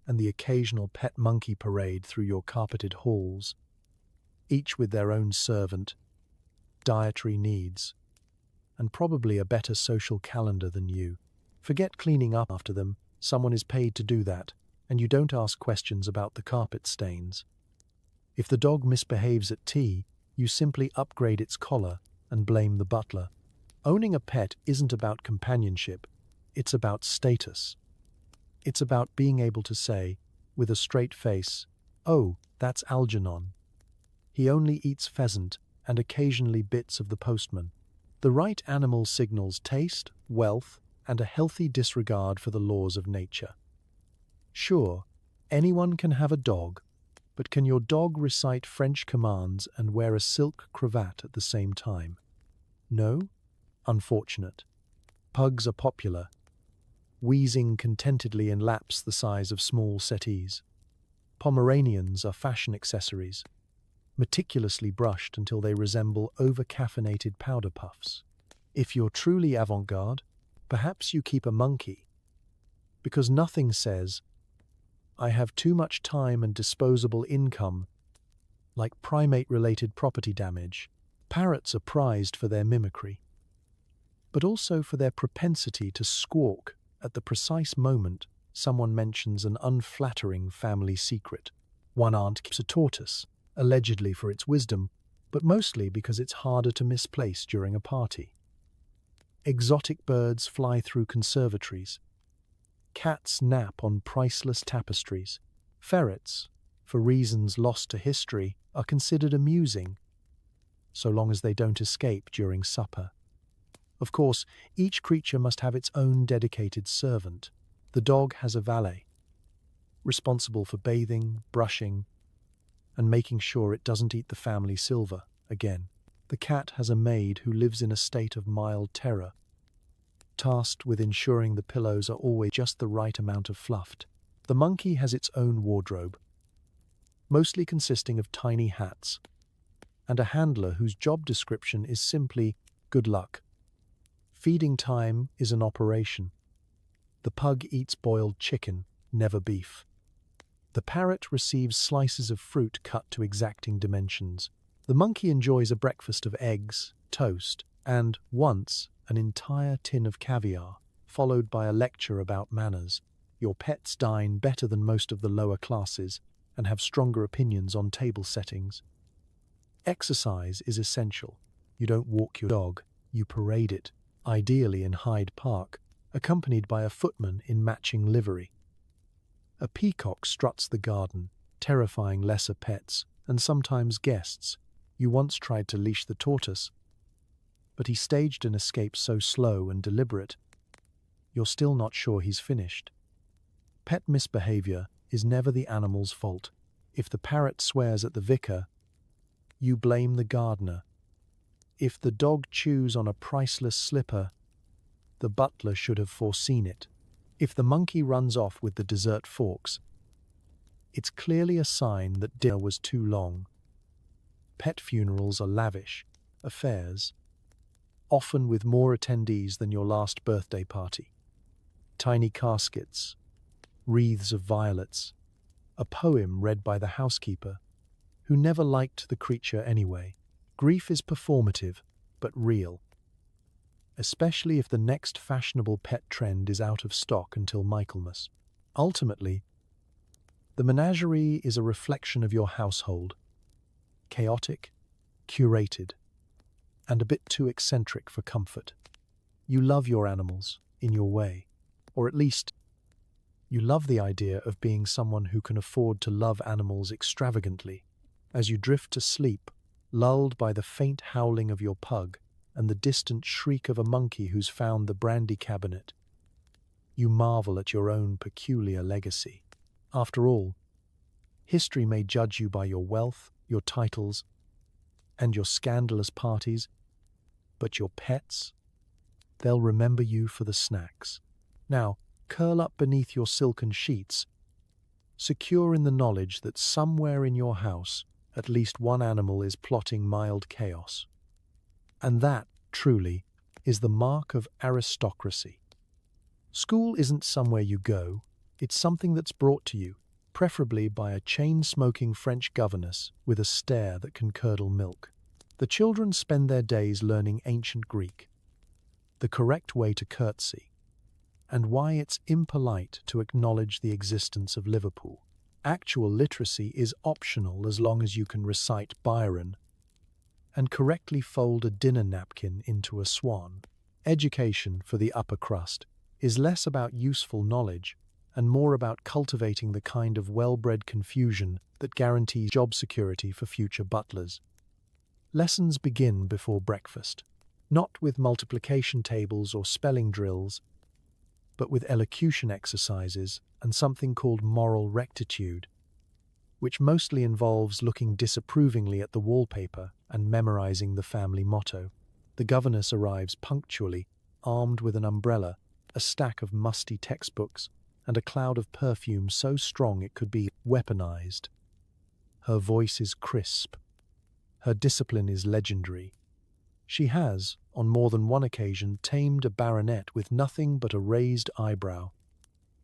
[SPEAKER 1] and the occasional pet monkey parade through your carpeted halls, each with their own servant, dietary needs, and probably a better social calendar than you. Forget cleaning up after them, someone is paid to do that, and you don't ask questions about the carpet stains. If the dog misbehaves at tea, you simply upgrade its collar and blame the butler. Owning a pet isn't about companionship, it's about status. It's about being able to say, with a straight face, "Oh, that's Algernon. He only eats pheasant and occasionally bits of the postman." The right animal signals taste, wealth, and a healthy disregard for the laws of nature. Sure, anyone can have a dog, but can your dog recite French commands and wear a silk cravat at the same time? No? Unfortunate. Pugs are popular, wheezing contentedly in laps the size of small settees. Pomeranians are fashion accessories, meticulously brushed until they resemble over-caffeinated powder puffs. If you're truly avant-garde, perhaps you keep a monkey, because nothing says, "I have too much time and disposable income," like primate-related property damage. Parrots are prized for their mimicry, but also for their propensity to squawk at the precise moment someone mentions an unflattering family secret. One aunt keeps a tortoise, allegedly for its wisdom, but mostly because it's harder to misplace during a party. Exotic birds fly through conservatories. Cats nap on priceless tapestries. Ferrets, for reasons lost to history, are considered amusing, so long as they don't escape during supper. Of course, each creature must have its own dedicated servant. The dog has a valet, responsible for bathing, brushing, and making sure it doesn't eat the family silver again. The cat has a maid who lives in a state of mild terror, tasked with ensuring the pillows are always just the right amount of fluffed. The monkey has its own wardrobe, mostly consisting of tiny hats, and a handler whose job description is simply good luck. Feeding time is an operation. The pug eats boiled chicken, never beef. The parrot receives slices of fruit cut to exacting dimensions. The monkey enjoys a breakfast of eggs, toast, and, once, an entire tin of caviar, followed by a lecture about manners. Your pets dine better than most of the lower classes and have stronger opinions on table settings. Exercise is essential. You don't walk your dog, you parade it, ideally in Hyde Park, accompanied by a footman in matching livery. A peacock struts the garden, terrifying lesser pets and sometimes guests. You once tried to leash the tortoise, but he staged an escape so slow and deliberate, you're still not sure he's finished. Pet misbehavior is never the animal's fault. If the parrot swears at the vicar, you blame the gardener. If the dog chews on a priceless slipper, the butler should have foreseen it. If the monkey runs off with the dessert forks, it's clearly a sign that dinner was too long. pet funerals are lavish affairs, often with more attendees than your last birthday party. Tiny caskets, wreaths of violets, a poem read by the housekeeper, who never liked the creature anyway. Grief is performative, but real, especially if the next fashionable pet trend is out of stock until Michaelmas. Ultimately, the menagerie is a reflection of your household, chaotic, curated, and a bit too eccentric for comfort. You love your animals in your way, or at least you love the idea of being someone who can afford to love animals extravagantly. As you drift to sleep, lulled by the faint howling of your pug and the distant shriek of a monkey who's found the brandy cabinet, you marvel at your own peculiar legacy. After all, history may judge you by your wealth, your titles, and your scandalous parties, but your pets, they'll remember you for the snacks. Now, curl up beneath your silken sheets, secure in the knowledge that somewhere in your house, at least one animal is plotting mild chaos. And that, truly, is the mark of aristocracy. School isn't somewhere you go, it's something that's brought to you, preferably by a chain-smoking French governess with a stare that can curdle milk. The children spend their days learning ancient Greek, the correct way to curtsy, and why it's impolite to acknowledge the existence of Liverpool. Actual literacy is optional as long as you can recite Byron and correctly fold a dinner napkin into a swan. Education for the upper crust is less about useful knowledge and more about cultivating the kind of well-bred confusion that guarantees job security for future butlers. Lessons begin before breakfast, not with multiplication tables or spelling drills, but with elocution exercises and something called moral rectitude, which mostly involves looking disapprovingly at the wallpaper and memorizing the family motto. The governess arrives punctually, armed with an umbrella, a stack of musty textbooks, and a cloud of perfume so strong it could be weaponized. Her voice is crisp. Her discipline is legendary. She has, on more than one occasion, tamed a baronet with nothing but a raised eyebrow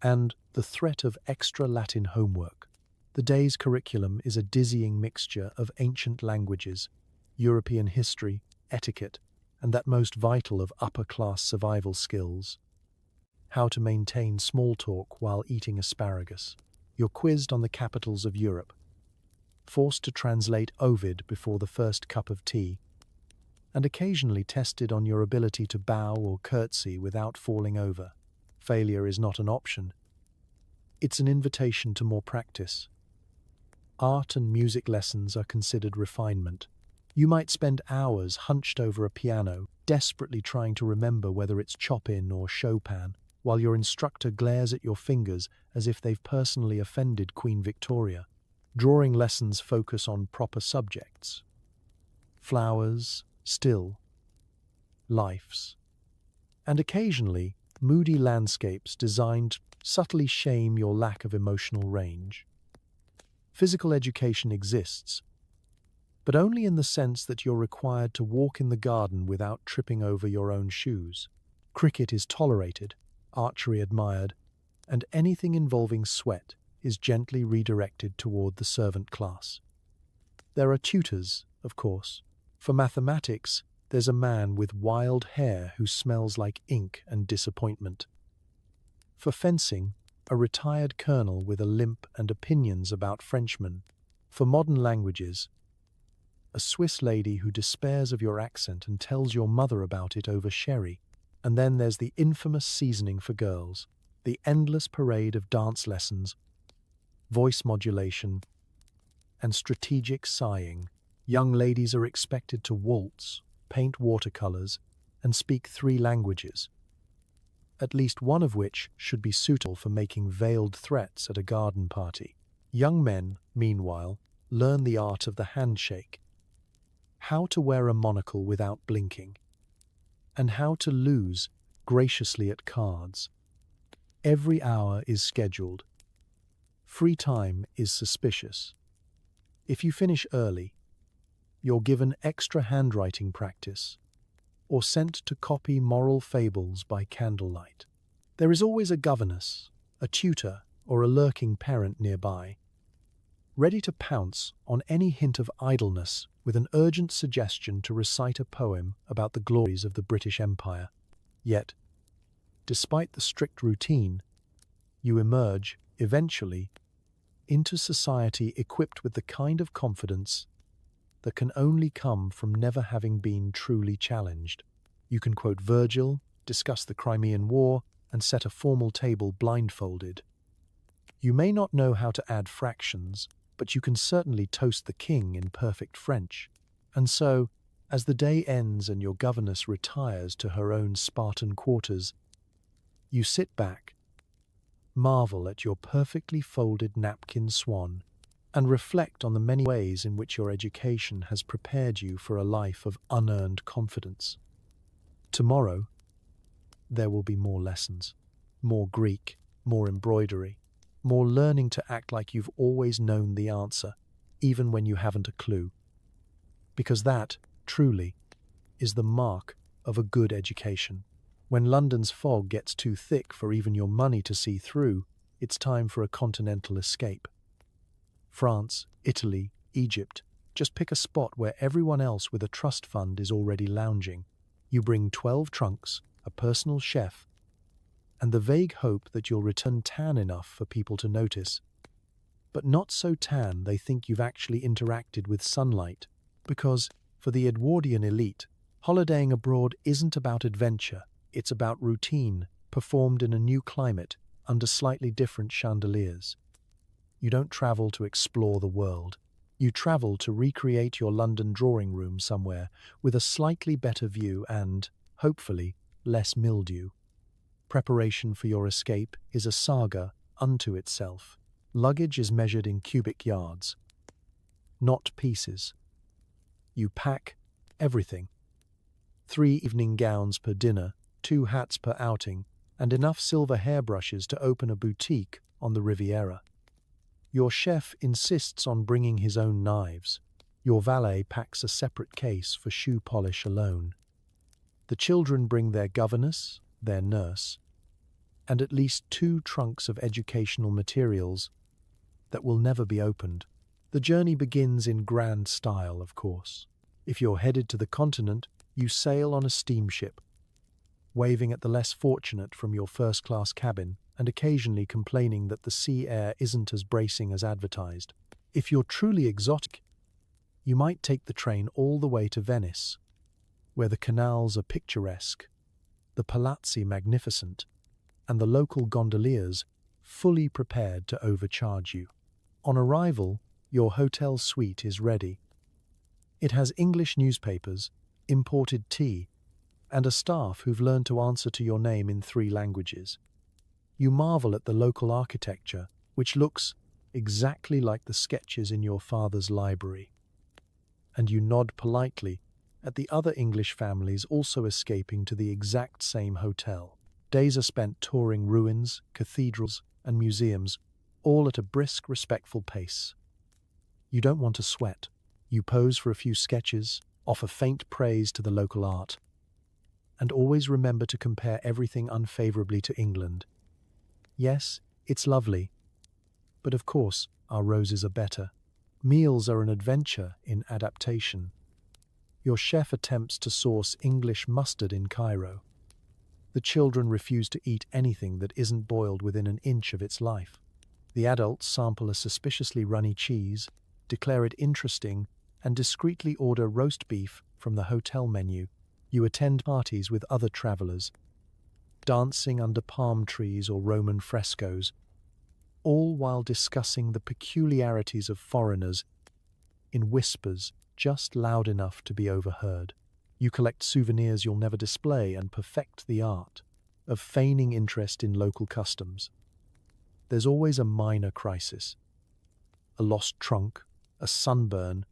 [SPEAKER 1] and the threat of extra Latin homework. The day's curriculum is a dizzying mixture of ancient languages, European history, etiquette, and that most vital of upper-class survival skills: how to maintain small talk while eating asparagus. You're quizzed on the capitals of Europe, forced to translate Ovid before the first cup of tea, and occasionally tested on your ability to bow or curtsy without falling over. Failure is not an option. It's an invitation to more practice. Art and music lessons are considered refinement. You might spend hours hunched over a piano, desperately trying to remember whether it's Chopin or Chopin, while your instructor glares at your fingers as if they've personally offended Queen Victoria. Drawing lessons focus on proper subjects: flowers, still, lifes, and occasionally moody landscapes designed to subtly shame your lack of emotional range. Physical education exists, but only in the sense that you're required to walk in the garden without tripping over your own shoes. Cricket is tolerated, archery admired, and anything involving sweat is gently redirected toward the servant class. There are tutors, of course. For mathematics, there's a man with wild hair who smells like ink and disappointment. For fencing, a retired colonel with a limp and opinions about Frenchmen. For modern languages, a Swiss lady who despairs of your accent and tells your mother about it over sherry. And then there's the infamous seasoning for girls, the endless parade of dance lessons, voice modulation, and strategic sighing. Young ladies are expected to waltz, paint watercolors, and speak 3 languages, at least one of which should be suitable for making veiled threats at a garden party. Young men, meanwhile, learn the art of the handshake, how to wear a monocle without blinking, and how to lose graciously at cards. Every hour is scheduled. Free time is suspicious. If you finish early, you're given extra handwriting practice, or sent to copy moral fables by candlelight. There is always a governess, a tutor, or a lurking parent nearby, ready to pounce on any hint of idleness with an urgent suggestion to recite a poem about the glories of the British Empire. Yet, despite the strict routine, you emerge, eventually, into society equipped with the kind of confidence that can only come from never having been truly challenged. You can quote Virgil, discuss the Crimean War, and set a formal table blindfolded. You may not know how to add fractions, but you can certainly toast the king in perfect French. And so, as the day ends and your governess retires to her own Spartan quarters, you sit back, marvel at your perfectly folded napkin swan, and reflect on the many ways in which your education has prepared you for a life of unearned confidence. Tomorrow, there will be more lessons, more Greek, more embroidery, more learning to act like you've always known the answer, even when you haven't a clue. Because that, truly, is the mark of a good education. When London's fog gets too thick for even your money to see through, it's time for a continental escape. France, Italy, Egypt, just pick a spot where everyone else with a trust fund is already lounging. You bring 12 trunks, a personal chef, and the vague hope that you'll return tan enough for people to notice. But not so tan they think you've actually interacted with sunlight, because, for the Edwardian elite, holidaying abroad isn't about adventure, it's about routine, performed in a new climate, under slightly different chandeliers. You don't travel to explore the world. You travel to recreate your London drawing room somewhere with a slightly better view and, hopefully, less mildew. Preparation for your escape is a saga unto itself. Luggage is measured in cubic yards, not pieces. You pack everything. 3 evening gowns per dinner, 2 hats per outing, and enough silver hairbrushes to open a boutique on the Riviera. Your chef insists on bringing his own knives. Your valet packs a separate case for shoe polish alone. The children bring their governess, their nurse, and at least 2 trunks of educational materials that will never be opened. The journey begins in grand style, of course. If you're headed to the continent, you sail on a steamship, waving at the less fortunate from your first-class cabin and occasionally complaining that the sea air isn't as bracing as advertised. If you're truly exotic, you might take the train all the way to Venice, where the canals are picturesque, the palazzi magnificent, and the local gondoliers fully prepared to overcharge you. On arrival, your hotel suite is ready. It has English newspapers, imported tea, and a staff who've learned to answer to your name in 3 languages. You marvel at the local architecture, which looks exactly like the sketches in your father's library. And you nod politely at the other English families also escaping to the exact same hotel. Days are spent touring ruins, cathedrals, and museums, all at a brisk, respectful pace. You don't want to sweat. You pose for a few sketches, offer faint praise to the local art, and always remember to compare everything unfavorably to England. Yes, it's lovely, but of course, our roses are better. Meals are an adventure in adaptation. Your chef attempts to source English mustard in Cairo. The children refuse to eat anything that isn't boiled within an inch of its life. The adults sample a suspiciously runny cheese, declare it interesting, and discreetly order roast beef from the hotel menu. You attend parties with other travelers, dancing under palm trees or Roman frescoes, all while discussing the peculiarities of foreigners in whispers just loud enough to be overheard. You collect souvenirs you'll never display and perfect the art of feigning interest in local customs. There's always a minor crisis, a lost trunk, a sunburn,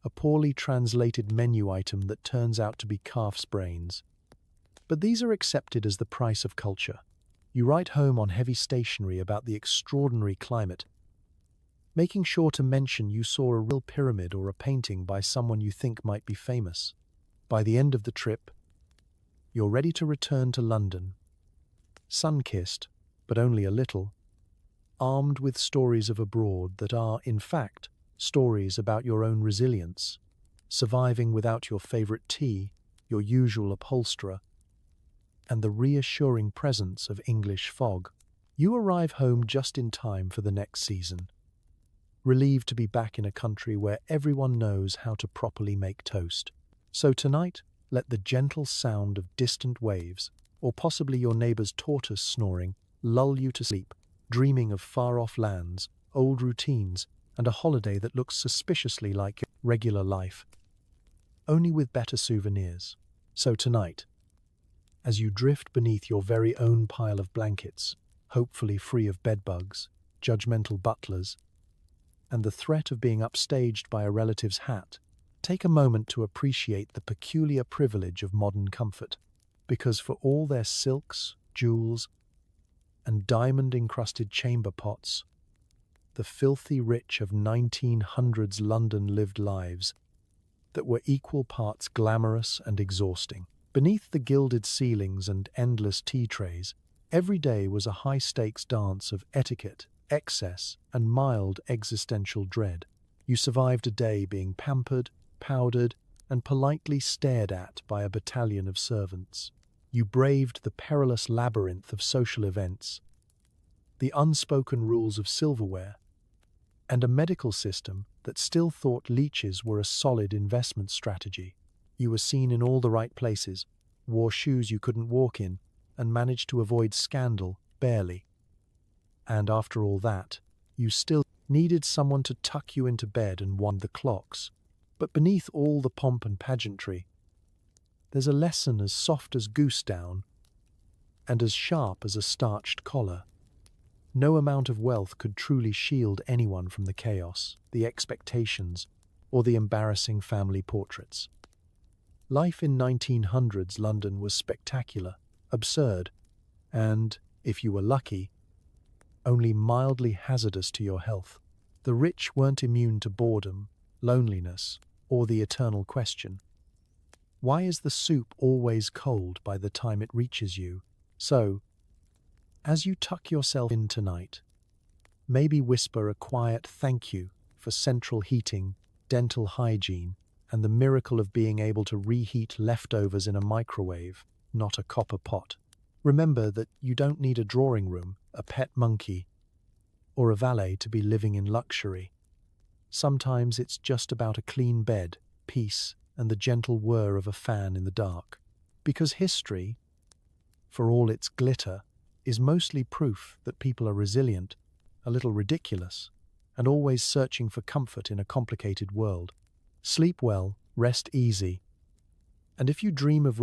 [SPEAKER 1] a poorly translated menu item that turns out to be calf's brains. But these are accepted as the price of culture. You write home on heavy stationery about the extraordinary climate making sure to mention you saw a real pyramid or a painting by someone you think might be famous. By the end of the trip, you're ready to return to London, sun-kissed, but only a little, armed with stories of abroad that are, in fact, stories about your own resilience, surviving without your favorite tea, your usual upholsterer, and the reassuring presence of English fog. You arrive home just in time for the next season, relieved to be back in a country where everyone knows how to properly make toast. So tonight, let the gentle sound of distant waves, or possibly your neighbor's tortoise snoring, lull you to sleep, dreaming of far-off lands, old routines, and a holiday that looks suspiciously like your regular life, only with better souvenirs. So tonight, as you drift beneath your very own pile of blankets, hopefully free of bedbugs, judgmental butlers, and the threat of being upstaged by a relative's hat, take a moment to appreciate the peculiar privilege of modern comfort, because for all their silks, jewels, and diamond-encrusted chamber pots, the filthy rich of 1900s London lived lives that were equal parts glamorous and exhausting. Beneath the gilded ceilings and endless tea trays, every day was a high-stakes dance of etiquette, excess, and mild existential dread. You survived a day being pampered, powdered, and politely stared at by a battalion of servants. You braved the perilous labyrinth of social events, the unspoken rules of silverware, and a medical system that still thought leeches were a solid investment strategy. You were seen in all the right places, wore shoes you couldn't walk in, and managed to avoid scandal, barely. And after all that, you still needed someone to tuck you into bed and wind the clocks. But beneath all the pomp and pageantry, there's a lesson as soft as goose down and as sharp as a starched collar. No amount of wealth could truly shield anyone from the chaos, the expectations, or the embarrassing family portraits. Life in 1900s London was spectacular, absurd, and, if you were lucky, only mildly hazardous to your health. The rich weren't immune to boredom, loneliness, or the eternal question, why is the soup always cold by the time it reaches you? So, as you tuck yourself in tonight, maybe whisper a quiet thank you for central heating, dental hygiene, and the miracle of being able to reheat leftovers in a microwave, not a copper pot. Remember that you don't need a drawing room, a pet monkey, or a valet to be living in luxury. Sometimes it's just about a clean bed, peace, and the gentle whir of a fan in the dark. Because history, for all its glitter, is mostly proof that people are resilient, a little ridiculous, and always searching for comfort in a complicated world. Sleep well, rest easy, and if you dream of